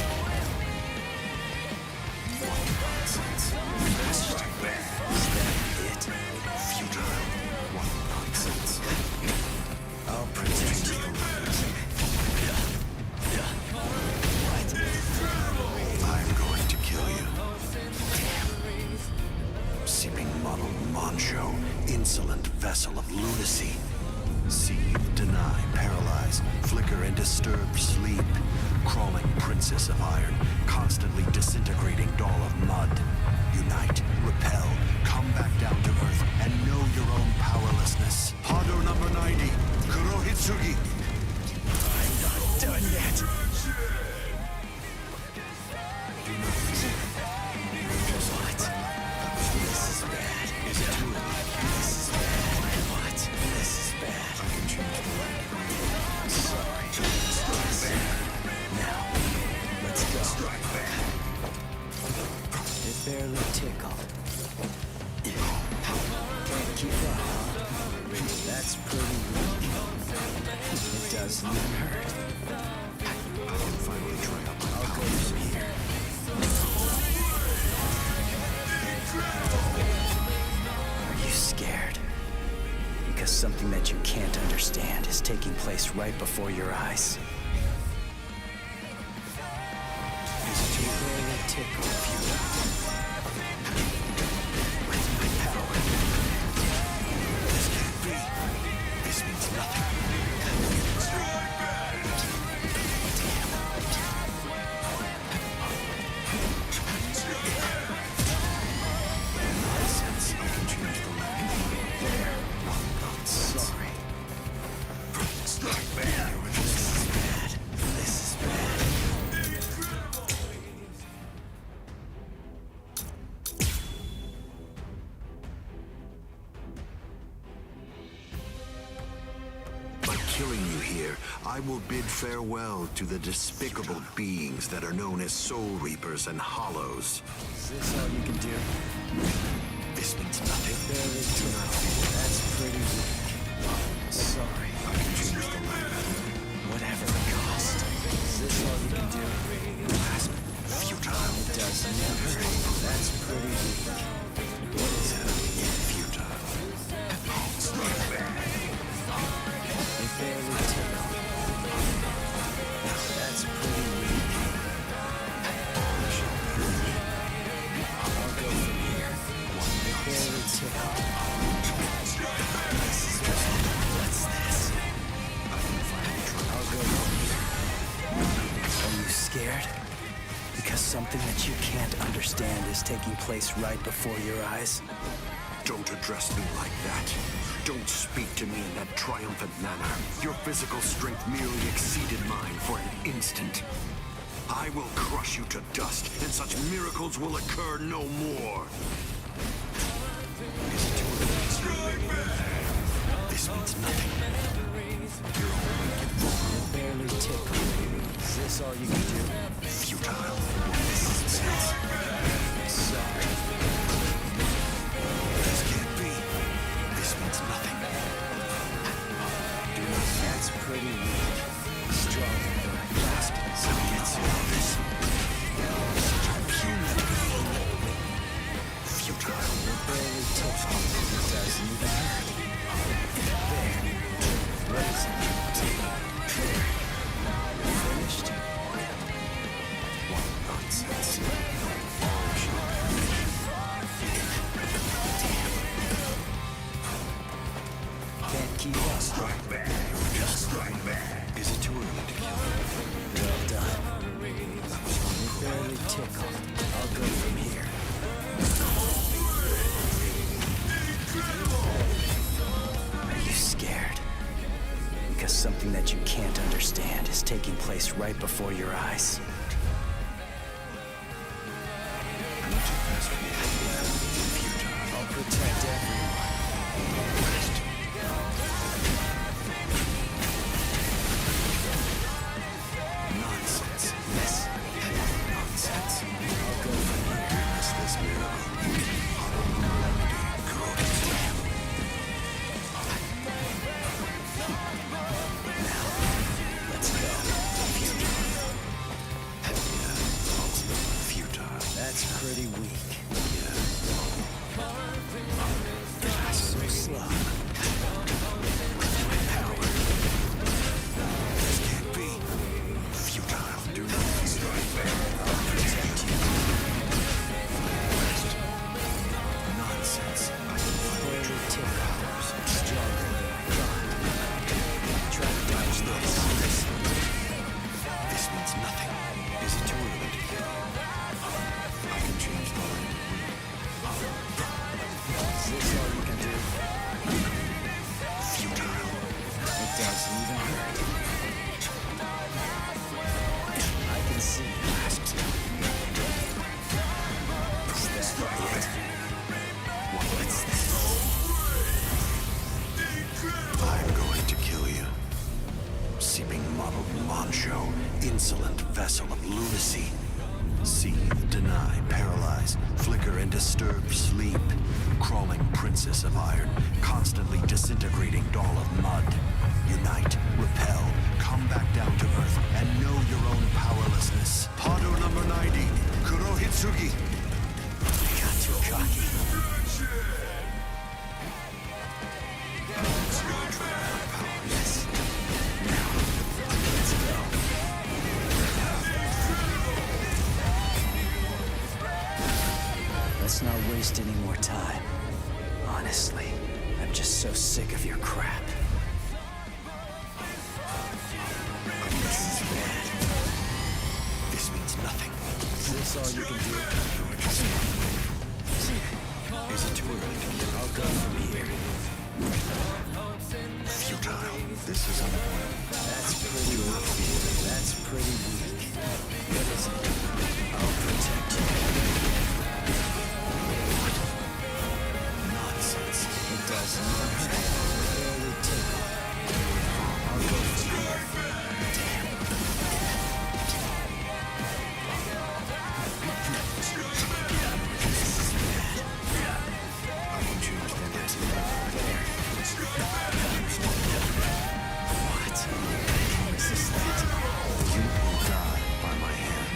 What nonsense. That's too bad. Seethe, deny, paralyze, flicker and disturb sleep. Crawling princess of iron, constantly disintegrating doll of mud. Unite, repel, come back down to earth, and know your own powerlessness. Hado number 90, Kurohitsugi. I'm not done yet. What? This is bad. Is it too late? This is bad. What? This is bad. I can change the light. Sorry. Now, let's go. It barely tickled. Can't keep up, huh? That's pretty weak. It doesn't even hurt. I can finally try out my I'll go from here. Are you scared? Because something that you can't understand is taking place right before your eyes. You barely tickle if you with my power. This can't be. This means nothing. Nonsense. I can change the light. There. Sorry. Strike back. This is bad. This is bad. By killing you here, I will bid farewell to the despicable beings that are known as Soul Reapers and Hollows. Is this all you can do? This means nothing. Barely tickle. That's pretty weak. Sorry. I can change the light. Whatever the cost. Is this all you can do? Grasp. Futile. It doesn't even hurt. That's pretty weak. What is it? Futile. It barely tickle. That's pretty weak. I'll go from here. It barely tickle. What's this? I'll go from here. Are you scared? Because something that you can't understand is taking place right before your eyes? Don't address me like that. Don't speak to me in that triumphant manner. Your physical strength merely exceeded mine for an instant. I will crush you to dust, and such miracles will occur no more. Is it too late? This means nothing. You're all weak and vulnerable. Barely tickle. Is this all you can do? Futile. This is bad. Sorry. This can't be. This means nothing. That's pretty weak. Strong than I grasped. So gets all this. Such a puny being. Futile. It barely tickle. It doesn't even hurt. There. What is it? There. Finished? What nonsense. Can't keep up. Strike back. Just strike back. Is it too early to kill? Well done. It barely tickled. I'll go from here. Are you scared? Because something that you can't understand is taking place right before your eyes. I'm too fast for you. Futile. I'll protect everyone. Rest. Nonsense. Yes. Nonsense. I'll go from here. Witness this miracle. Now, let's go. doesn't even hurt. I can see it. Is that it? What's this? I'm going to kill you. Seeping muddled Moncho, insolent vessel of lunacy. Seethe, deny, paralyze, flicker and disturb sleep. Crawling princess of iron, constantly disintegrating doll of mud. Unite, repel, come back down to earth, and know your own powerlessness. Pado number 90, Kurohitsugi. I got too cocky. Yes. Now, let's go. Let's not waste any more time. Honestly, I'm just so sick of your crap. This is bad. This means nothing. Is this all you can do? Is it too early to kill? I'll go from here. Futile. This is unavoidable. That's pretty weak. That's pretty weak. What is it? I'll protect you. Nonsense. It doesn't hurt. Barely tickle. I'll go from here. Damn. This is bad. I can choose the next There. What? How is this that? You will die by my hand.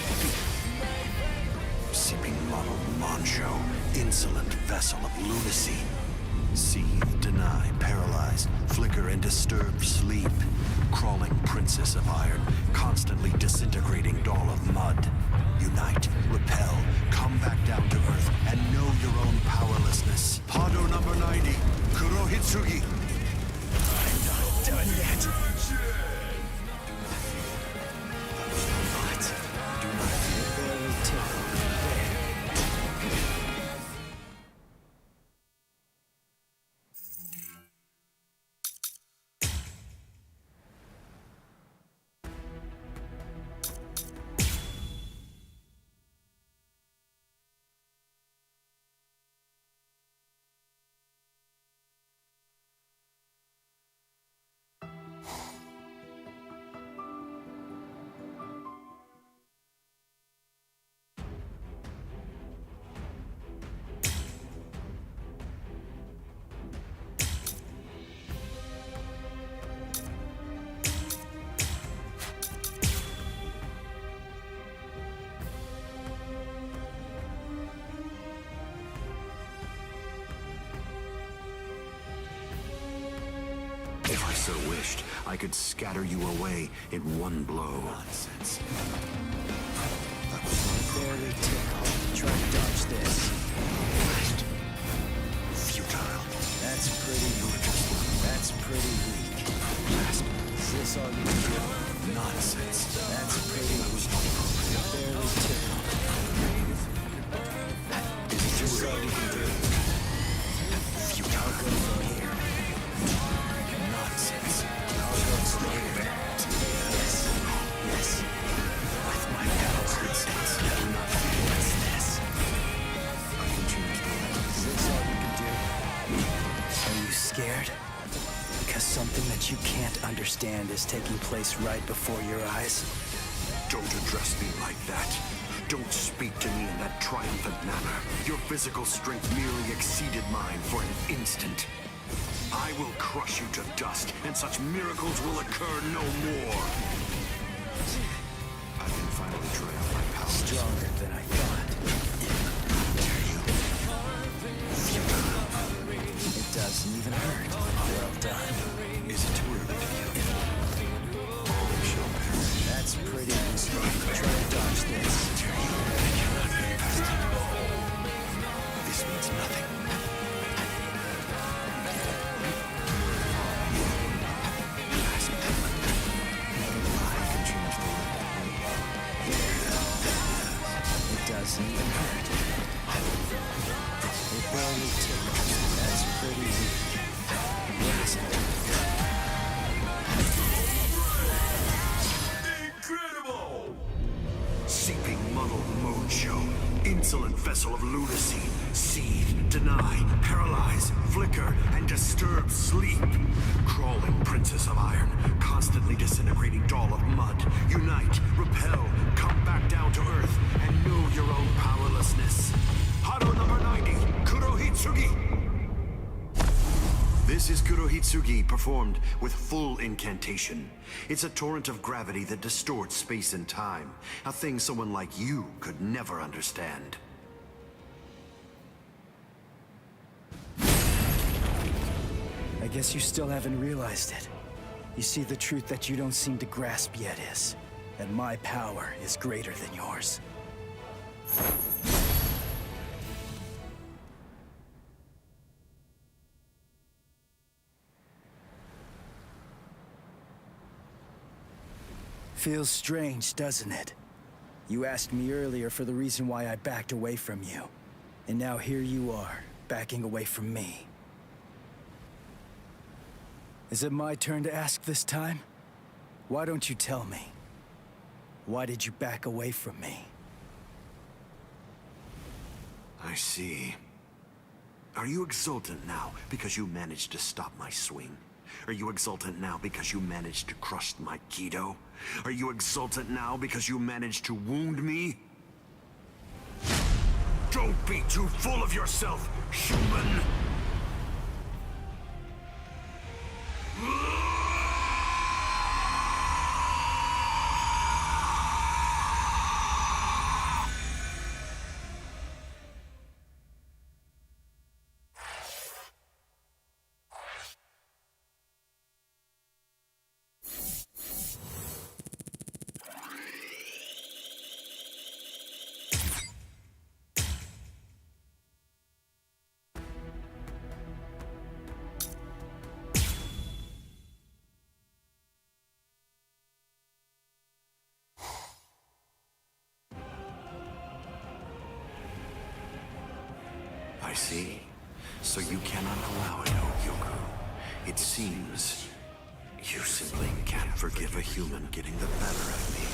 Seeping muddled Moncho, insolent vessel of lunacy. Seethe, deny, paralyze, flicker and disturb sleep. Crawling princess of iron, constantly disintegrating doll of mud. Unite, repel, come back down to earth, and know your own powerlessness. Pado number 90, Kurohitsugi. I'm not done yet. What? Do not fear. Barely tickle. There. If I so wished, I could scatter you away in one blow. Nonsense. Barely tickle. Try to dodge this. Futile. That's pretty weak. That's pretty weak. Is this all you can do? Nonsense. That's pretty weak. Barely tickle. Is it too This all you can do? futile? I'll go from here. Nonsense. I'll go from here. Yes. Yes. With my power. What's this? I can choose the Is this all you can do? Are you scared? Because something that you can't understand is taking place right before your eyes? Don't address me like that. Don't speak to me in that triumphant manner. Your physical strength merely exceeded mine for an instant. I will crush you to dust, and such miracles will occur no more. I can finally try out my powers. Stronger than I thought. Dare you? Futile. It doesn't even hurt. Well done. Is it too early to kill you? All shall perish. That's pretty easy. Try to dodge this. I cannot get past it. This means nothing. I can change the It doesn't even hurt. It barely tickles. That's pretty weak. What is it? vessel of lunacy, seethe, deny, paralyze, flicker, and disturb sleep. Crawling princess of iron, constantly disintegrating doll of mud. Unite, repel, come back down to earth, and know your own powerlessness. Hado number 90, Kurohitsugi! This is Kurohitsugi performed with full incantation. It's a torrent of gravity that distorts space and time, a thing someone like you could never understand. I guess you still haven't realized it. You see, the truth that you don't seem to grasp yet is that my power is greater than yours. Feels strange, doesn't it? You asked me earlier for the reason why I backed away from you. And now here you are, backing away from me. Is it my turn to ask this time? Why don't you tell me? Why did you back away from me? I see. Are you exultant now because you managed to stop my swing? Are you exultant now because you managed to crush my Kido? Are you exultant now because you managed to wound me? Don't be too full of yourself, human! I see. So you cannot allow it, Yoku. It seems you simply can't forgive a human getting the better of me.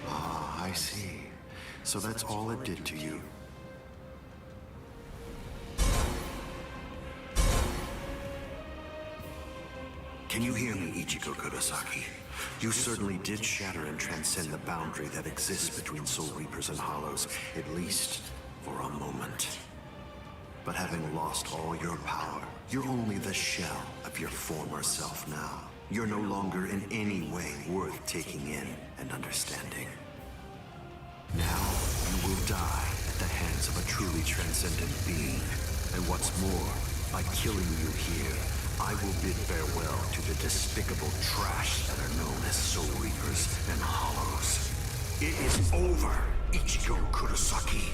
Ah, I see. So that's all it did to you. Can you hear me, Ichigo Kurosaki? You certainly did shatter and transcend the boundary that exists between Soul Reapers and Hollows, at least for a moment. But having lost all your power, you're only the shell of your former self now. You're no longer in any way worth taking in and understanding. Now, you will die at the hands of a truly transcendent being. And what's more, by killing you here, I will bid farewell to the despicable trash that are known as Soul Reapers and Hollows. It is over, Ichigo Kurosaki.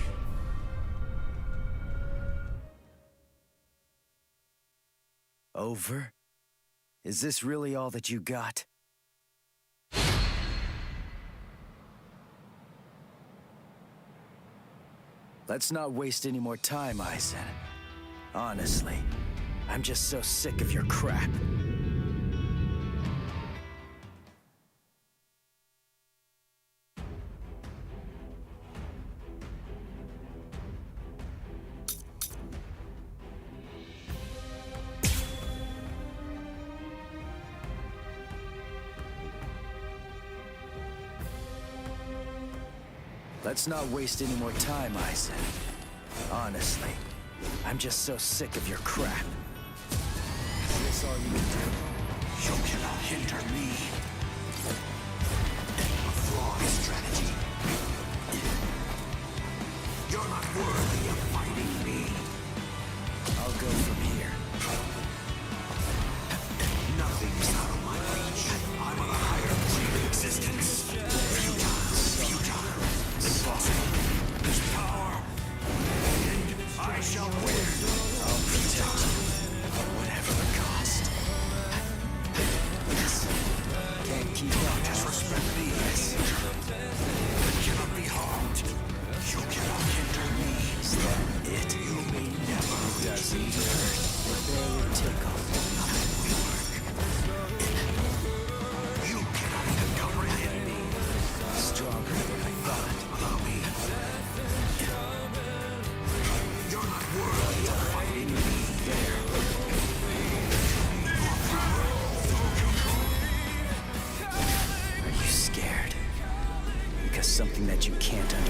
Over? Is this really all that you got? Let's not waste any more time, Aizen. Honestly, I'm just so sick of your crap. Let's not waste any more time, Aizen. Honestly, I'm just so sick of your crap. Is this all you can do? You cannot hinder me. A flawed strategy. You're not worthy of fighting me. I'll go from here. Nothing's out of my reach. I'm on a higher plane of existence. Futile. Impossible. There's power. And I shall win. I'll protect you. Whatever the cost.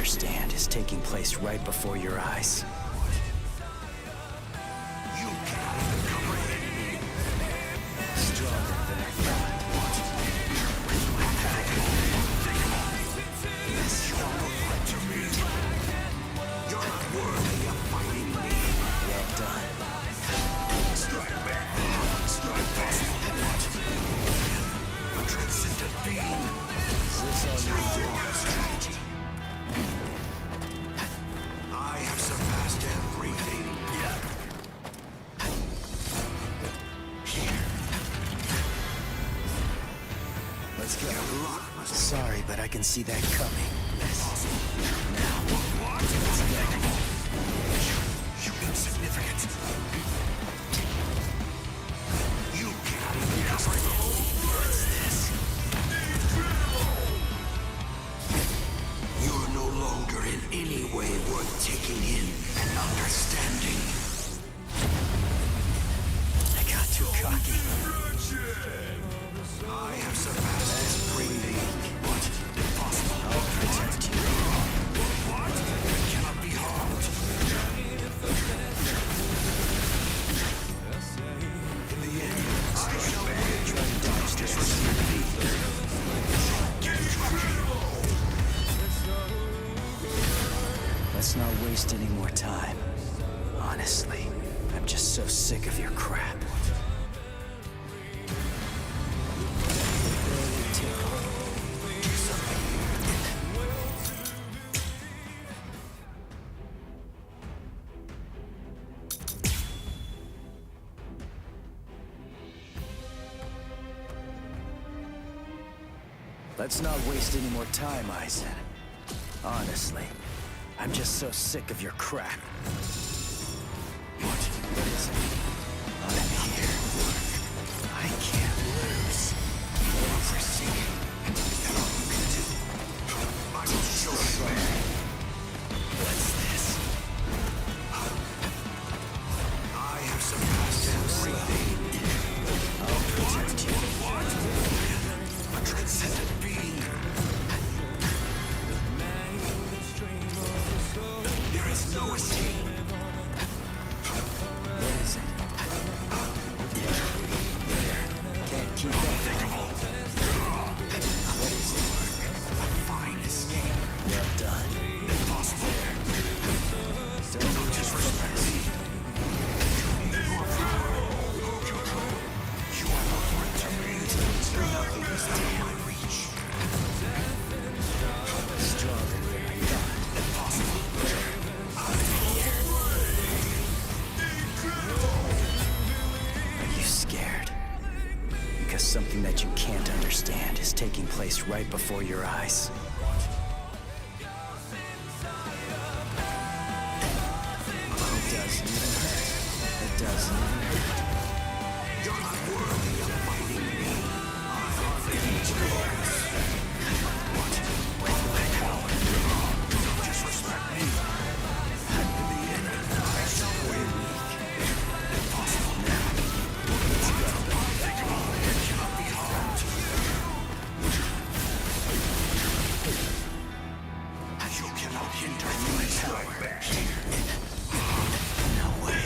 understand is taking place right before your eyes. You cannot even comprehend me. Stronger than I thought. Yes, you are no threat to me. You're not worthy of fighting me. Well done. Strike back. Strike back. A transcendent being. Strategy. I have surpassed everything. Let's go. Sorry, but I can see that coming. You insignificant. You cannot even comprehend. What's this? You're no longer in any way worth taking in and understanding. I got too cocky. I have surpassed everything. What? Impossible. I'll protect you. What? You cannot be harmed. In the end, I shall win. Try to dodge this. Let's not waste any more time. Honestly, I'm just so sick of your crap. Let's not waste any more time, I said. Honestly, I'm just so sick of your crap. What is it? I'm here. I can't lose. Forsaken. Is that all you can do? I will show you. What's this? I have surpassed everything. I'll protect you. What? A transcendent being. There is no escape. What is it? Can't keep up. What is it? A fine escape. Well done. Impossible. Don't disrespect me. You are power. You are no threat to me. Nothing is within my reach. Stronger than I thought. Impossible. Are you scared? Because something that you can't understand is taking place right before your eyes. It doesn't even hurt. It doesn't even hurt. You're not worthy of fighting me. I hardly need your voice. What? With my power. Don't disrespect me. In the end, I shall win. Impossible. Let's go. It cannot be harmed. You cannot hinder my power. No way.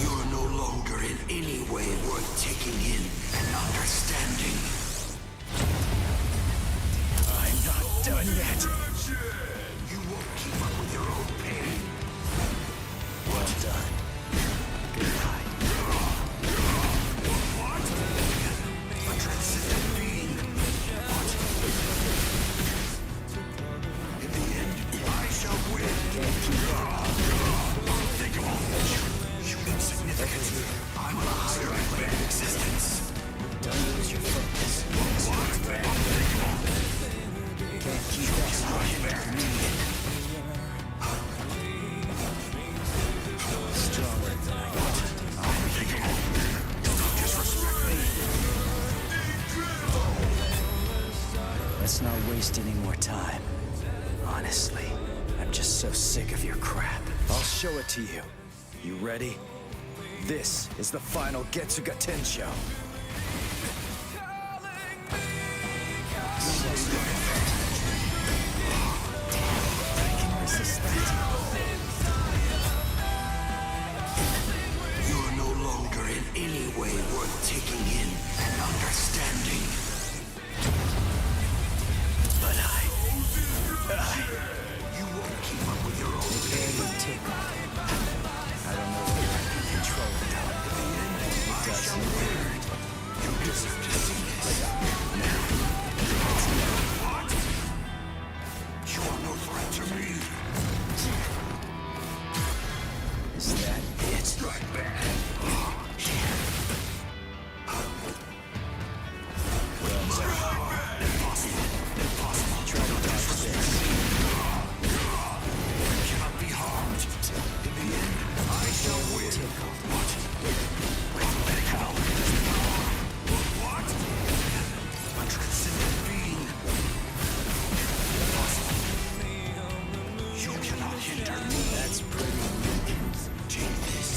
You're no longer in any way worth taking in and understanding. I'm not done yet. You won't keep up with your own pain. Well done. Goodbye. What? A transcendent being. What? In the end, I shall win. Can't keep up. Unthinkable. You insignificant. I'm on a higher plane of existence. Don't lose your focus. What? Unthinkable. Can't keep up. Stronger than I thought. Unthinkable. Don't disrespect me. Let's not waste any more time. Honestly, I'm just so sick of your crap. I'll show it to you. You ready? This is the final Getsuga Tensho. You're no longer in any way worth taking in and understanding. But you won't keep up with your own game. I don't know whether I can control it though. In the end, I shall win. You deserve to see this. Now, what? You are no threat to me. Is that it? Strike back. Impossible. Impossible. Try to dodge this. You cannot be harmed. In the end, I shall win. What? What the hell? What? A transcendent being. Impossible. You cannot hinder me. That's pretty weak. Take this.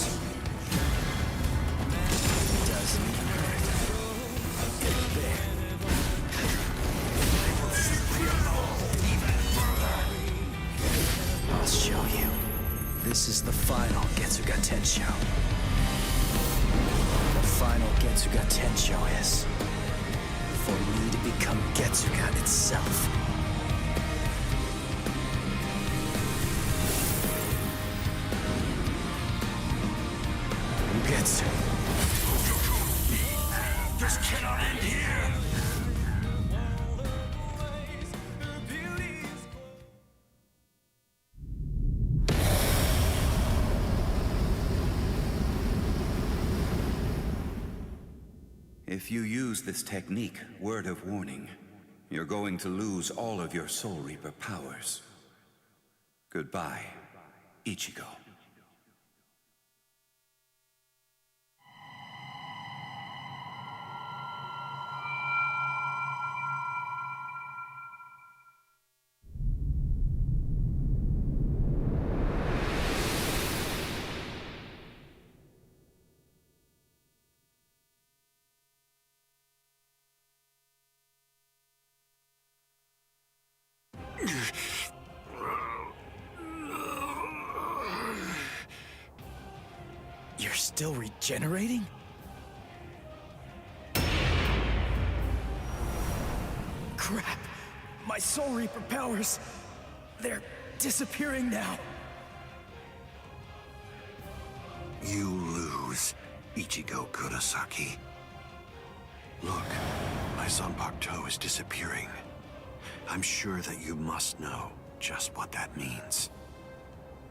Doesn't even hurt. There. I will simply evolve even further. I'll show you. This is the final Getsuga Tensho. The final Getsuga Tensho is for me to become Getsuga itself. Getsu. This cannot end here. If you use this technique, word of warning, you're going to lose all of your Soul Reaper powers. Goodbye, Ichigo. You're still regenerating? Crap! My Soul Reaper powers! They're disappearing now! You lose, Ichigo Kurosaki. Look, my Zanpakuto is disappearing. I'm sure that you must know just what that means.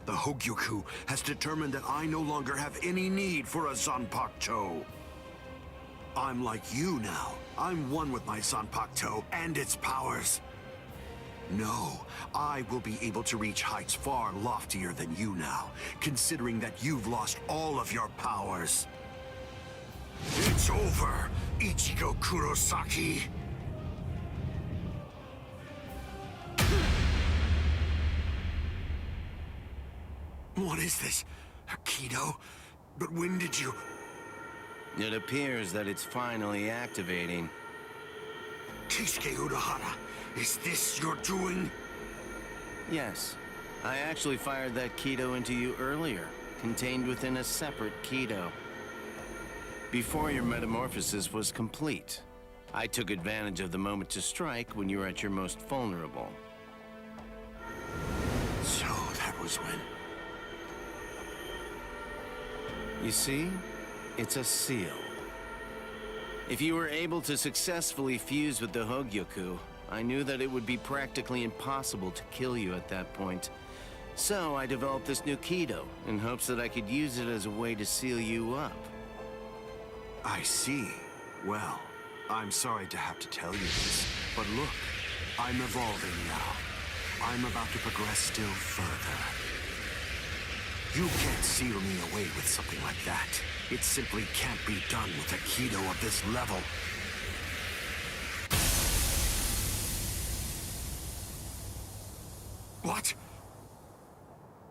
The Hogyoku has determined that I no longer have any need for a Zanpakuto. I'm like you now. I'm one with my Zanpakuto and its powers. No, I will be able to reach heights far loftier than you now, considering that you've lost all of your powers. It's over, Ichigo Kurosaki. What is this? A Kido? But when did you... It appears that it's finally activating. Kisuke Urahara, is this your doing? Yes. I actually fired that Kido into you earlier, contained within a separate Kido. Before your metamorphosis was complete, I took advantage of the moment to strike when you were at your most vulnerable. So that was when... You see? It's a seal. If you were able to successfully fuse with the Hogyoku, I knew that it would be practically impossible to kill you at that point. So I developed this new Kido, in hopes that I could use it as a way to seal you up. I see. Well, I'm sorry to have to tell you this, but look, I'm evolving now. I'm about to progress still further. You can't seal me away with something like that. It simply can't be done with a Kido of this level. What?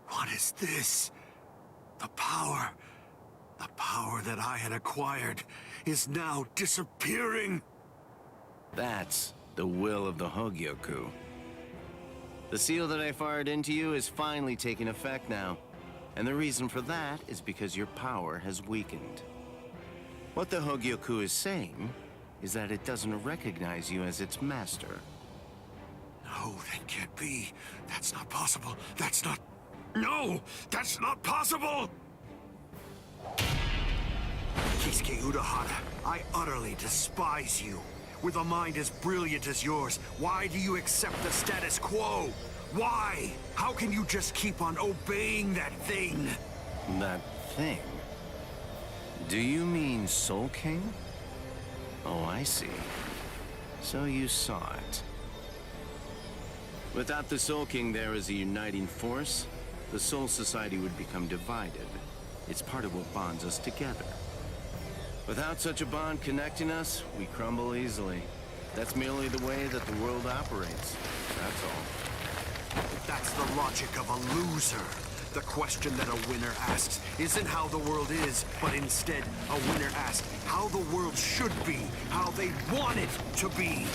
What is this? The power that I had acquired is now disappearing. That's the will of the Hogyoku. The seal that I fired into you is finally taking effect now. And the reason for that is because your power has weakened. What the Hogyoku is saying is that it doesn't recognize you as its master. No, that can't be. That's not possible. That's not... No! That's not possible! Kisuke Urahara, I utterly despise you. With a mind as brilliant as yours, why do you accept the status quo? Why? How can you just keep on obeying that thing? That thing? Do you mean Soul King? Oh, I see. So you saw it. Without the Soul King there as a uniting force, the Soul Society would become divided. It's part of what bonds us together. Without such a bond connecting us, we crumble easily. That's merely the way that the world operates. That's all. That's the logic of a loser. The question that a winner asks isn't how the world is, but instead, a winner asks how the world should be, how they want it to be.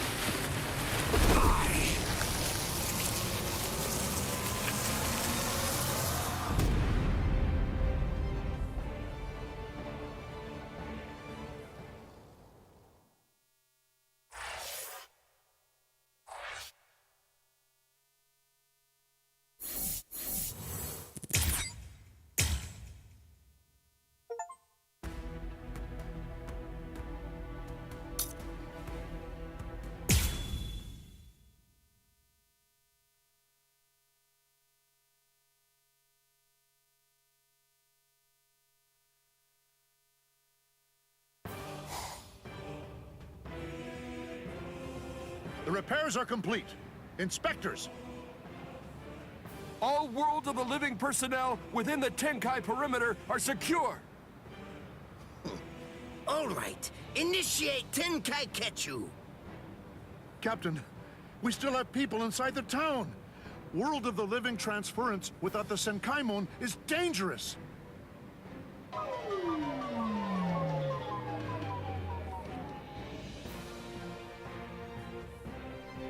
The repairs are complete. Inspectors! All World of the Living personnel within the Tenkai perimeter are secure. All right. Initiate Tenkai Ketchu. Captain, we still have people inside the town. World of the Living transference without the Senkaimon is dangerous.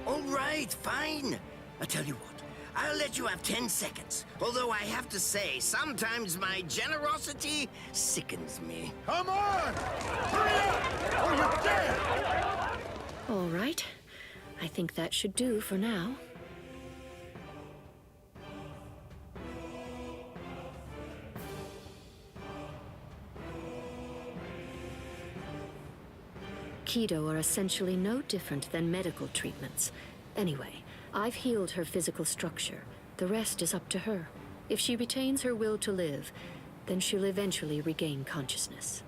All right, fine. I tell you what, I'll let you have 10 seconds. Although I have to say, sometimes my generosity sickens me. Come on! Hurry up! Or you're dead! All right. I think that should do for now. Keto are essentially no different than medical treatments. Anyway, I've healed her physical structure. The rest is up to her. If she retains her will to live, then she'll eventually regain consciousness.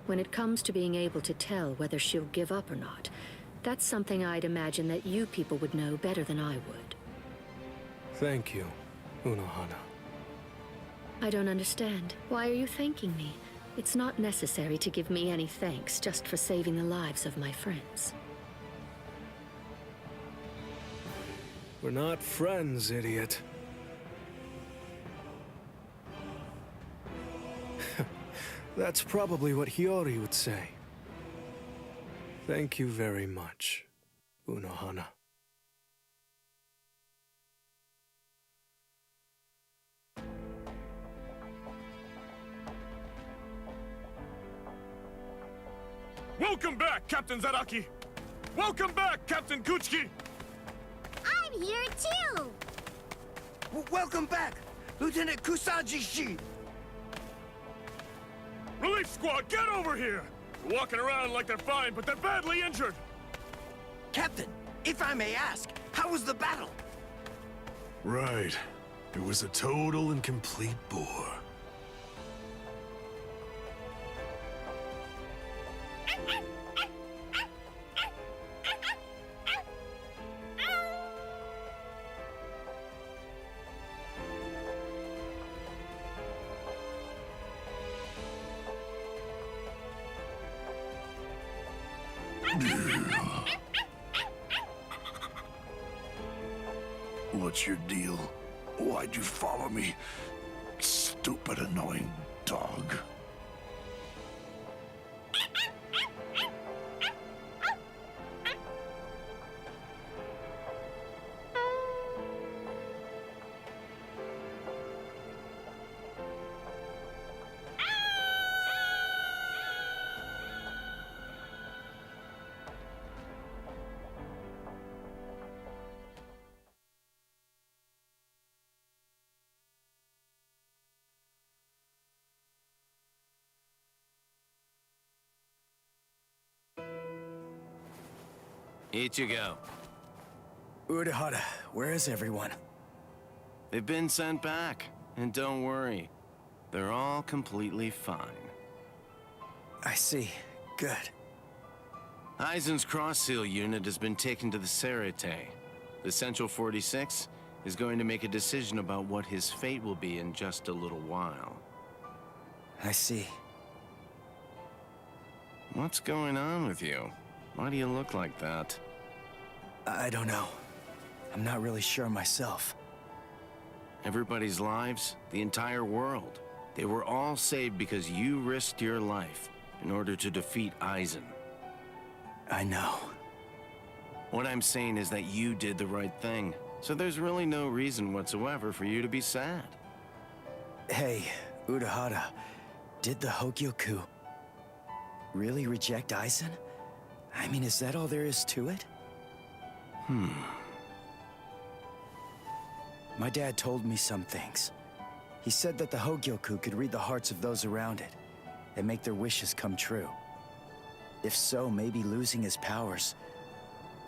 When it comes to being able to tell whether she'll give up or not, that's something I'd imagine that you people would know better than I would. Thank you, Unohana. I don't understand. Why are you thanking me? It's not necessary to give me any thanks just for saving the lives of my friends. We're not friends, idiot. That's probably what Hiyori would say. Thank you very much, Unohana. Welcome back, Captain Zaraki! Welcome back, Captain Kuchiki! I'm here too! Welcome back, Lieutenant Kusaji-shi! Relief squad, get over here! They're walking around like they're fine, but they're badly injured! Captain, if I may ask, how was the battle? Right. It was a total and complete bore. What's your deal? Why'd you follow me? Stupid, annoying dog. Ichigo. Urahara, where is everyone? They've been sent back. And don't worry, they're all completely fine. I see. Good. Aizen's cross-seal unit has been taken to the Serete. The Central 46 is going to make a decision about what his fate will be in just a little while. I see. What's going on with you? Why do you look like that? I don't know. I'm not really sure myself. Everybody's lives, the entire world, they were all saved because you risked your life in order to defeat Aizen. I know. What I'm saying is that you did the right thing, so there's really no reason whatsoever for you to be sad. Hey, Urahara, did the Hogyoku really reject Aizen? I mean, is that all there is to it? My dad told me some things. He said that the Hogyoku could read the hearts of those around it and make their wishes come true. If so, maybe losing his powers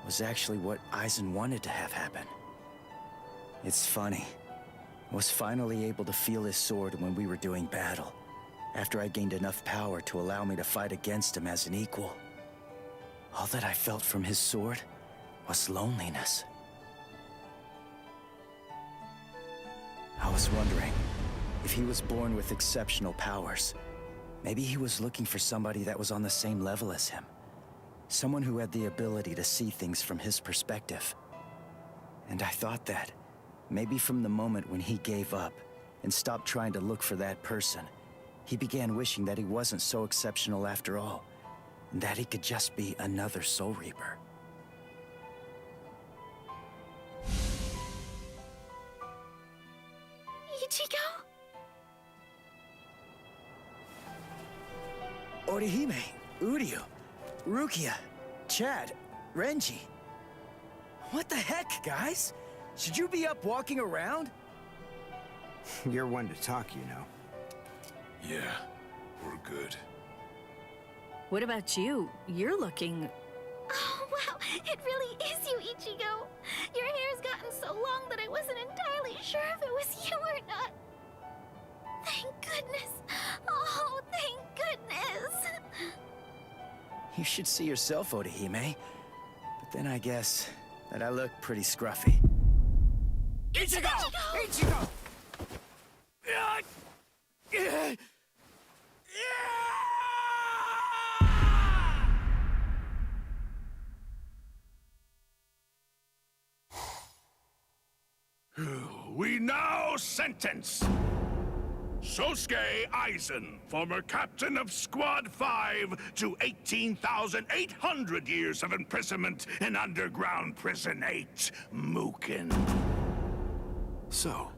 was actually what Aizen wanted to have happen. It's funny. I was finally able to feel his sword when we were doing battle, after I gained enough power to allow me to fight against him as an equal. All that I felt from his sword was loneliness. I was wondering if he was born with exceptional powers. Maybe he was looking for somebody that was on the same level as him. Someone who had the ability to see things from his perspective. And I thought that, maybe from the moment when he gave up and stopped trying to look for that person, he began wishing that he wasn't so exceptional after all, and that he could just be another Soul Reaper. Ichigo? Orihime, Uryu, Rukia, Chad, Renji. What the heck, guys? Should you be up walking around? You're one to talk, you know. Yeah, we're good. What about you? You're looking... Oh, wow, it really is you, Ichigo. Your hair's gotten so long that I wasn't entirely sure if it was you or not. Thank goodness. Oh, thank goodness. You should see yourself, Orihime. But then I guess that I look pretty scruffy. Ichigo! Ichigo! We now sentence Sosuke Aizen, former captain of Squad 5, to 18,800 years of imprisonment in underground prison 8, Mukin. So,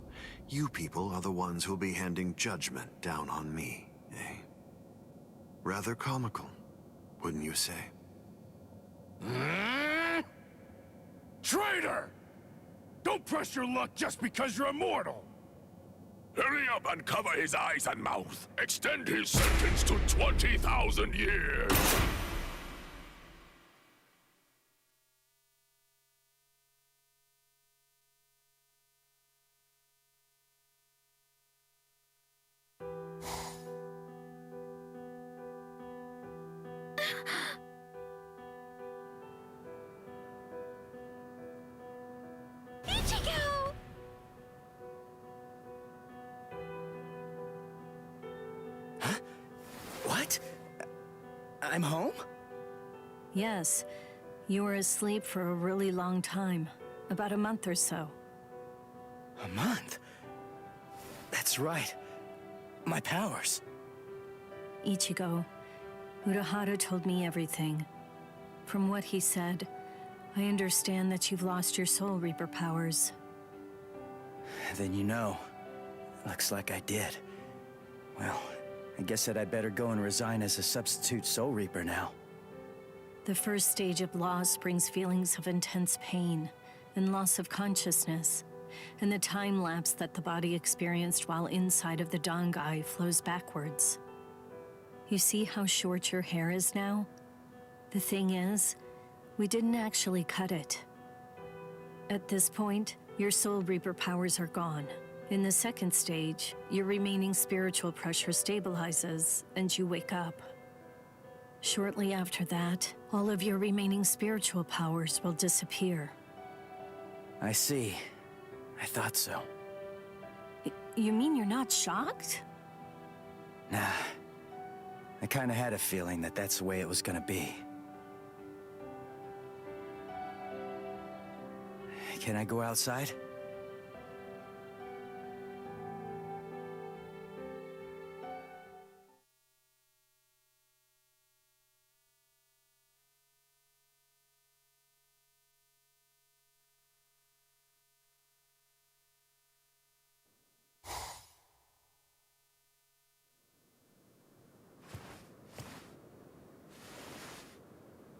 you people are the ones who'll be handing judgment down on me, eh? Rather comical, wouldn't you say? Traitor! Don't press your luck just because you're immortal! Hurry up and cover his eyes and mouth. Extend his sentence to 20,000 years. Ichigo! What? I'm home? Yes. You were asleep for a really long time. About a month or so. A month? That's right. My powers. Ichigo, Urahara told me everything. From what he said, I understand that you've lost your Soul Reaper powers. Then you know. Looks like I did. Well, I guess that I'd better go and resign as a substitute Soul Reaper now. The first stage of loss brings feelings of intense pain and loss of consciousness, and the time lapse that the body experienced while inside of the Dangai flows backwards. You see how short your hair is now? The thing is, We didn't actually cut it. At this point, your Soul Reaper powers are gone. In the second stage, your remaining spiritual pressure stabilizes, and you wake up. Shortly after that, all of your remaining spiritual powers will disappear. I see. I thought so. You mean you're not shocked? Nah. I kinda had a feeling that that's the way it was gonna be. Can I go outside?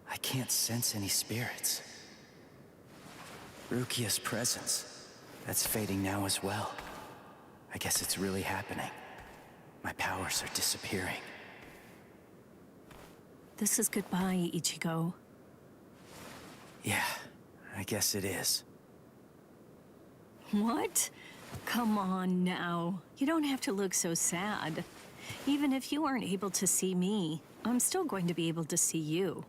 I can't sense any spirits. Rukia's presence, that's fading now as well. I guess it's really happening. My powers are disappearing. This is goodbye, Ichigo. Yeah, I guess it is. What? Come on now. You don't have to look so sad. Even if you aren't able to see me, I'm still going to be able to see you.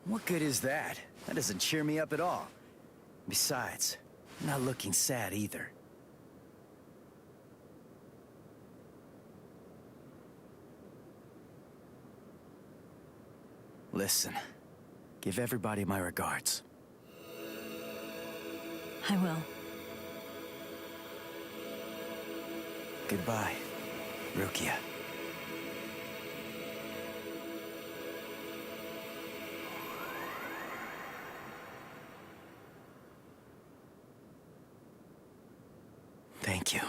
What good is that? That doesn't cheer me up at all. Besides, I'm not looking sad either. Listen, give everybody my regards. I will. Goodbye, Rukia. Thank you.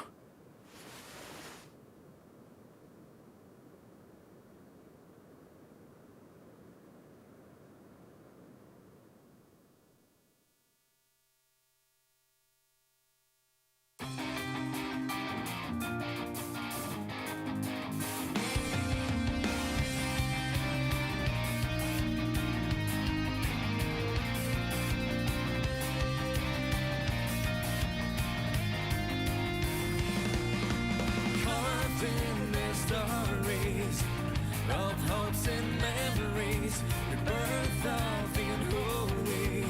Stories of hopes and memories, rebirth of the unholy,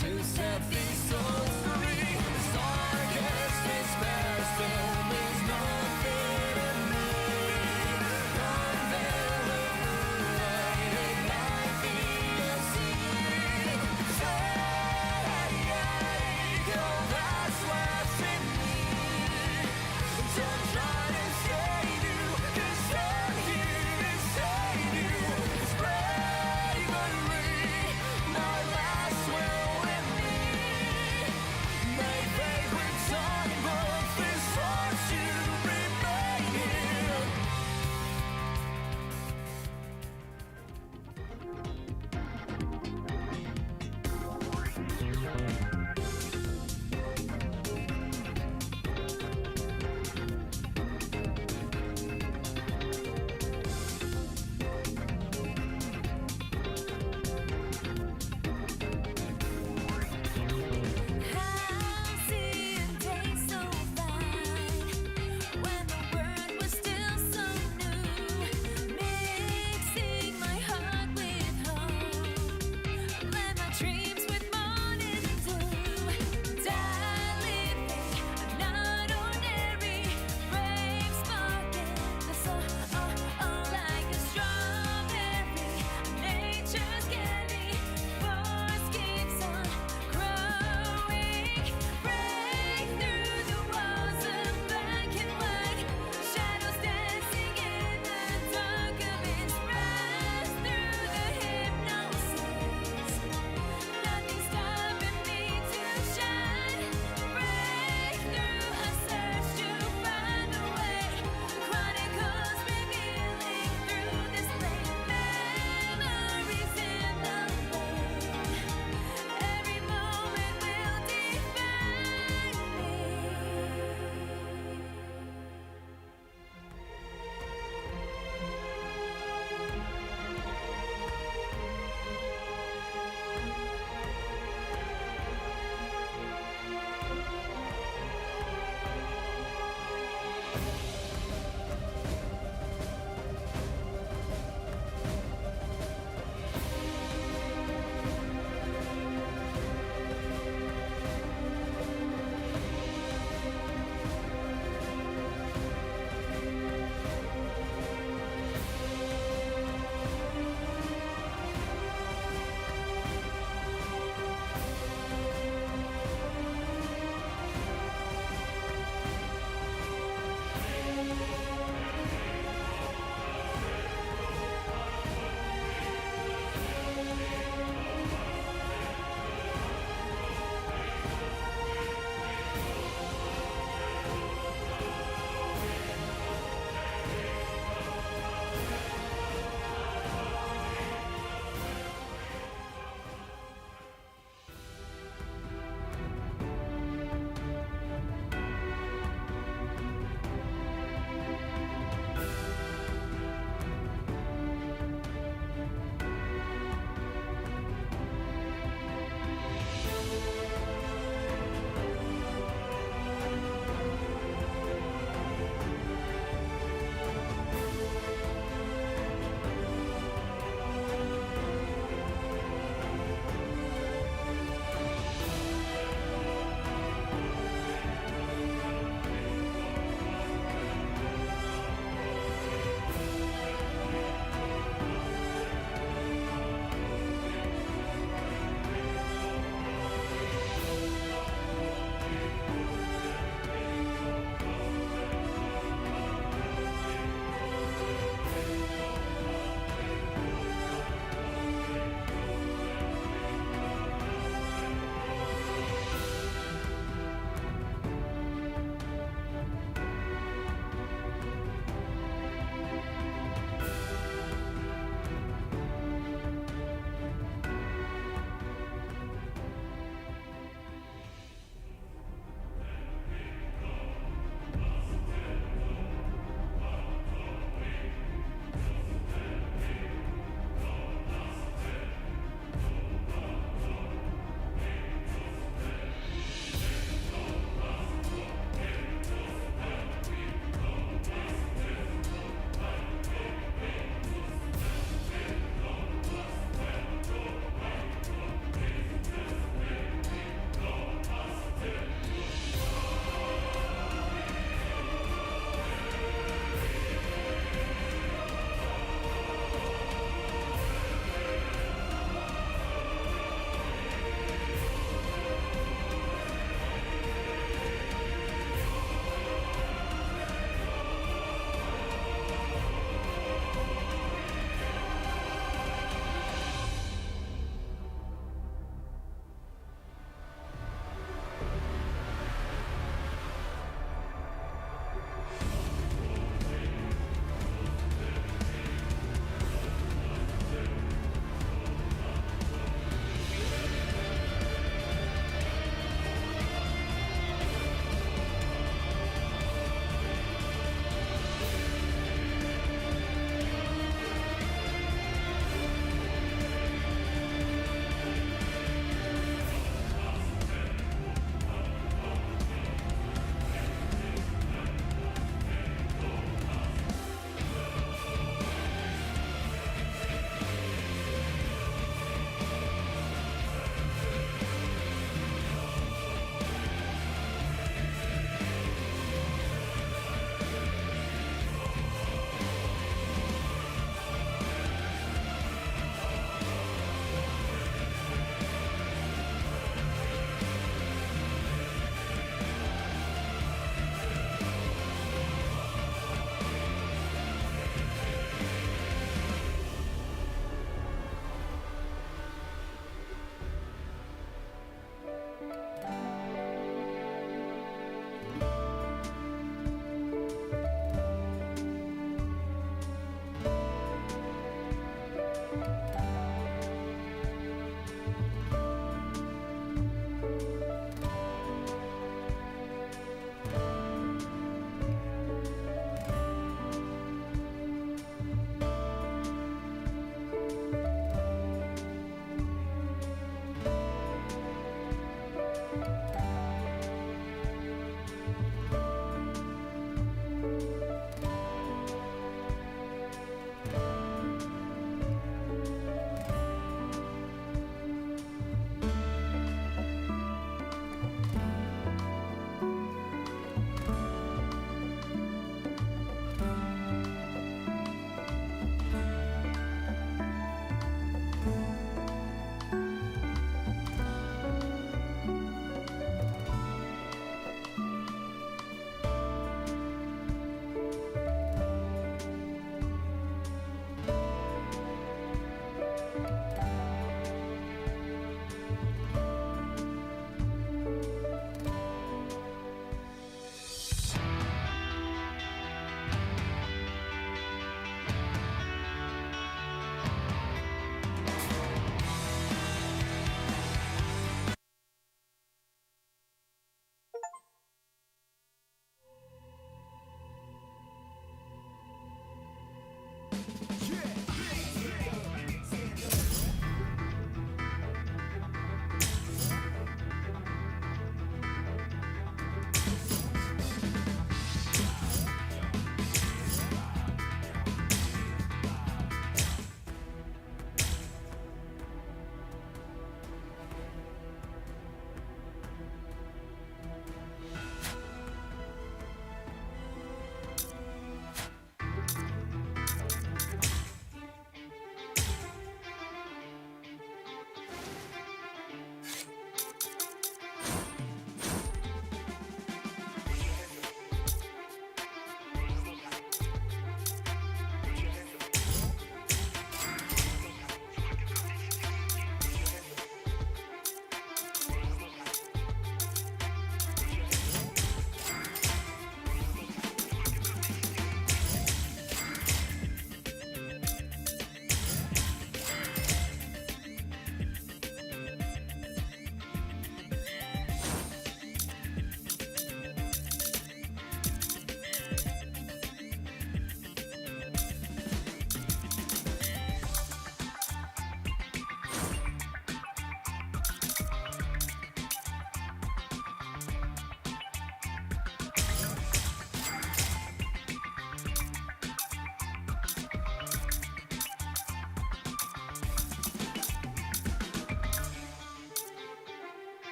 to set these souls free. As darkest despair still means nothing to me. Unveil the moonlight, ignite the sea. Say, all that's left in me. Don't try to save you, 'cause I'm here to save you. It's bravery.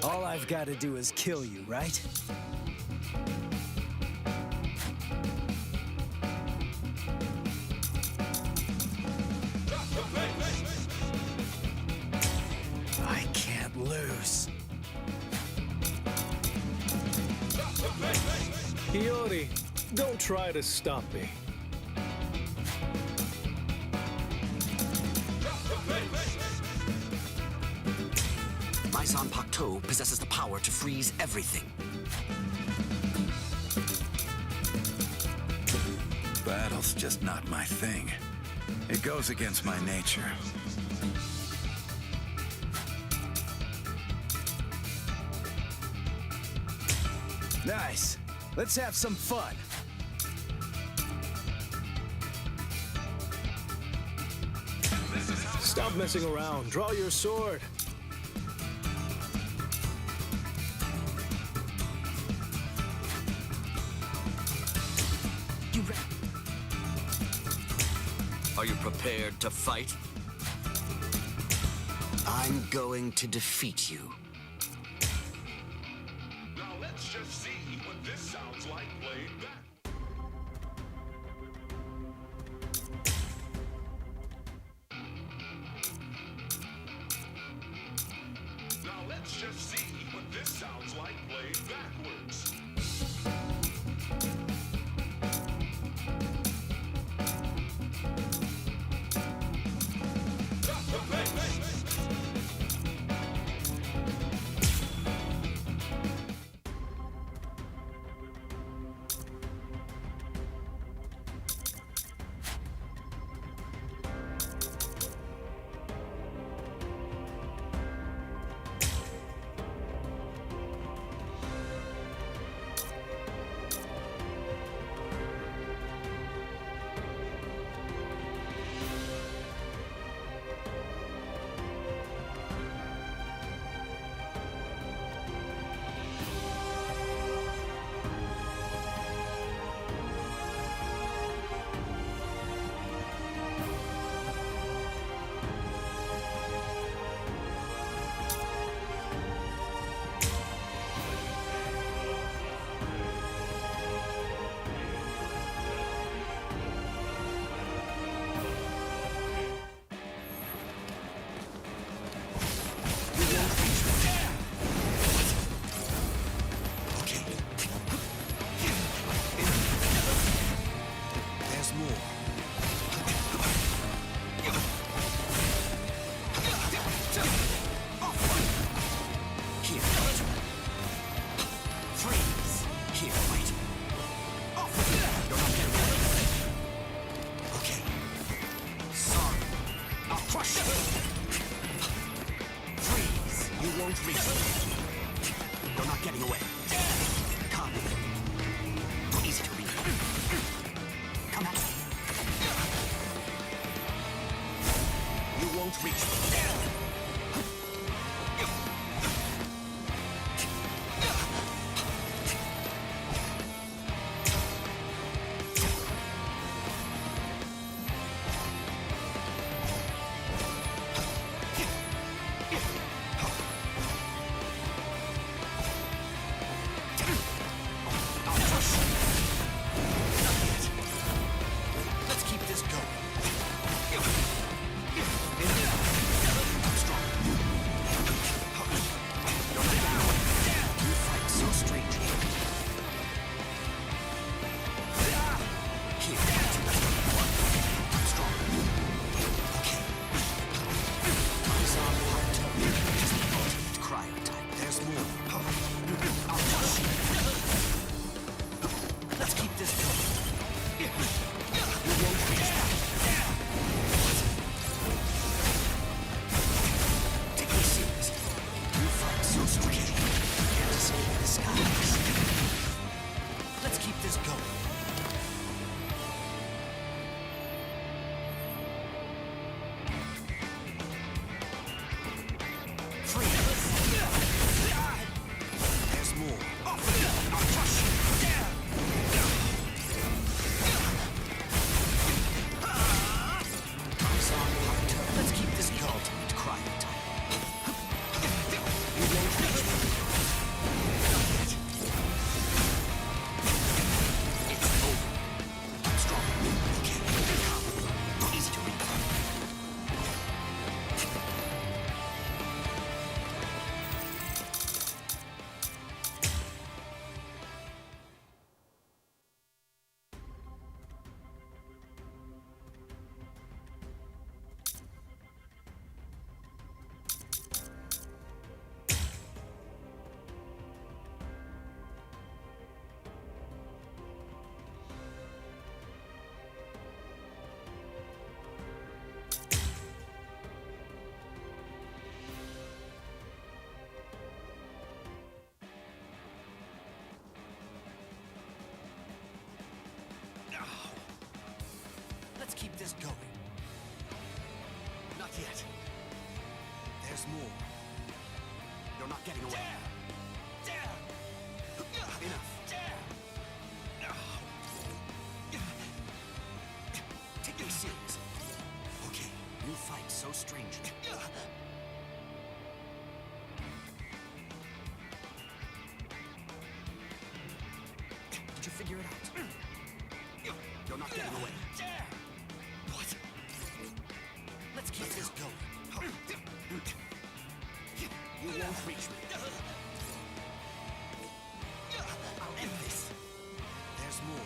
All I've got to do is kill you, right? I can't lose. Hiyori, don't try to stop me. Bison Pakto possesses the power to freeze everything. Battle's just not my thing. It goes against my nature. Nice. Let's have some fun. Stop messing around. Draw your sword. Are you prepared to fight? I'm going to defeat you. Now let's just see what this sounds like played back. Now let's just see what this sounds like played backwards. You're not getting away. Come. Easy to read. Come at me. You won't reach me. Let's keep this going. keep this going. Not yet. There's more. You're not getting away. Enough. Take me serious. Okay, you fight so strangely. Did you figure it out? You're not getting away. What? Let's keep this going. You won't reach me. I'll end this. There's more.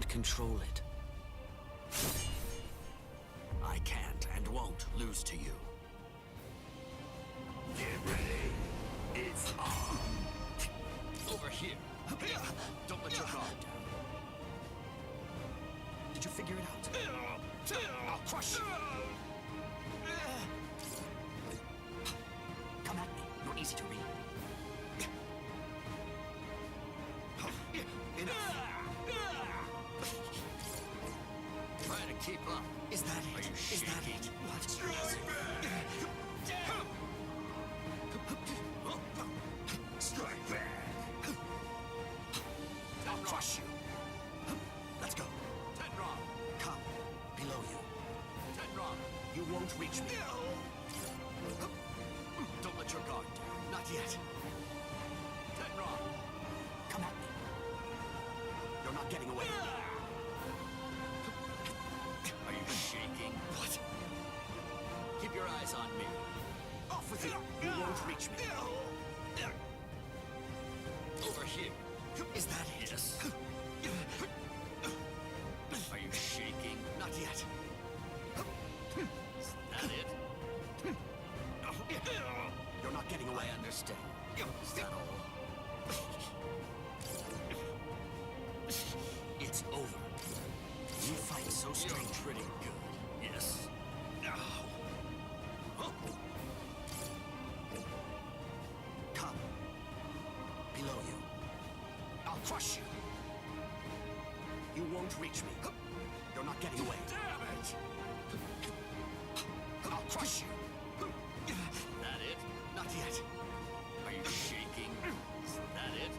Control it. I can't and won't lose to you. Get ready. It's Over here. Don't let your guard down. Did you figure it out? I'll crush you! Come at me. You're easy to read. Try to keep up. Is that it? Are you shaking? Is that it? What? Strike back! Strike back! I'll crush you! Let's go. Tenron! Come. Below you. Tenron! You won't reach me. Don't let your guard down. Not yet. Tenron! Come at me. You're not getting away. Are you shaking? What? Keep your eyes on me. Off with you. You won't reach me. Over here. Is that it? Yes. Are you shaking? Not yet. Is that it? You're not getting away. I understand. Is that all? It's over. You fight so strange. Pretty good. Yes. Come. Below you. I'll crush you. You won't reach me. You're not getting away. Damn it! I'll crush you. That it? Not yet. Are you shaking? Is that it?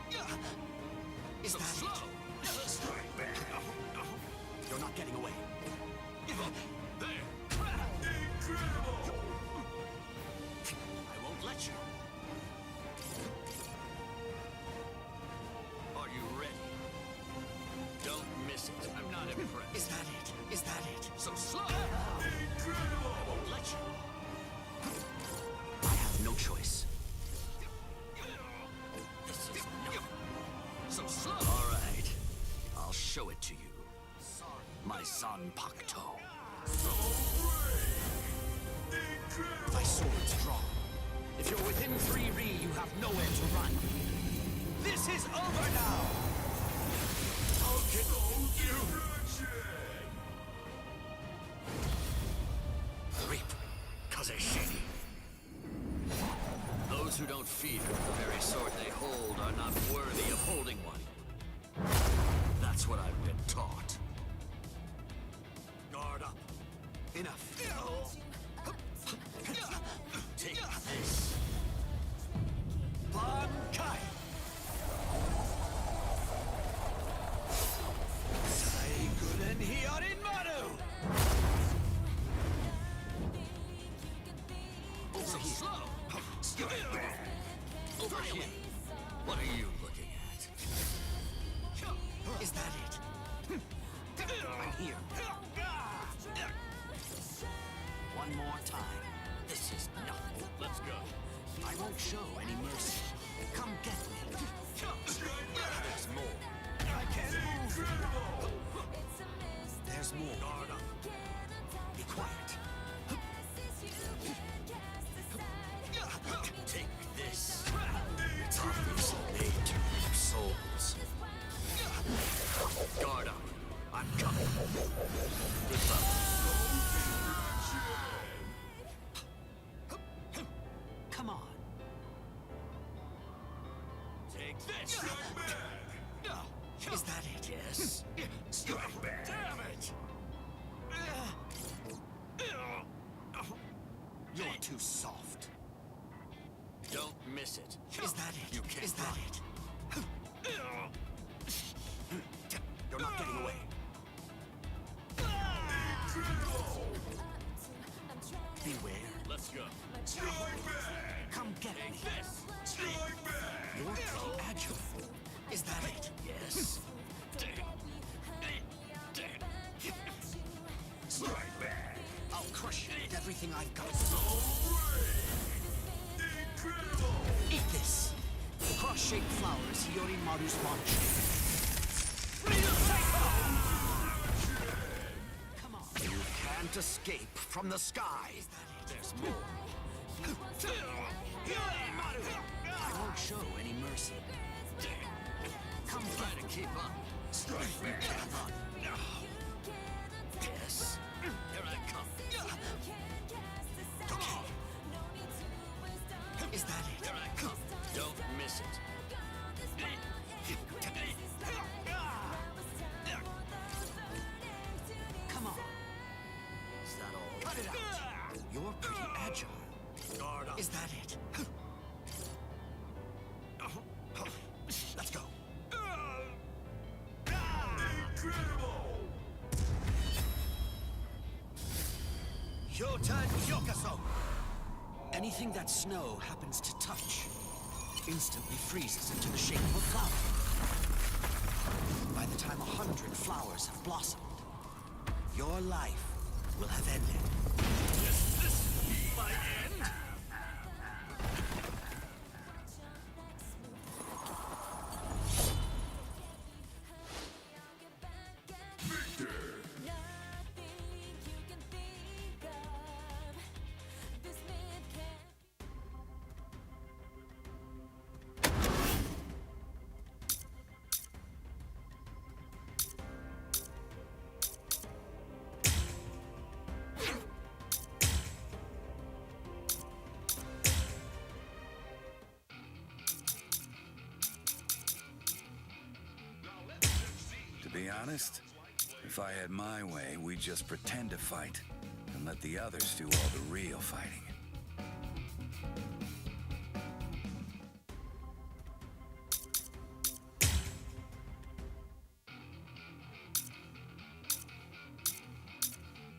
Is so that slow? It? Strike back. You're not getting away. There. Incredible! I won't let you. Are you ready? Don't miss it. I'm not impressed. Is that it? Is that it? So slow! Incredible! I won't let you. I have no choice. This is nothing. So slow! All right. I'll show it to you. Sorry. My son Pakto. So brave! Incredible! My sword's drawn. If you're within 3 Ri, you have nowhere to run. This is over now! I'll get you! Reap, Kazeshi. Those who don't fear the very sword they hold are not worthy of holding one. That's what I've been taught. Guard up. Enough. Take this. Bankai! Saikuren Hyorin Maru! So slow! Strike back! Over here! What are you looking at? Is that it? I'm here. One more time. This is nothing. Let's go. I won't show any mercy. Come get me. There's more. I can't move. There's more. Guard up. Be quiet. Take this. It's obviously made to reap souls. Guard up. I'm coming. Good luck. Come on. Take this. Strike back. Is that it? Yes. Strike back. Damn it. You're too soft. Don't miss it. Is that it? You can't. Is that it? You're not getting away. Incredible! Beware. Let's go. Strike back! Come get me. This. Strike back! You're too agile. Is that it? Yes. Strike back! I'll crush you with everything I've got. So brave! Incredible! Eat this. Cross-shaped flowers, Hiyorimaru's launch. Come on. You can't escape from the sky. There's more. Hiyorimaru! I won't show any mercy. Come try to keep up. Strike back. Yes. Here I come. Okay. Is that it? Here I come. Don't miss it. Come on. Is that all? Cut it out. You're pretty agile. Guard up. Is that it? Let's go. Incredible! Yotan Yokaso! Anything that snow happens to touch instantly freezes into the shape of a flower. By the time 100 flowers have blossomed, your life will have ended. Is this my end? To be honest, if I had my way, we'd just pretend to fight and let the others do all the real fighting.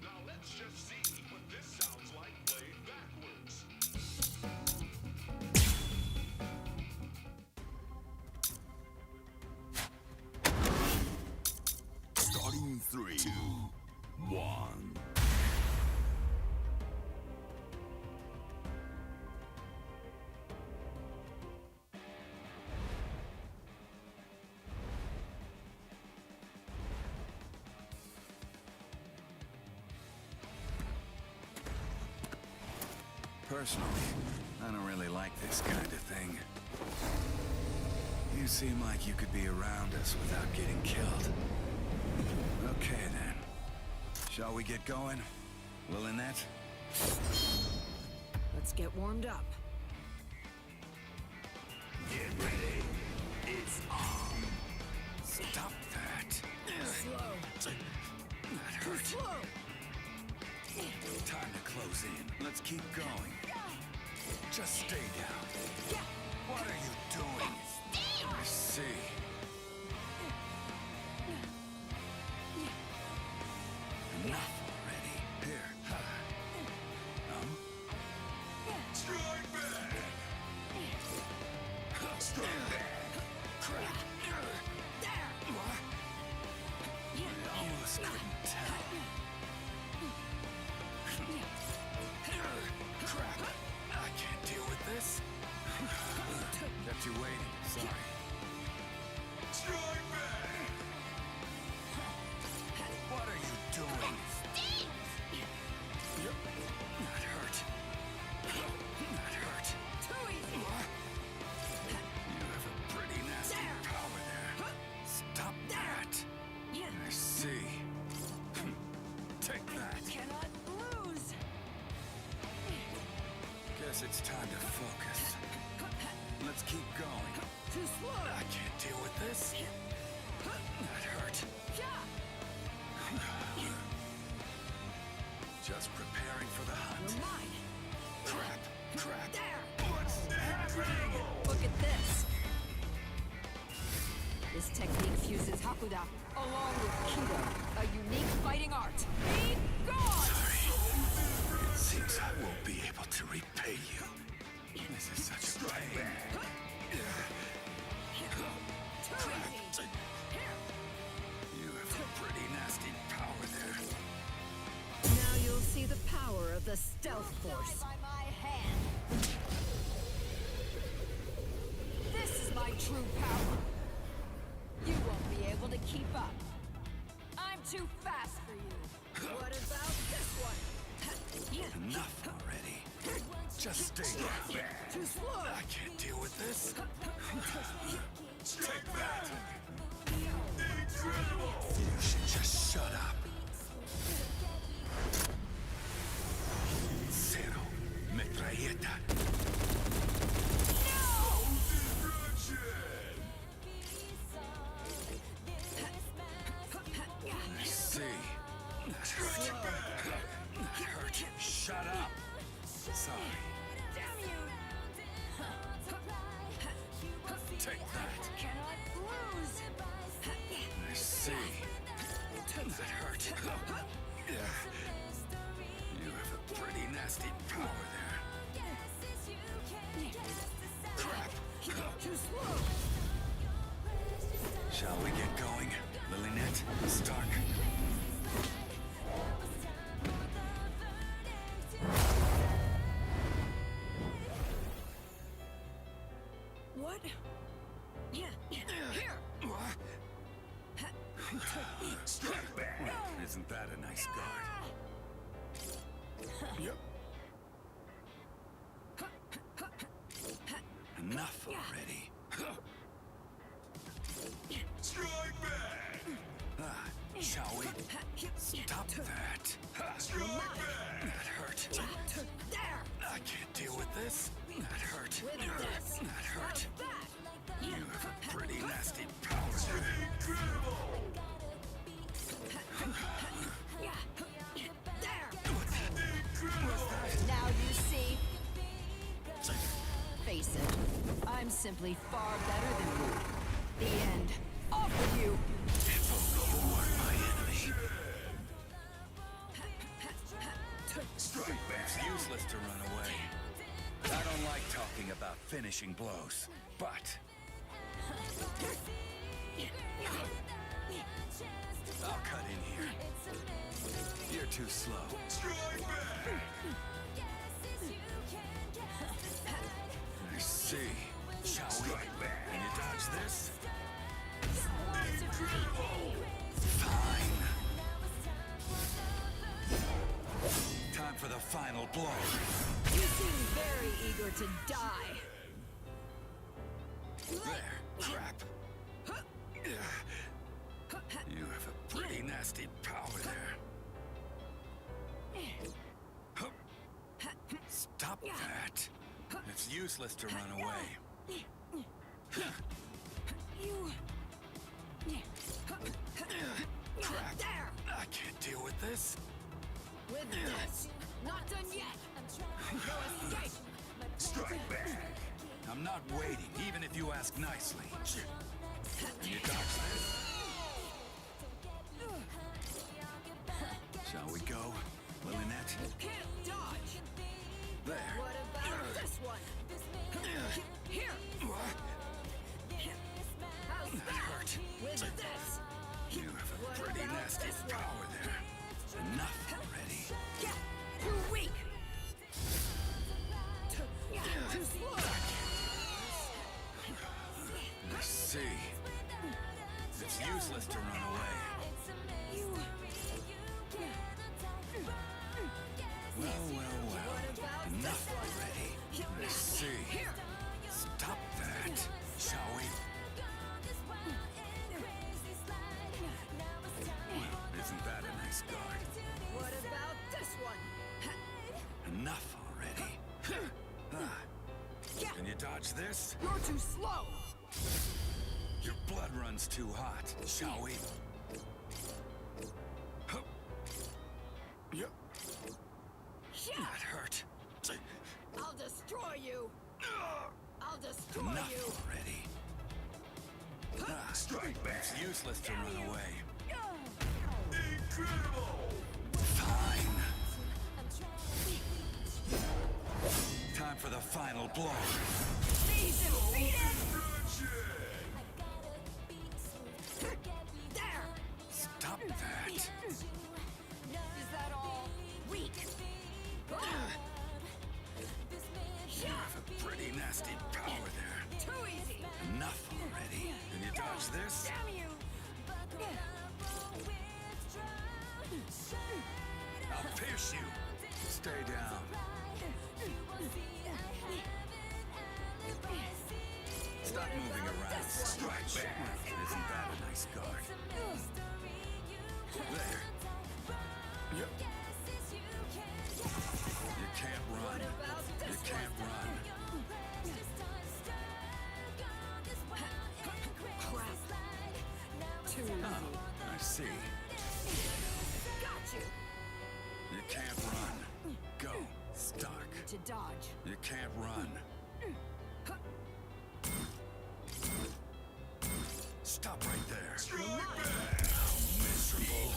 Now let's just see what this sounds like played backwards. Starting 3, 2, 1. Personally, I don't really like this kind of thing. You seem like you could be around us without getting killed. Okay then. Shall we get going? Lynette? Let's get warmed up. Get ready. It's on. Stop that. Slow. That hurt. Too slow. Time to close in. Let's keep going. Just stay down. What are you doing? I see. Enough already. Here. Strike back! Strike back! Crap. What? I almost couldn't tell. Crap. I can't deal with this. Kept you waiting. Sorry. Strike back! What are you doing? That hurt. That hurt. Too easy. You have a pretty nasty power there. Stop that. I see. Take that. Cannot lose. Guess it's time to focus. Let's keep going. Too slow. I can't deal with this. That hurt. Just preparing for the hunt. You're mine. Crap. Crap. There. What's happening? Look at this. This technique fuses Hakuda along with Kido, a unique fighting art. Be gone! It seems I won't be able to repay you. This is such a pain. You have a pretty nasty power there. Now you'll see the power of the Stealth Force. By my hand. This is my true power. You won't be able to keep up. I'm too fast for you. What about this one? Enough already. Just stay there. Too slow. I can't deal with this. Take that. You should just shut up. Zero. Metralleta. I see. That hurt. That hurt. Shut up. Sorry. Damn you! Take that. Cannot lose. I see. That hurt. Yeah. You have a pretty nasty power there. Crap. Too slow. Shall we get going? Lilynette, Stark. What? Here. Strike back. Isn't that a nice guard? Yep. Enough already. Strike back! Shall we? Stop that. Strike back! That hurt. There! I can't deal with this. That hurt. That hurt. You have a pretty nasty power. Incredible! Now you see. Face it, I'm simply far better than you. The end. Off with you! If only you weren't my enemy. Strike back. It's useless to run away. I don't like talking about finishing blows, but... I'll cut in here. You're too slow. Strike back! I see. Shall we? Can you dodge this? Fine. Time for the final blow. You seem very eager to die. There. Crap. You have a pretty nasty power there. Stop that. It's useless to run away. Crap. I can't deal with this. With this. Not done yet. No escape. Strike back. I'm not waiting, even if you ask nicely. Can you dodge this? Shall we go, Lilynette? Can't dodge. There. What about this one? Here. How's That hurt. with this? You have a What pretty about nasty this one? power there. Enough already. Too weak. Too slow. I see. It's useless to run away. Well. Enough already. I see. Stop that. Shall we? Isn't that a nice guard? What about this one? Enough already. Can you dodge this? You're too slow. Your blood runs too hot. Shall we? Yep. That hurt. I'll destroy you. I'll destroy Enough you. already. Strike back. It's useless to run away. Incredible! Fine. Time for the final blow. He's defeated. There. Stop that. Is that all? Weak. You have a pretty nasty power there. Too easy. Enough already. Can you dodge this? Damn you. I'll pierce you. Stay down. Stop moving around. Strike back. Isn't that a nice guard? There. You can't run. You can't run. Oh, I see. Got you. You can't run. Go, Stark. To dodge. You can't run. Stop right there. How miserable.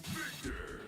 Victor!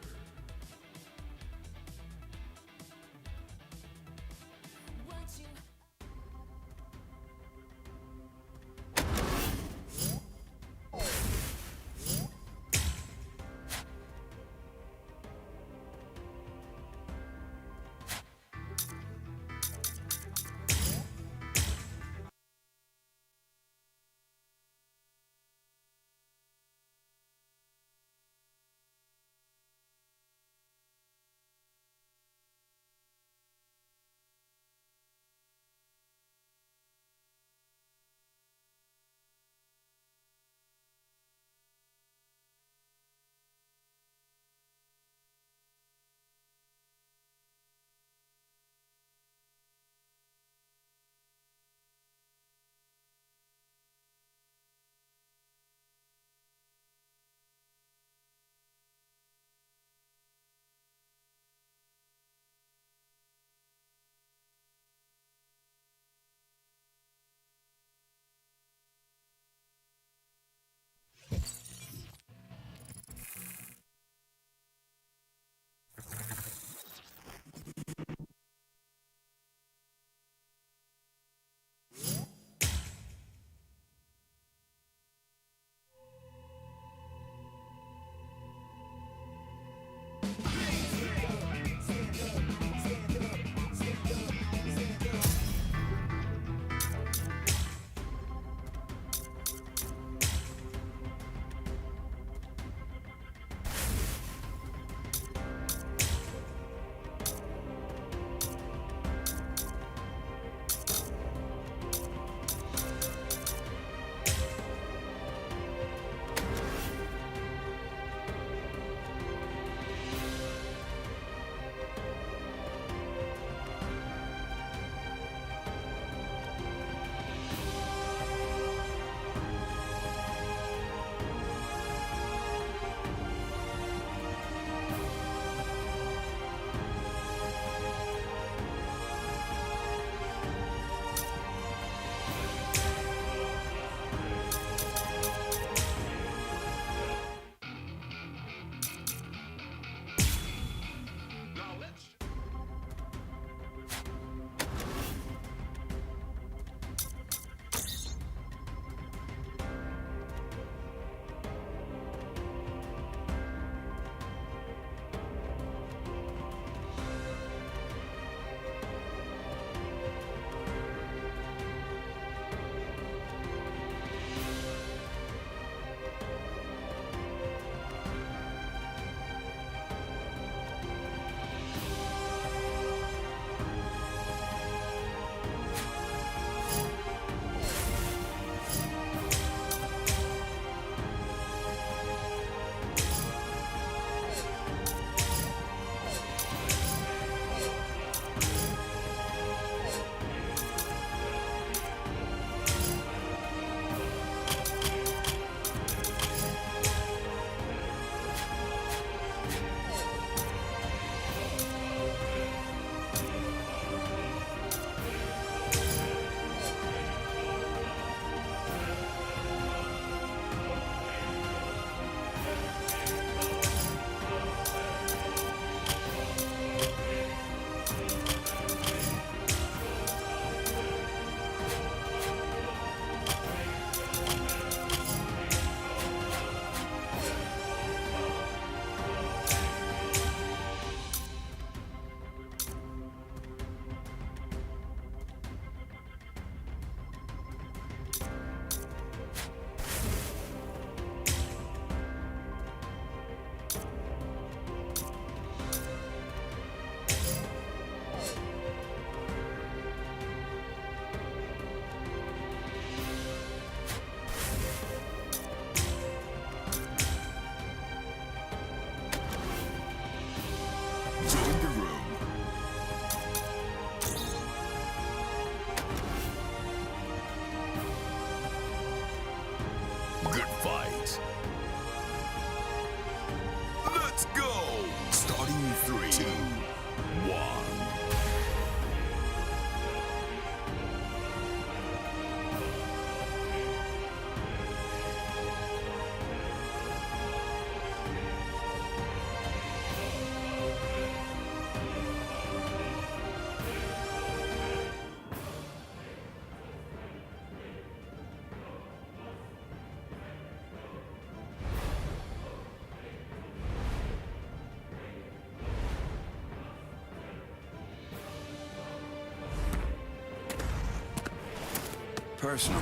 Personally,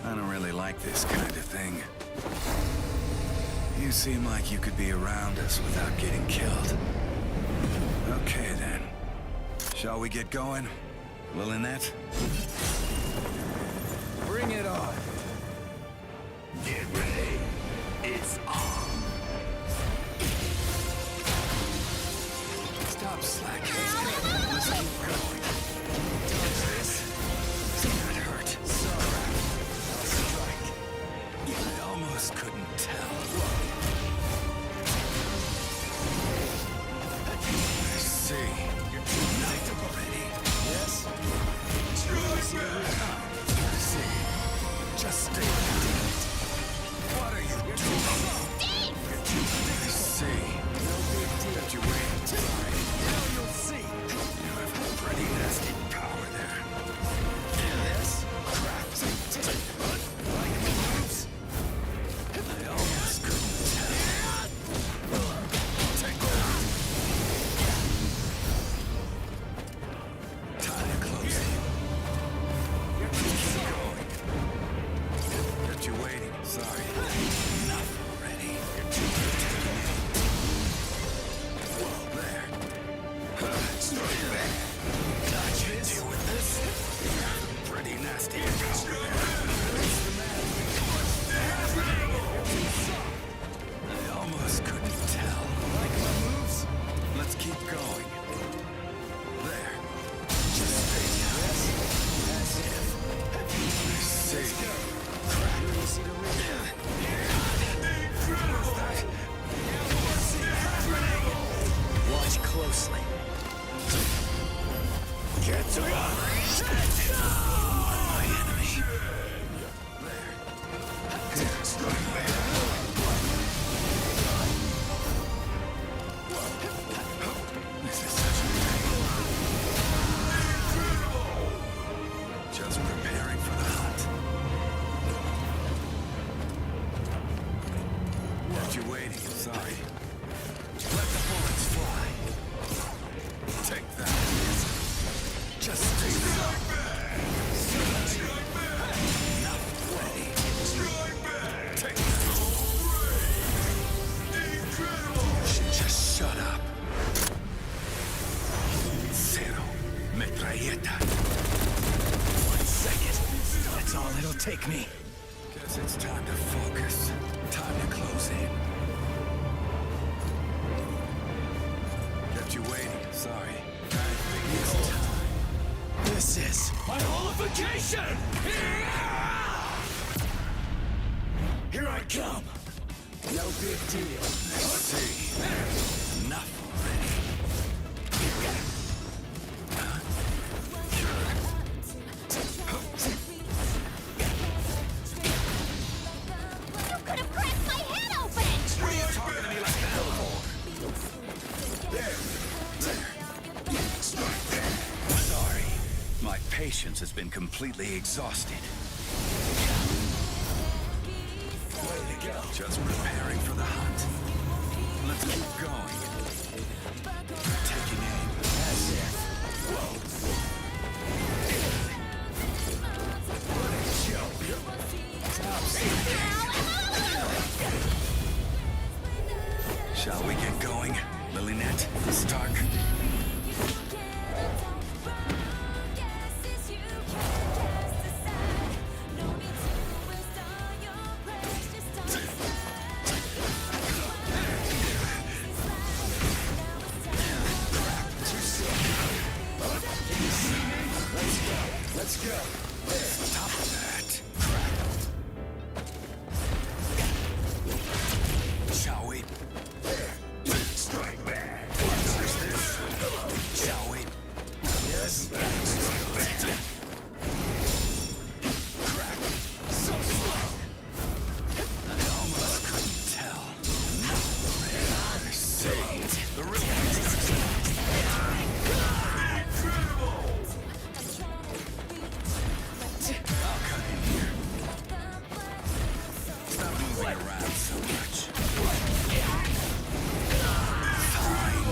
I don't really like this kind of thing. You seem like you could be around us without getting killed. Okay, then. Shall we get going, Lilynette? Bring it on. Get ready. It's on. Stop slacking. Let's keep going. Touch this. That hurt. So I'll strike. I almost couldn't tell. I see. You're too nice already. Yes? See. Just stay there. What are you doing? I see. No big deal. That you wait. Now you'll see. You have pretty nasty power there. Yes? Crap. Like my moves? I almost couldn't tell. Take that. Time to close in. Keep going. Kept you waiting. Sorry. Enough already. You're too Whoa, there. Straight back. Dodge it. Deal with this. Pretty nasty power. I almost couldn't tell. Like my moves? Let's keep going. There. Just stay down. That's it. See. Watch closely. Get to my enemy. This is such a just preparing for the hunt. Left you waiting, sorry. Let the bullets fly. Take that. Just stay there. Not ready. Take that. You should just shut up. Zero. Metralleta. 1 second. That's all it'll take me. Guess it's time to focus. Time to close in. Kept you waiting. Sorry. This is my holification! Here I come! No big deal. Let's see. Enough already. You could have cracked my head open! What are you talking to me like that for? Sorry. My patience has been completely exhausted. Way to go. Just preparing for the hunt. Let's keep going. Taking aim. That's it. Whoa. What a joke. Stop slacking. Shall we get going? Lilynette, Stark. Let's go. Stop that. Shall we? Strike back. Shall we? Yes. Crack. So slow. I almost couldn't tell. I see. The real I'll cut in here. Stop moving around so much. Fine.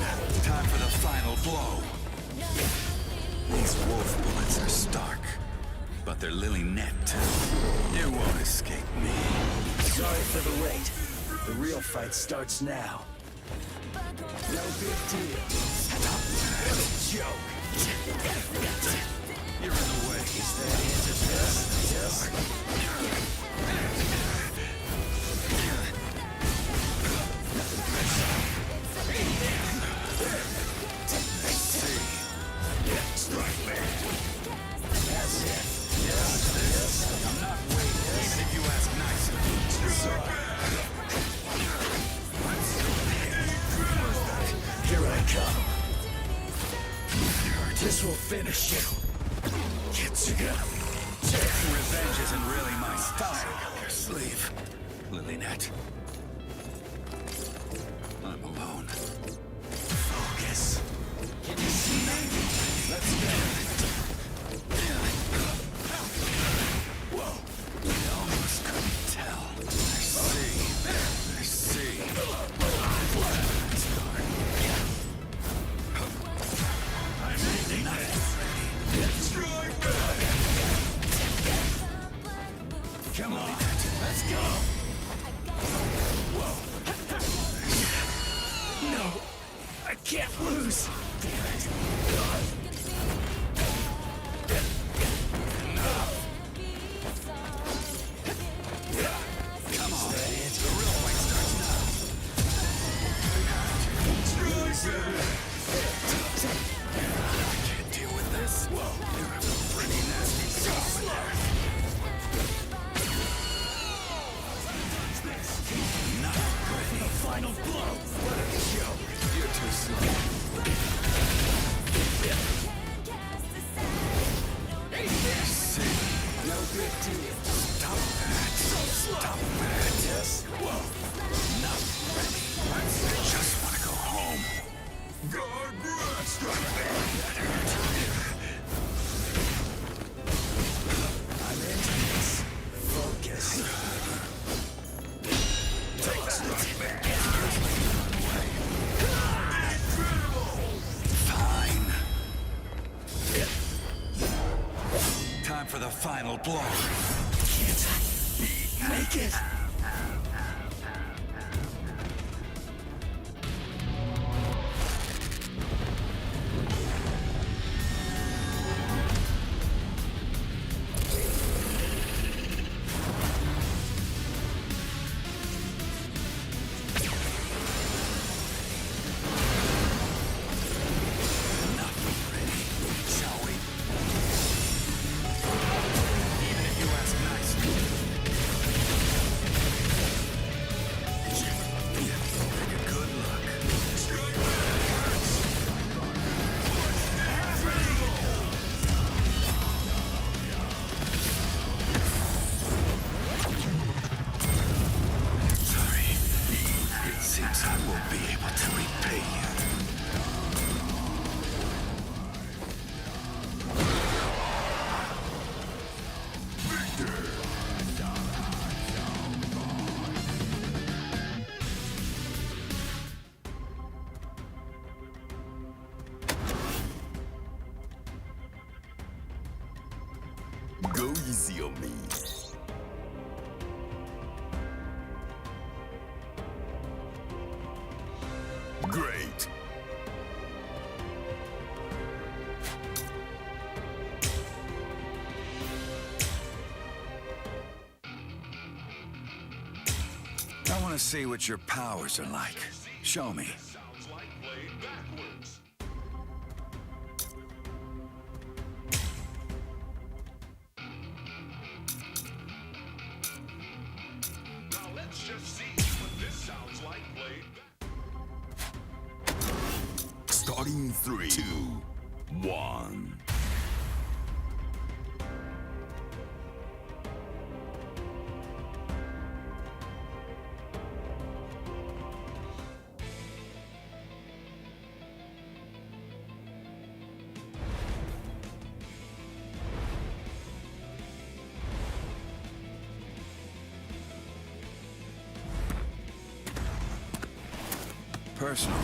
Time for the final blow. These wolf bullets are stark. but they're Lily Net, too. You won't escape me. Sorry for the wait. The real fight starts now. No big deal. Stop. What a joke. You're in the way. Is that answer this? Yes. Strike back. That's it. Yes. I'm not waiting, even if you ask nicely. Here I come. This will finish you. Get together. Revenge isn't really my style. Your sleeve, Lily Net. I'm alone. Focus. Can you see me? Let's go. Whoa. I almost couldn't tell. I see. It's dark. I'm ending this. Strike back. Come on. Let's go. Whoa. No. I can't lose. Damn it. Come on. The real fight starts now. I can't deal with this. Whoa. You have a pretty nasty job in there. Not ready. The final blow. What a joke. You're too slow. No big deal. Stop that. Stop that. Yes. Whoa. Not ready. I just want to go home. God bless. Strike back. That hurt. I'm into this. Focus. Take that. Strike back. Fine. Time for the final blow. Can't I make it? Go easy on me. Great. I want to see what your powers are like. Show me. Starting 3, 2, 1. Personally,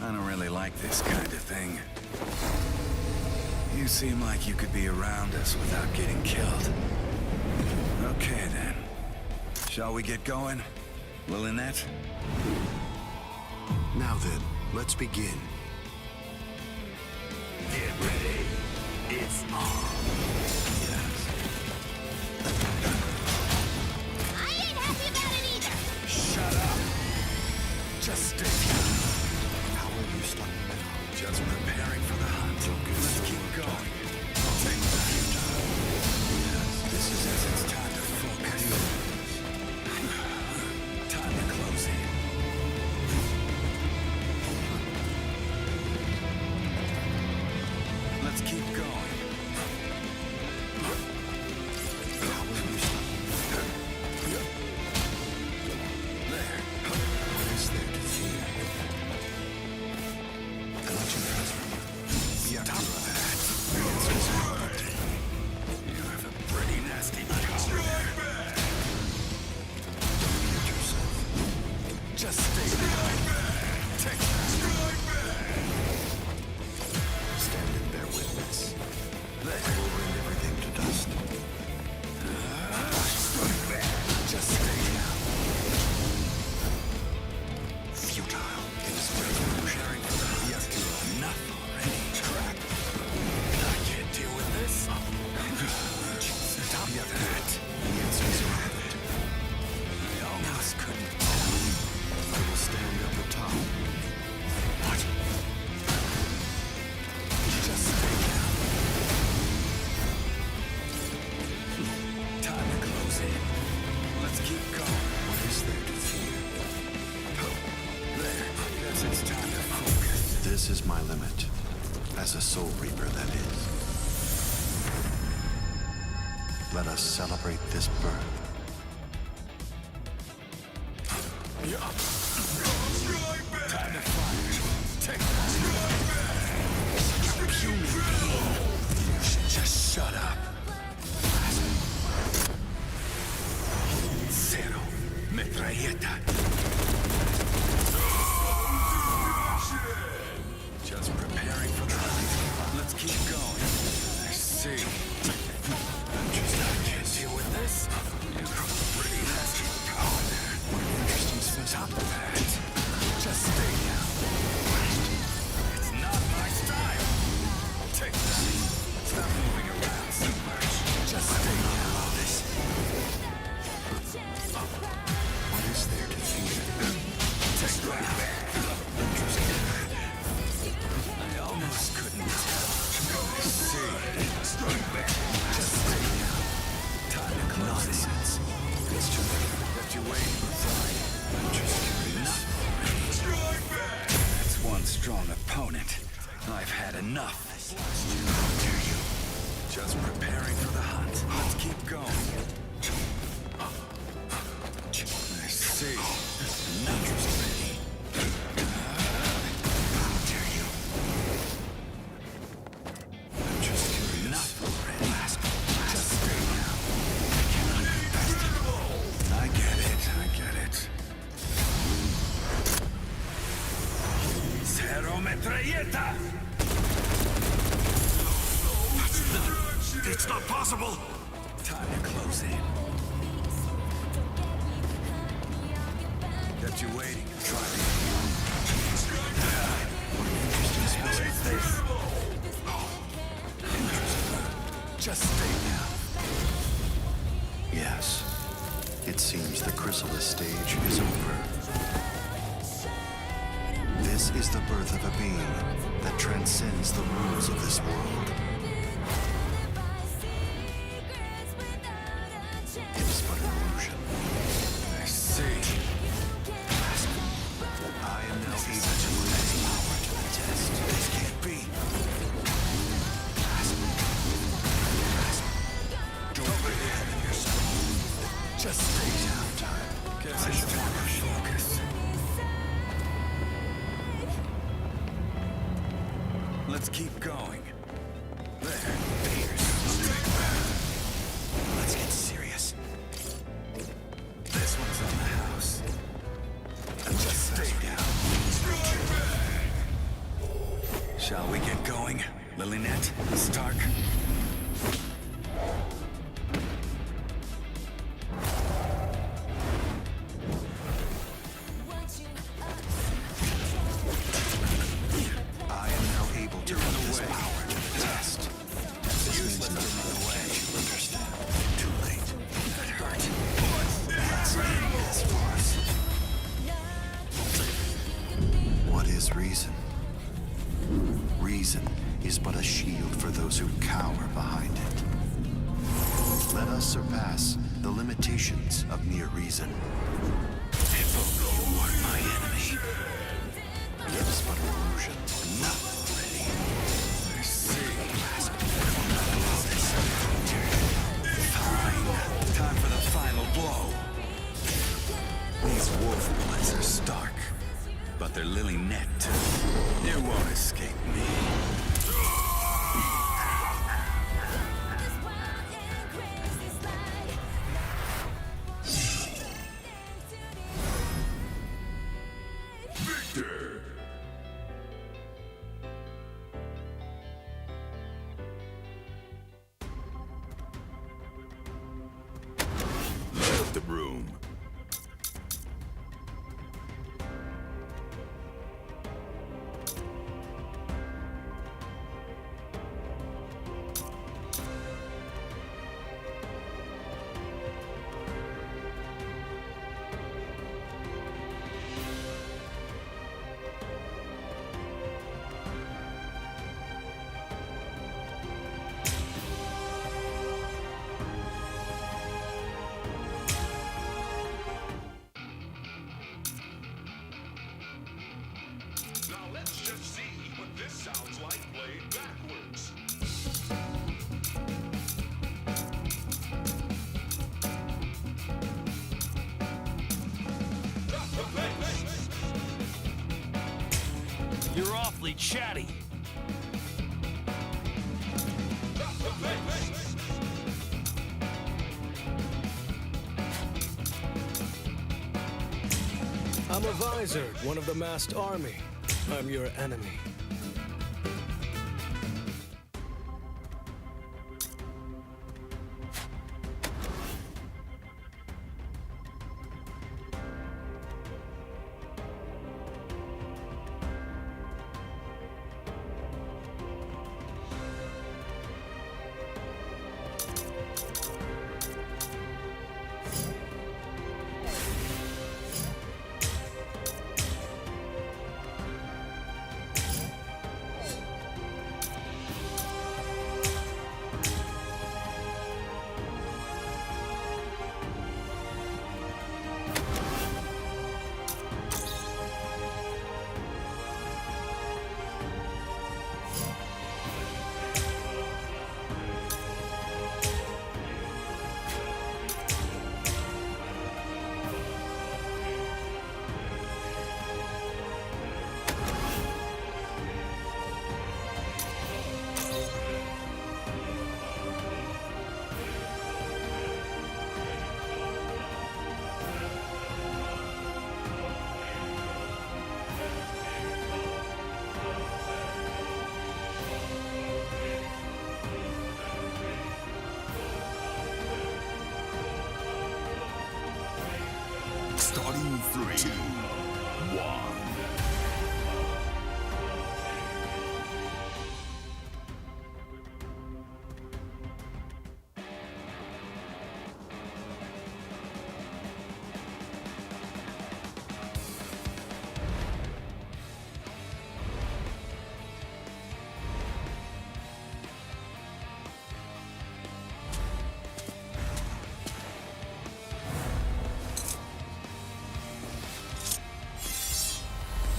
I don't really like this kind of thing. You You seem like you could be around us without getting killed. Okay, then. Shall we get going, Lilynette? Now then, let's begin. Get ready. It's on. I ain't happy about it either. Shut up. Just stay down. How will you stop now? Just preparing for the hunt. Let's keep going. Take that. Yes, this is as it's time to focus. Time to close in. Let's keep going. How will you stop? There. What is there to fear? I let you trust me. Stop that. You have a pretty nasty power there. Don't hurt yourself. Just stay there. Take that. Stand and bear witness. There. I will rend everything to dust. Just stay down. Futile. It is preparing for the hunt. Enough already. Crap. I can't deal with this. Stop that. The answer's irrelevant. I almost couldn't. I will stand at the top. What? Just stay down. Time to close in. Let's keep going. What is there to fear? There. Guess it's time to focus. This is my limit. As a Soul Reaper, that is. Let us celebrate this birth. Time to fight. Take that. You puny being. You should just shut up. Zero. Metralleta. Just preparing for the hunt. Let's keep going. I see. I can't deal with this. You have a pretty nasty power there. What an interesting specimen. Stop that. Just stay down. It's not my style. Take that. Stop moving around so much. Just stay down. What is there to fear? Take that. I almost couldn't tell. I see. Just stay down. Time to close. Nonsense. It's too late. Left you waiting. Sorry. I'm just curious. That's one strong opponent. I've had enough. How dare you? Just preparing for the hunt. Let's keep going. I see. Enough already. How dare you? I'm just curious. Enough already. Just stay down. I cannot contest it. I get it. I get it. Zero metralleta! It's not possible! Time to close in. Kept you waiting. Try it. What is this? Just stay down. Yes. It seems the chrysalis stage is over. This is the birth of a being that transcends the rules of this world. It is but an illusion. I see. I am now able to release power to the test. This can't be. Don't be ahead of yourself. Just stay down. Guess it's time to focus. Let's keep going. There. Let's get serious. This one's on the house. And just stay down. Shall we get going? Lilynette, Stark, useless to run away. Can't you understand? Too late. That hurt. Let's end this farce. What is reason? Reason is but a shield for those who cower behind it. Let us surpass the limitations of mere reason. Hippo, you are my enemy. It is but an illusion. Not already. I see. Fine. Time for the final blow. These wolf bloods are stark, but they're lily-necked. You won't escape me. Victor! Leave the room. Now let's just see what this sounds like played backwards. You're awfully chatty. I'm a Visor, one of the masked army. I'm your enemy. Starting 3, 2, 1.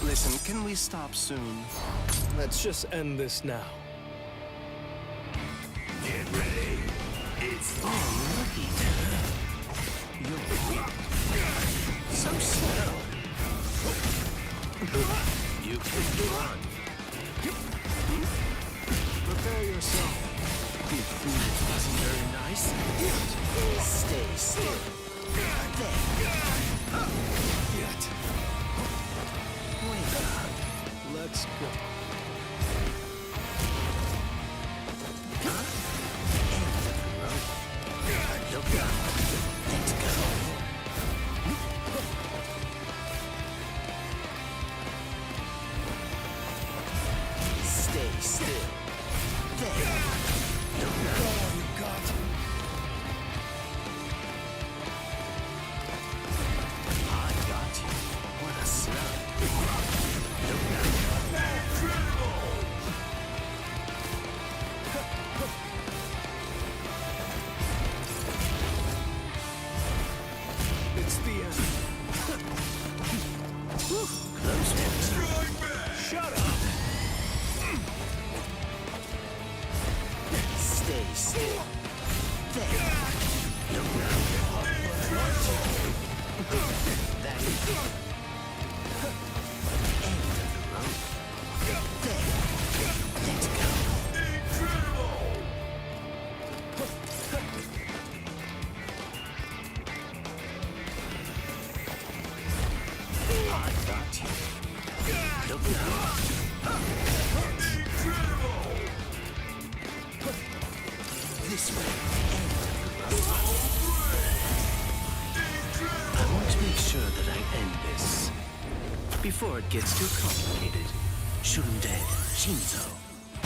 Listen, can we stop soon? Let's just end this now. Get ready. It's on. You're weak. So slow. You can run. Prepare yourself. The food wasn't very nice. Stay still. There. Yet. Wake up. Let's go. Huh? End of the road. Look out. Let's go. Stay still. There. Look out. It's the end. Close one. Shut up! Stay still. There. Look now. That is it. End of the road. There. Let's go. I got you. Look now. This way. End of the road. I want to make sure that I end this before it gets too complicated. Shoot him dead, Shinzo. I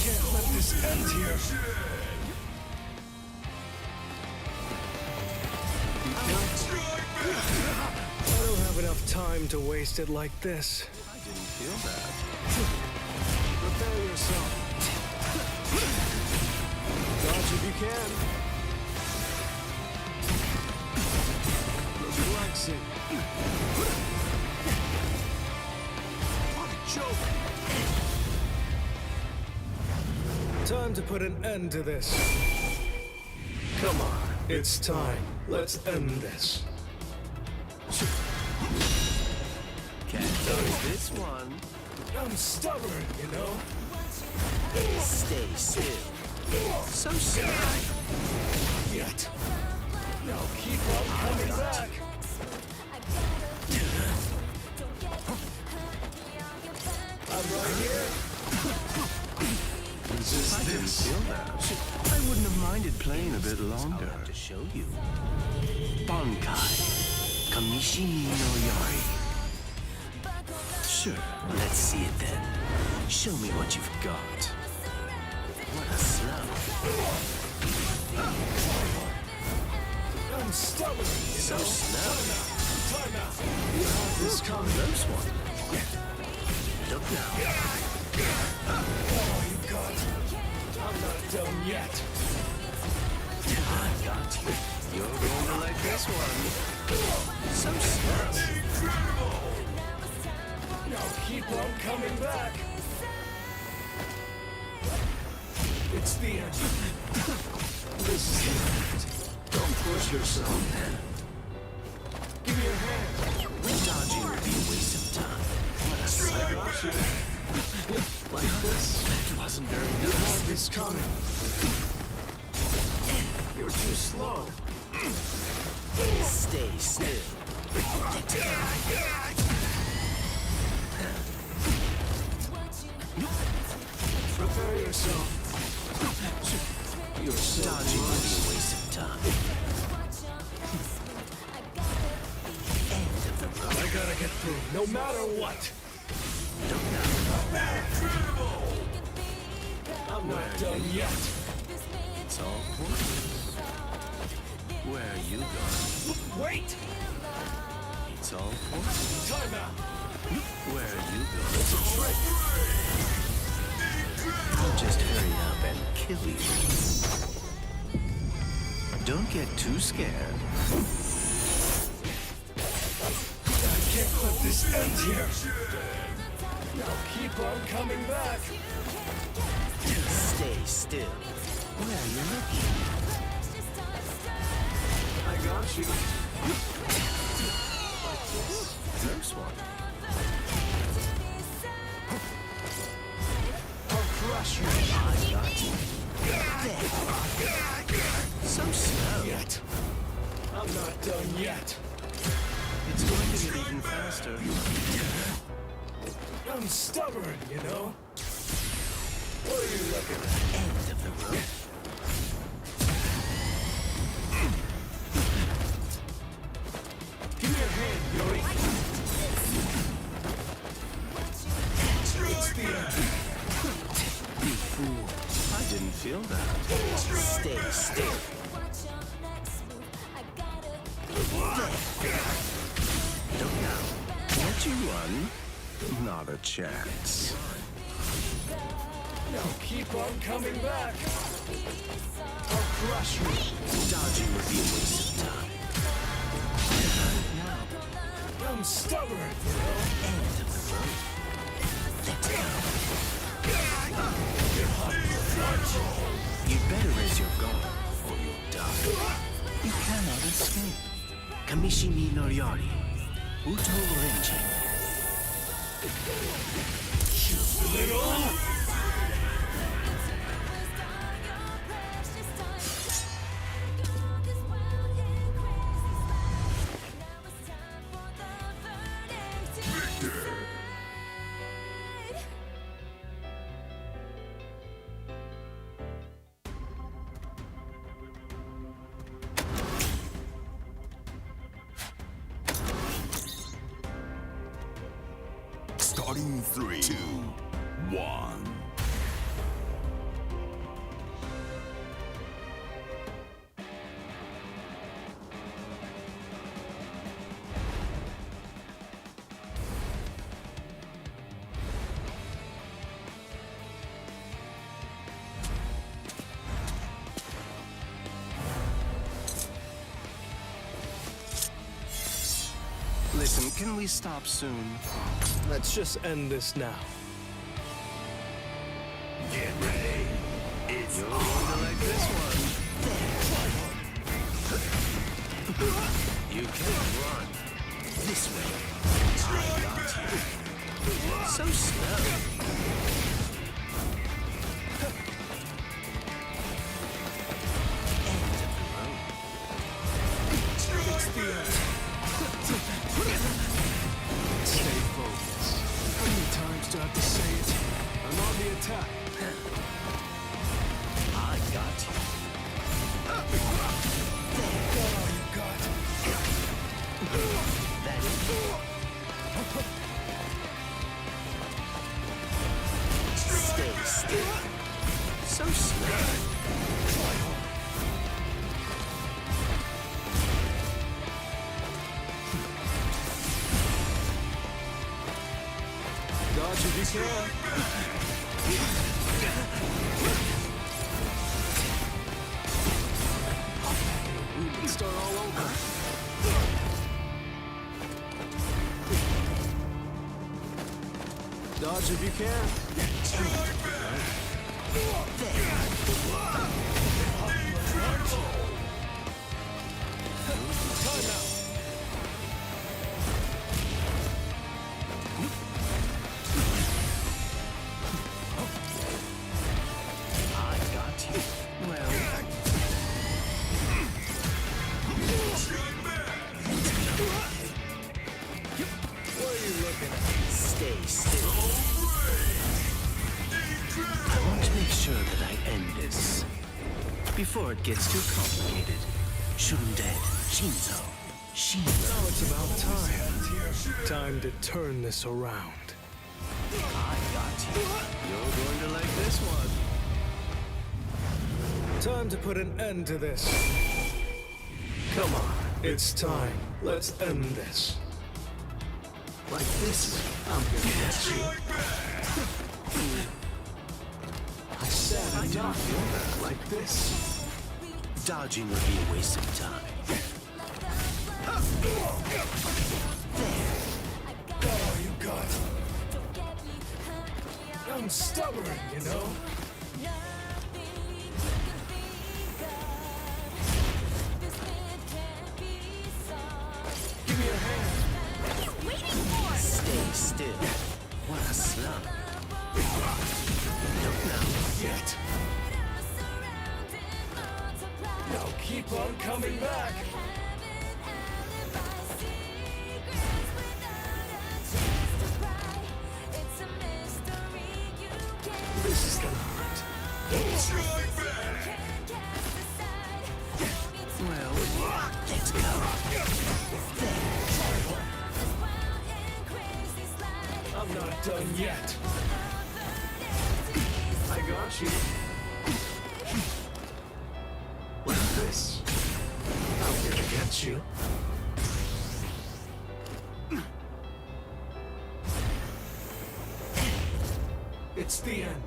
can't let this end here. I don't have enough time to waste it like this. I didn't feel that. Prepare yourself. Dodge if you can. Relaxing. What a joke. Time to put an end to this. Come on, it's time. Let's end this. Can't dodge this one. I'm stubborn, you know? Stay still. So sad. Yet. Now keep on coming back. I'm right here. I didn't feel that. I wouldn't have minded playing a bit longer. I'll have to show you. Bankai. Kamishi no Yari. Sure, let's see it then. Show me what you've got. What a slow. I'm stubborn. So slow. Time out. You have this coming. Close one. Look now. Oh, you got it. I'm not done yet. I got you. You're going to like this one. So slow. Now keep on coming back. It's the end. This is the end. Don't push yourself. Give me your hand. Dodging would be a waste of time. What a sight. Like this. That wasn't very You nice. have this coming. You're too slow. Stay still. Let's go. Prepare yourself. You're so Dodging would be a waste of time. End of the road. I gotta get through, no matter what. Look now. I'm not done yet. It's all for you. Where are you going? Wait! It's all for you. Time out! Where are you going? It's a trick! I'll just hurry up and kill you. Don't get too scared. I can't let this end here. Now keep on coming back. Stay still. Where are you looking? I got you. Close one. I'll crush you. I got you. There. So slow. Yet. I'm not done yet. It's going to get even faster. I'm stubborn, you know? What are you looking at? End of the road. Give me your hand, Yuri. It's the end. You fool. I didn't feel that. Stay still. Look now. Let you run? Not a chance. Now keep on coming back. I'll crush you. Dodging would be a waste of time. I'm stubborn, you know? End of the road. Let's go. You'd better raise your guard, or you'll die. You cannot escape. Kamishi ni Noriari. Uto Renji. Starting 3, 2, 1. Listen, can we stop soon? Let's just end this now. Get ready. It's You're going to like this one. You can't run. This way. I got you. So slow. End of the road. It's the end. Stay focused. How many times do I have to say it? I'm on the attack. I got you. Got all you got. That is Stay still. So slow. Dodge if you can. Let's start all over. Dodge if you can. Time out. I got you. Well, What are you looking at? stay still. I want to make sure that I end this before it gets too complicated. Shundead, Shinzo, Shinzo. Now it's about time. Time to turn this around. I got you. You're going to like this one. Time to put an end to this. Come on, it's time. Let's end this. Like this, I'm gonna get you. I said I don't feel like this. Dodging would be a waste of time. Got all you got. I'm stubborn, you know? Give me a hand. Stay still. What a slump. Look now. Yet. Now keep on coming back. This is gonna hurt. Well, let's go. I'm not done yet. I got you. Like this. I'm gonna get you. It's the end.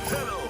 Hello.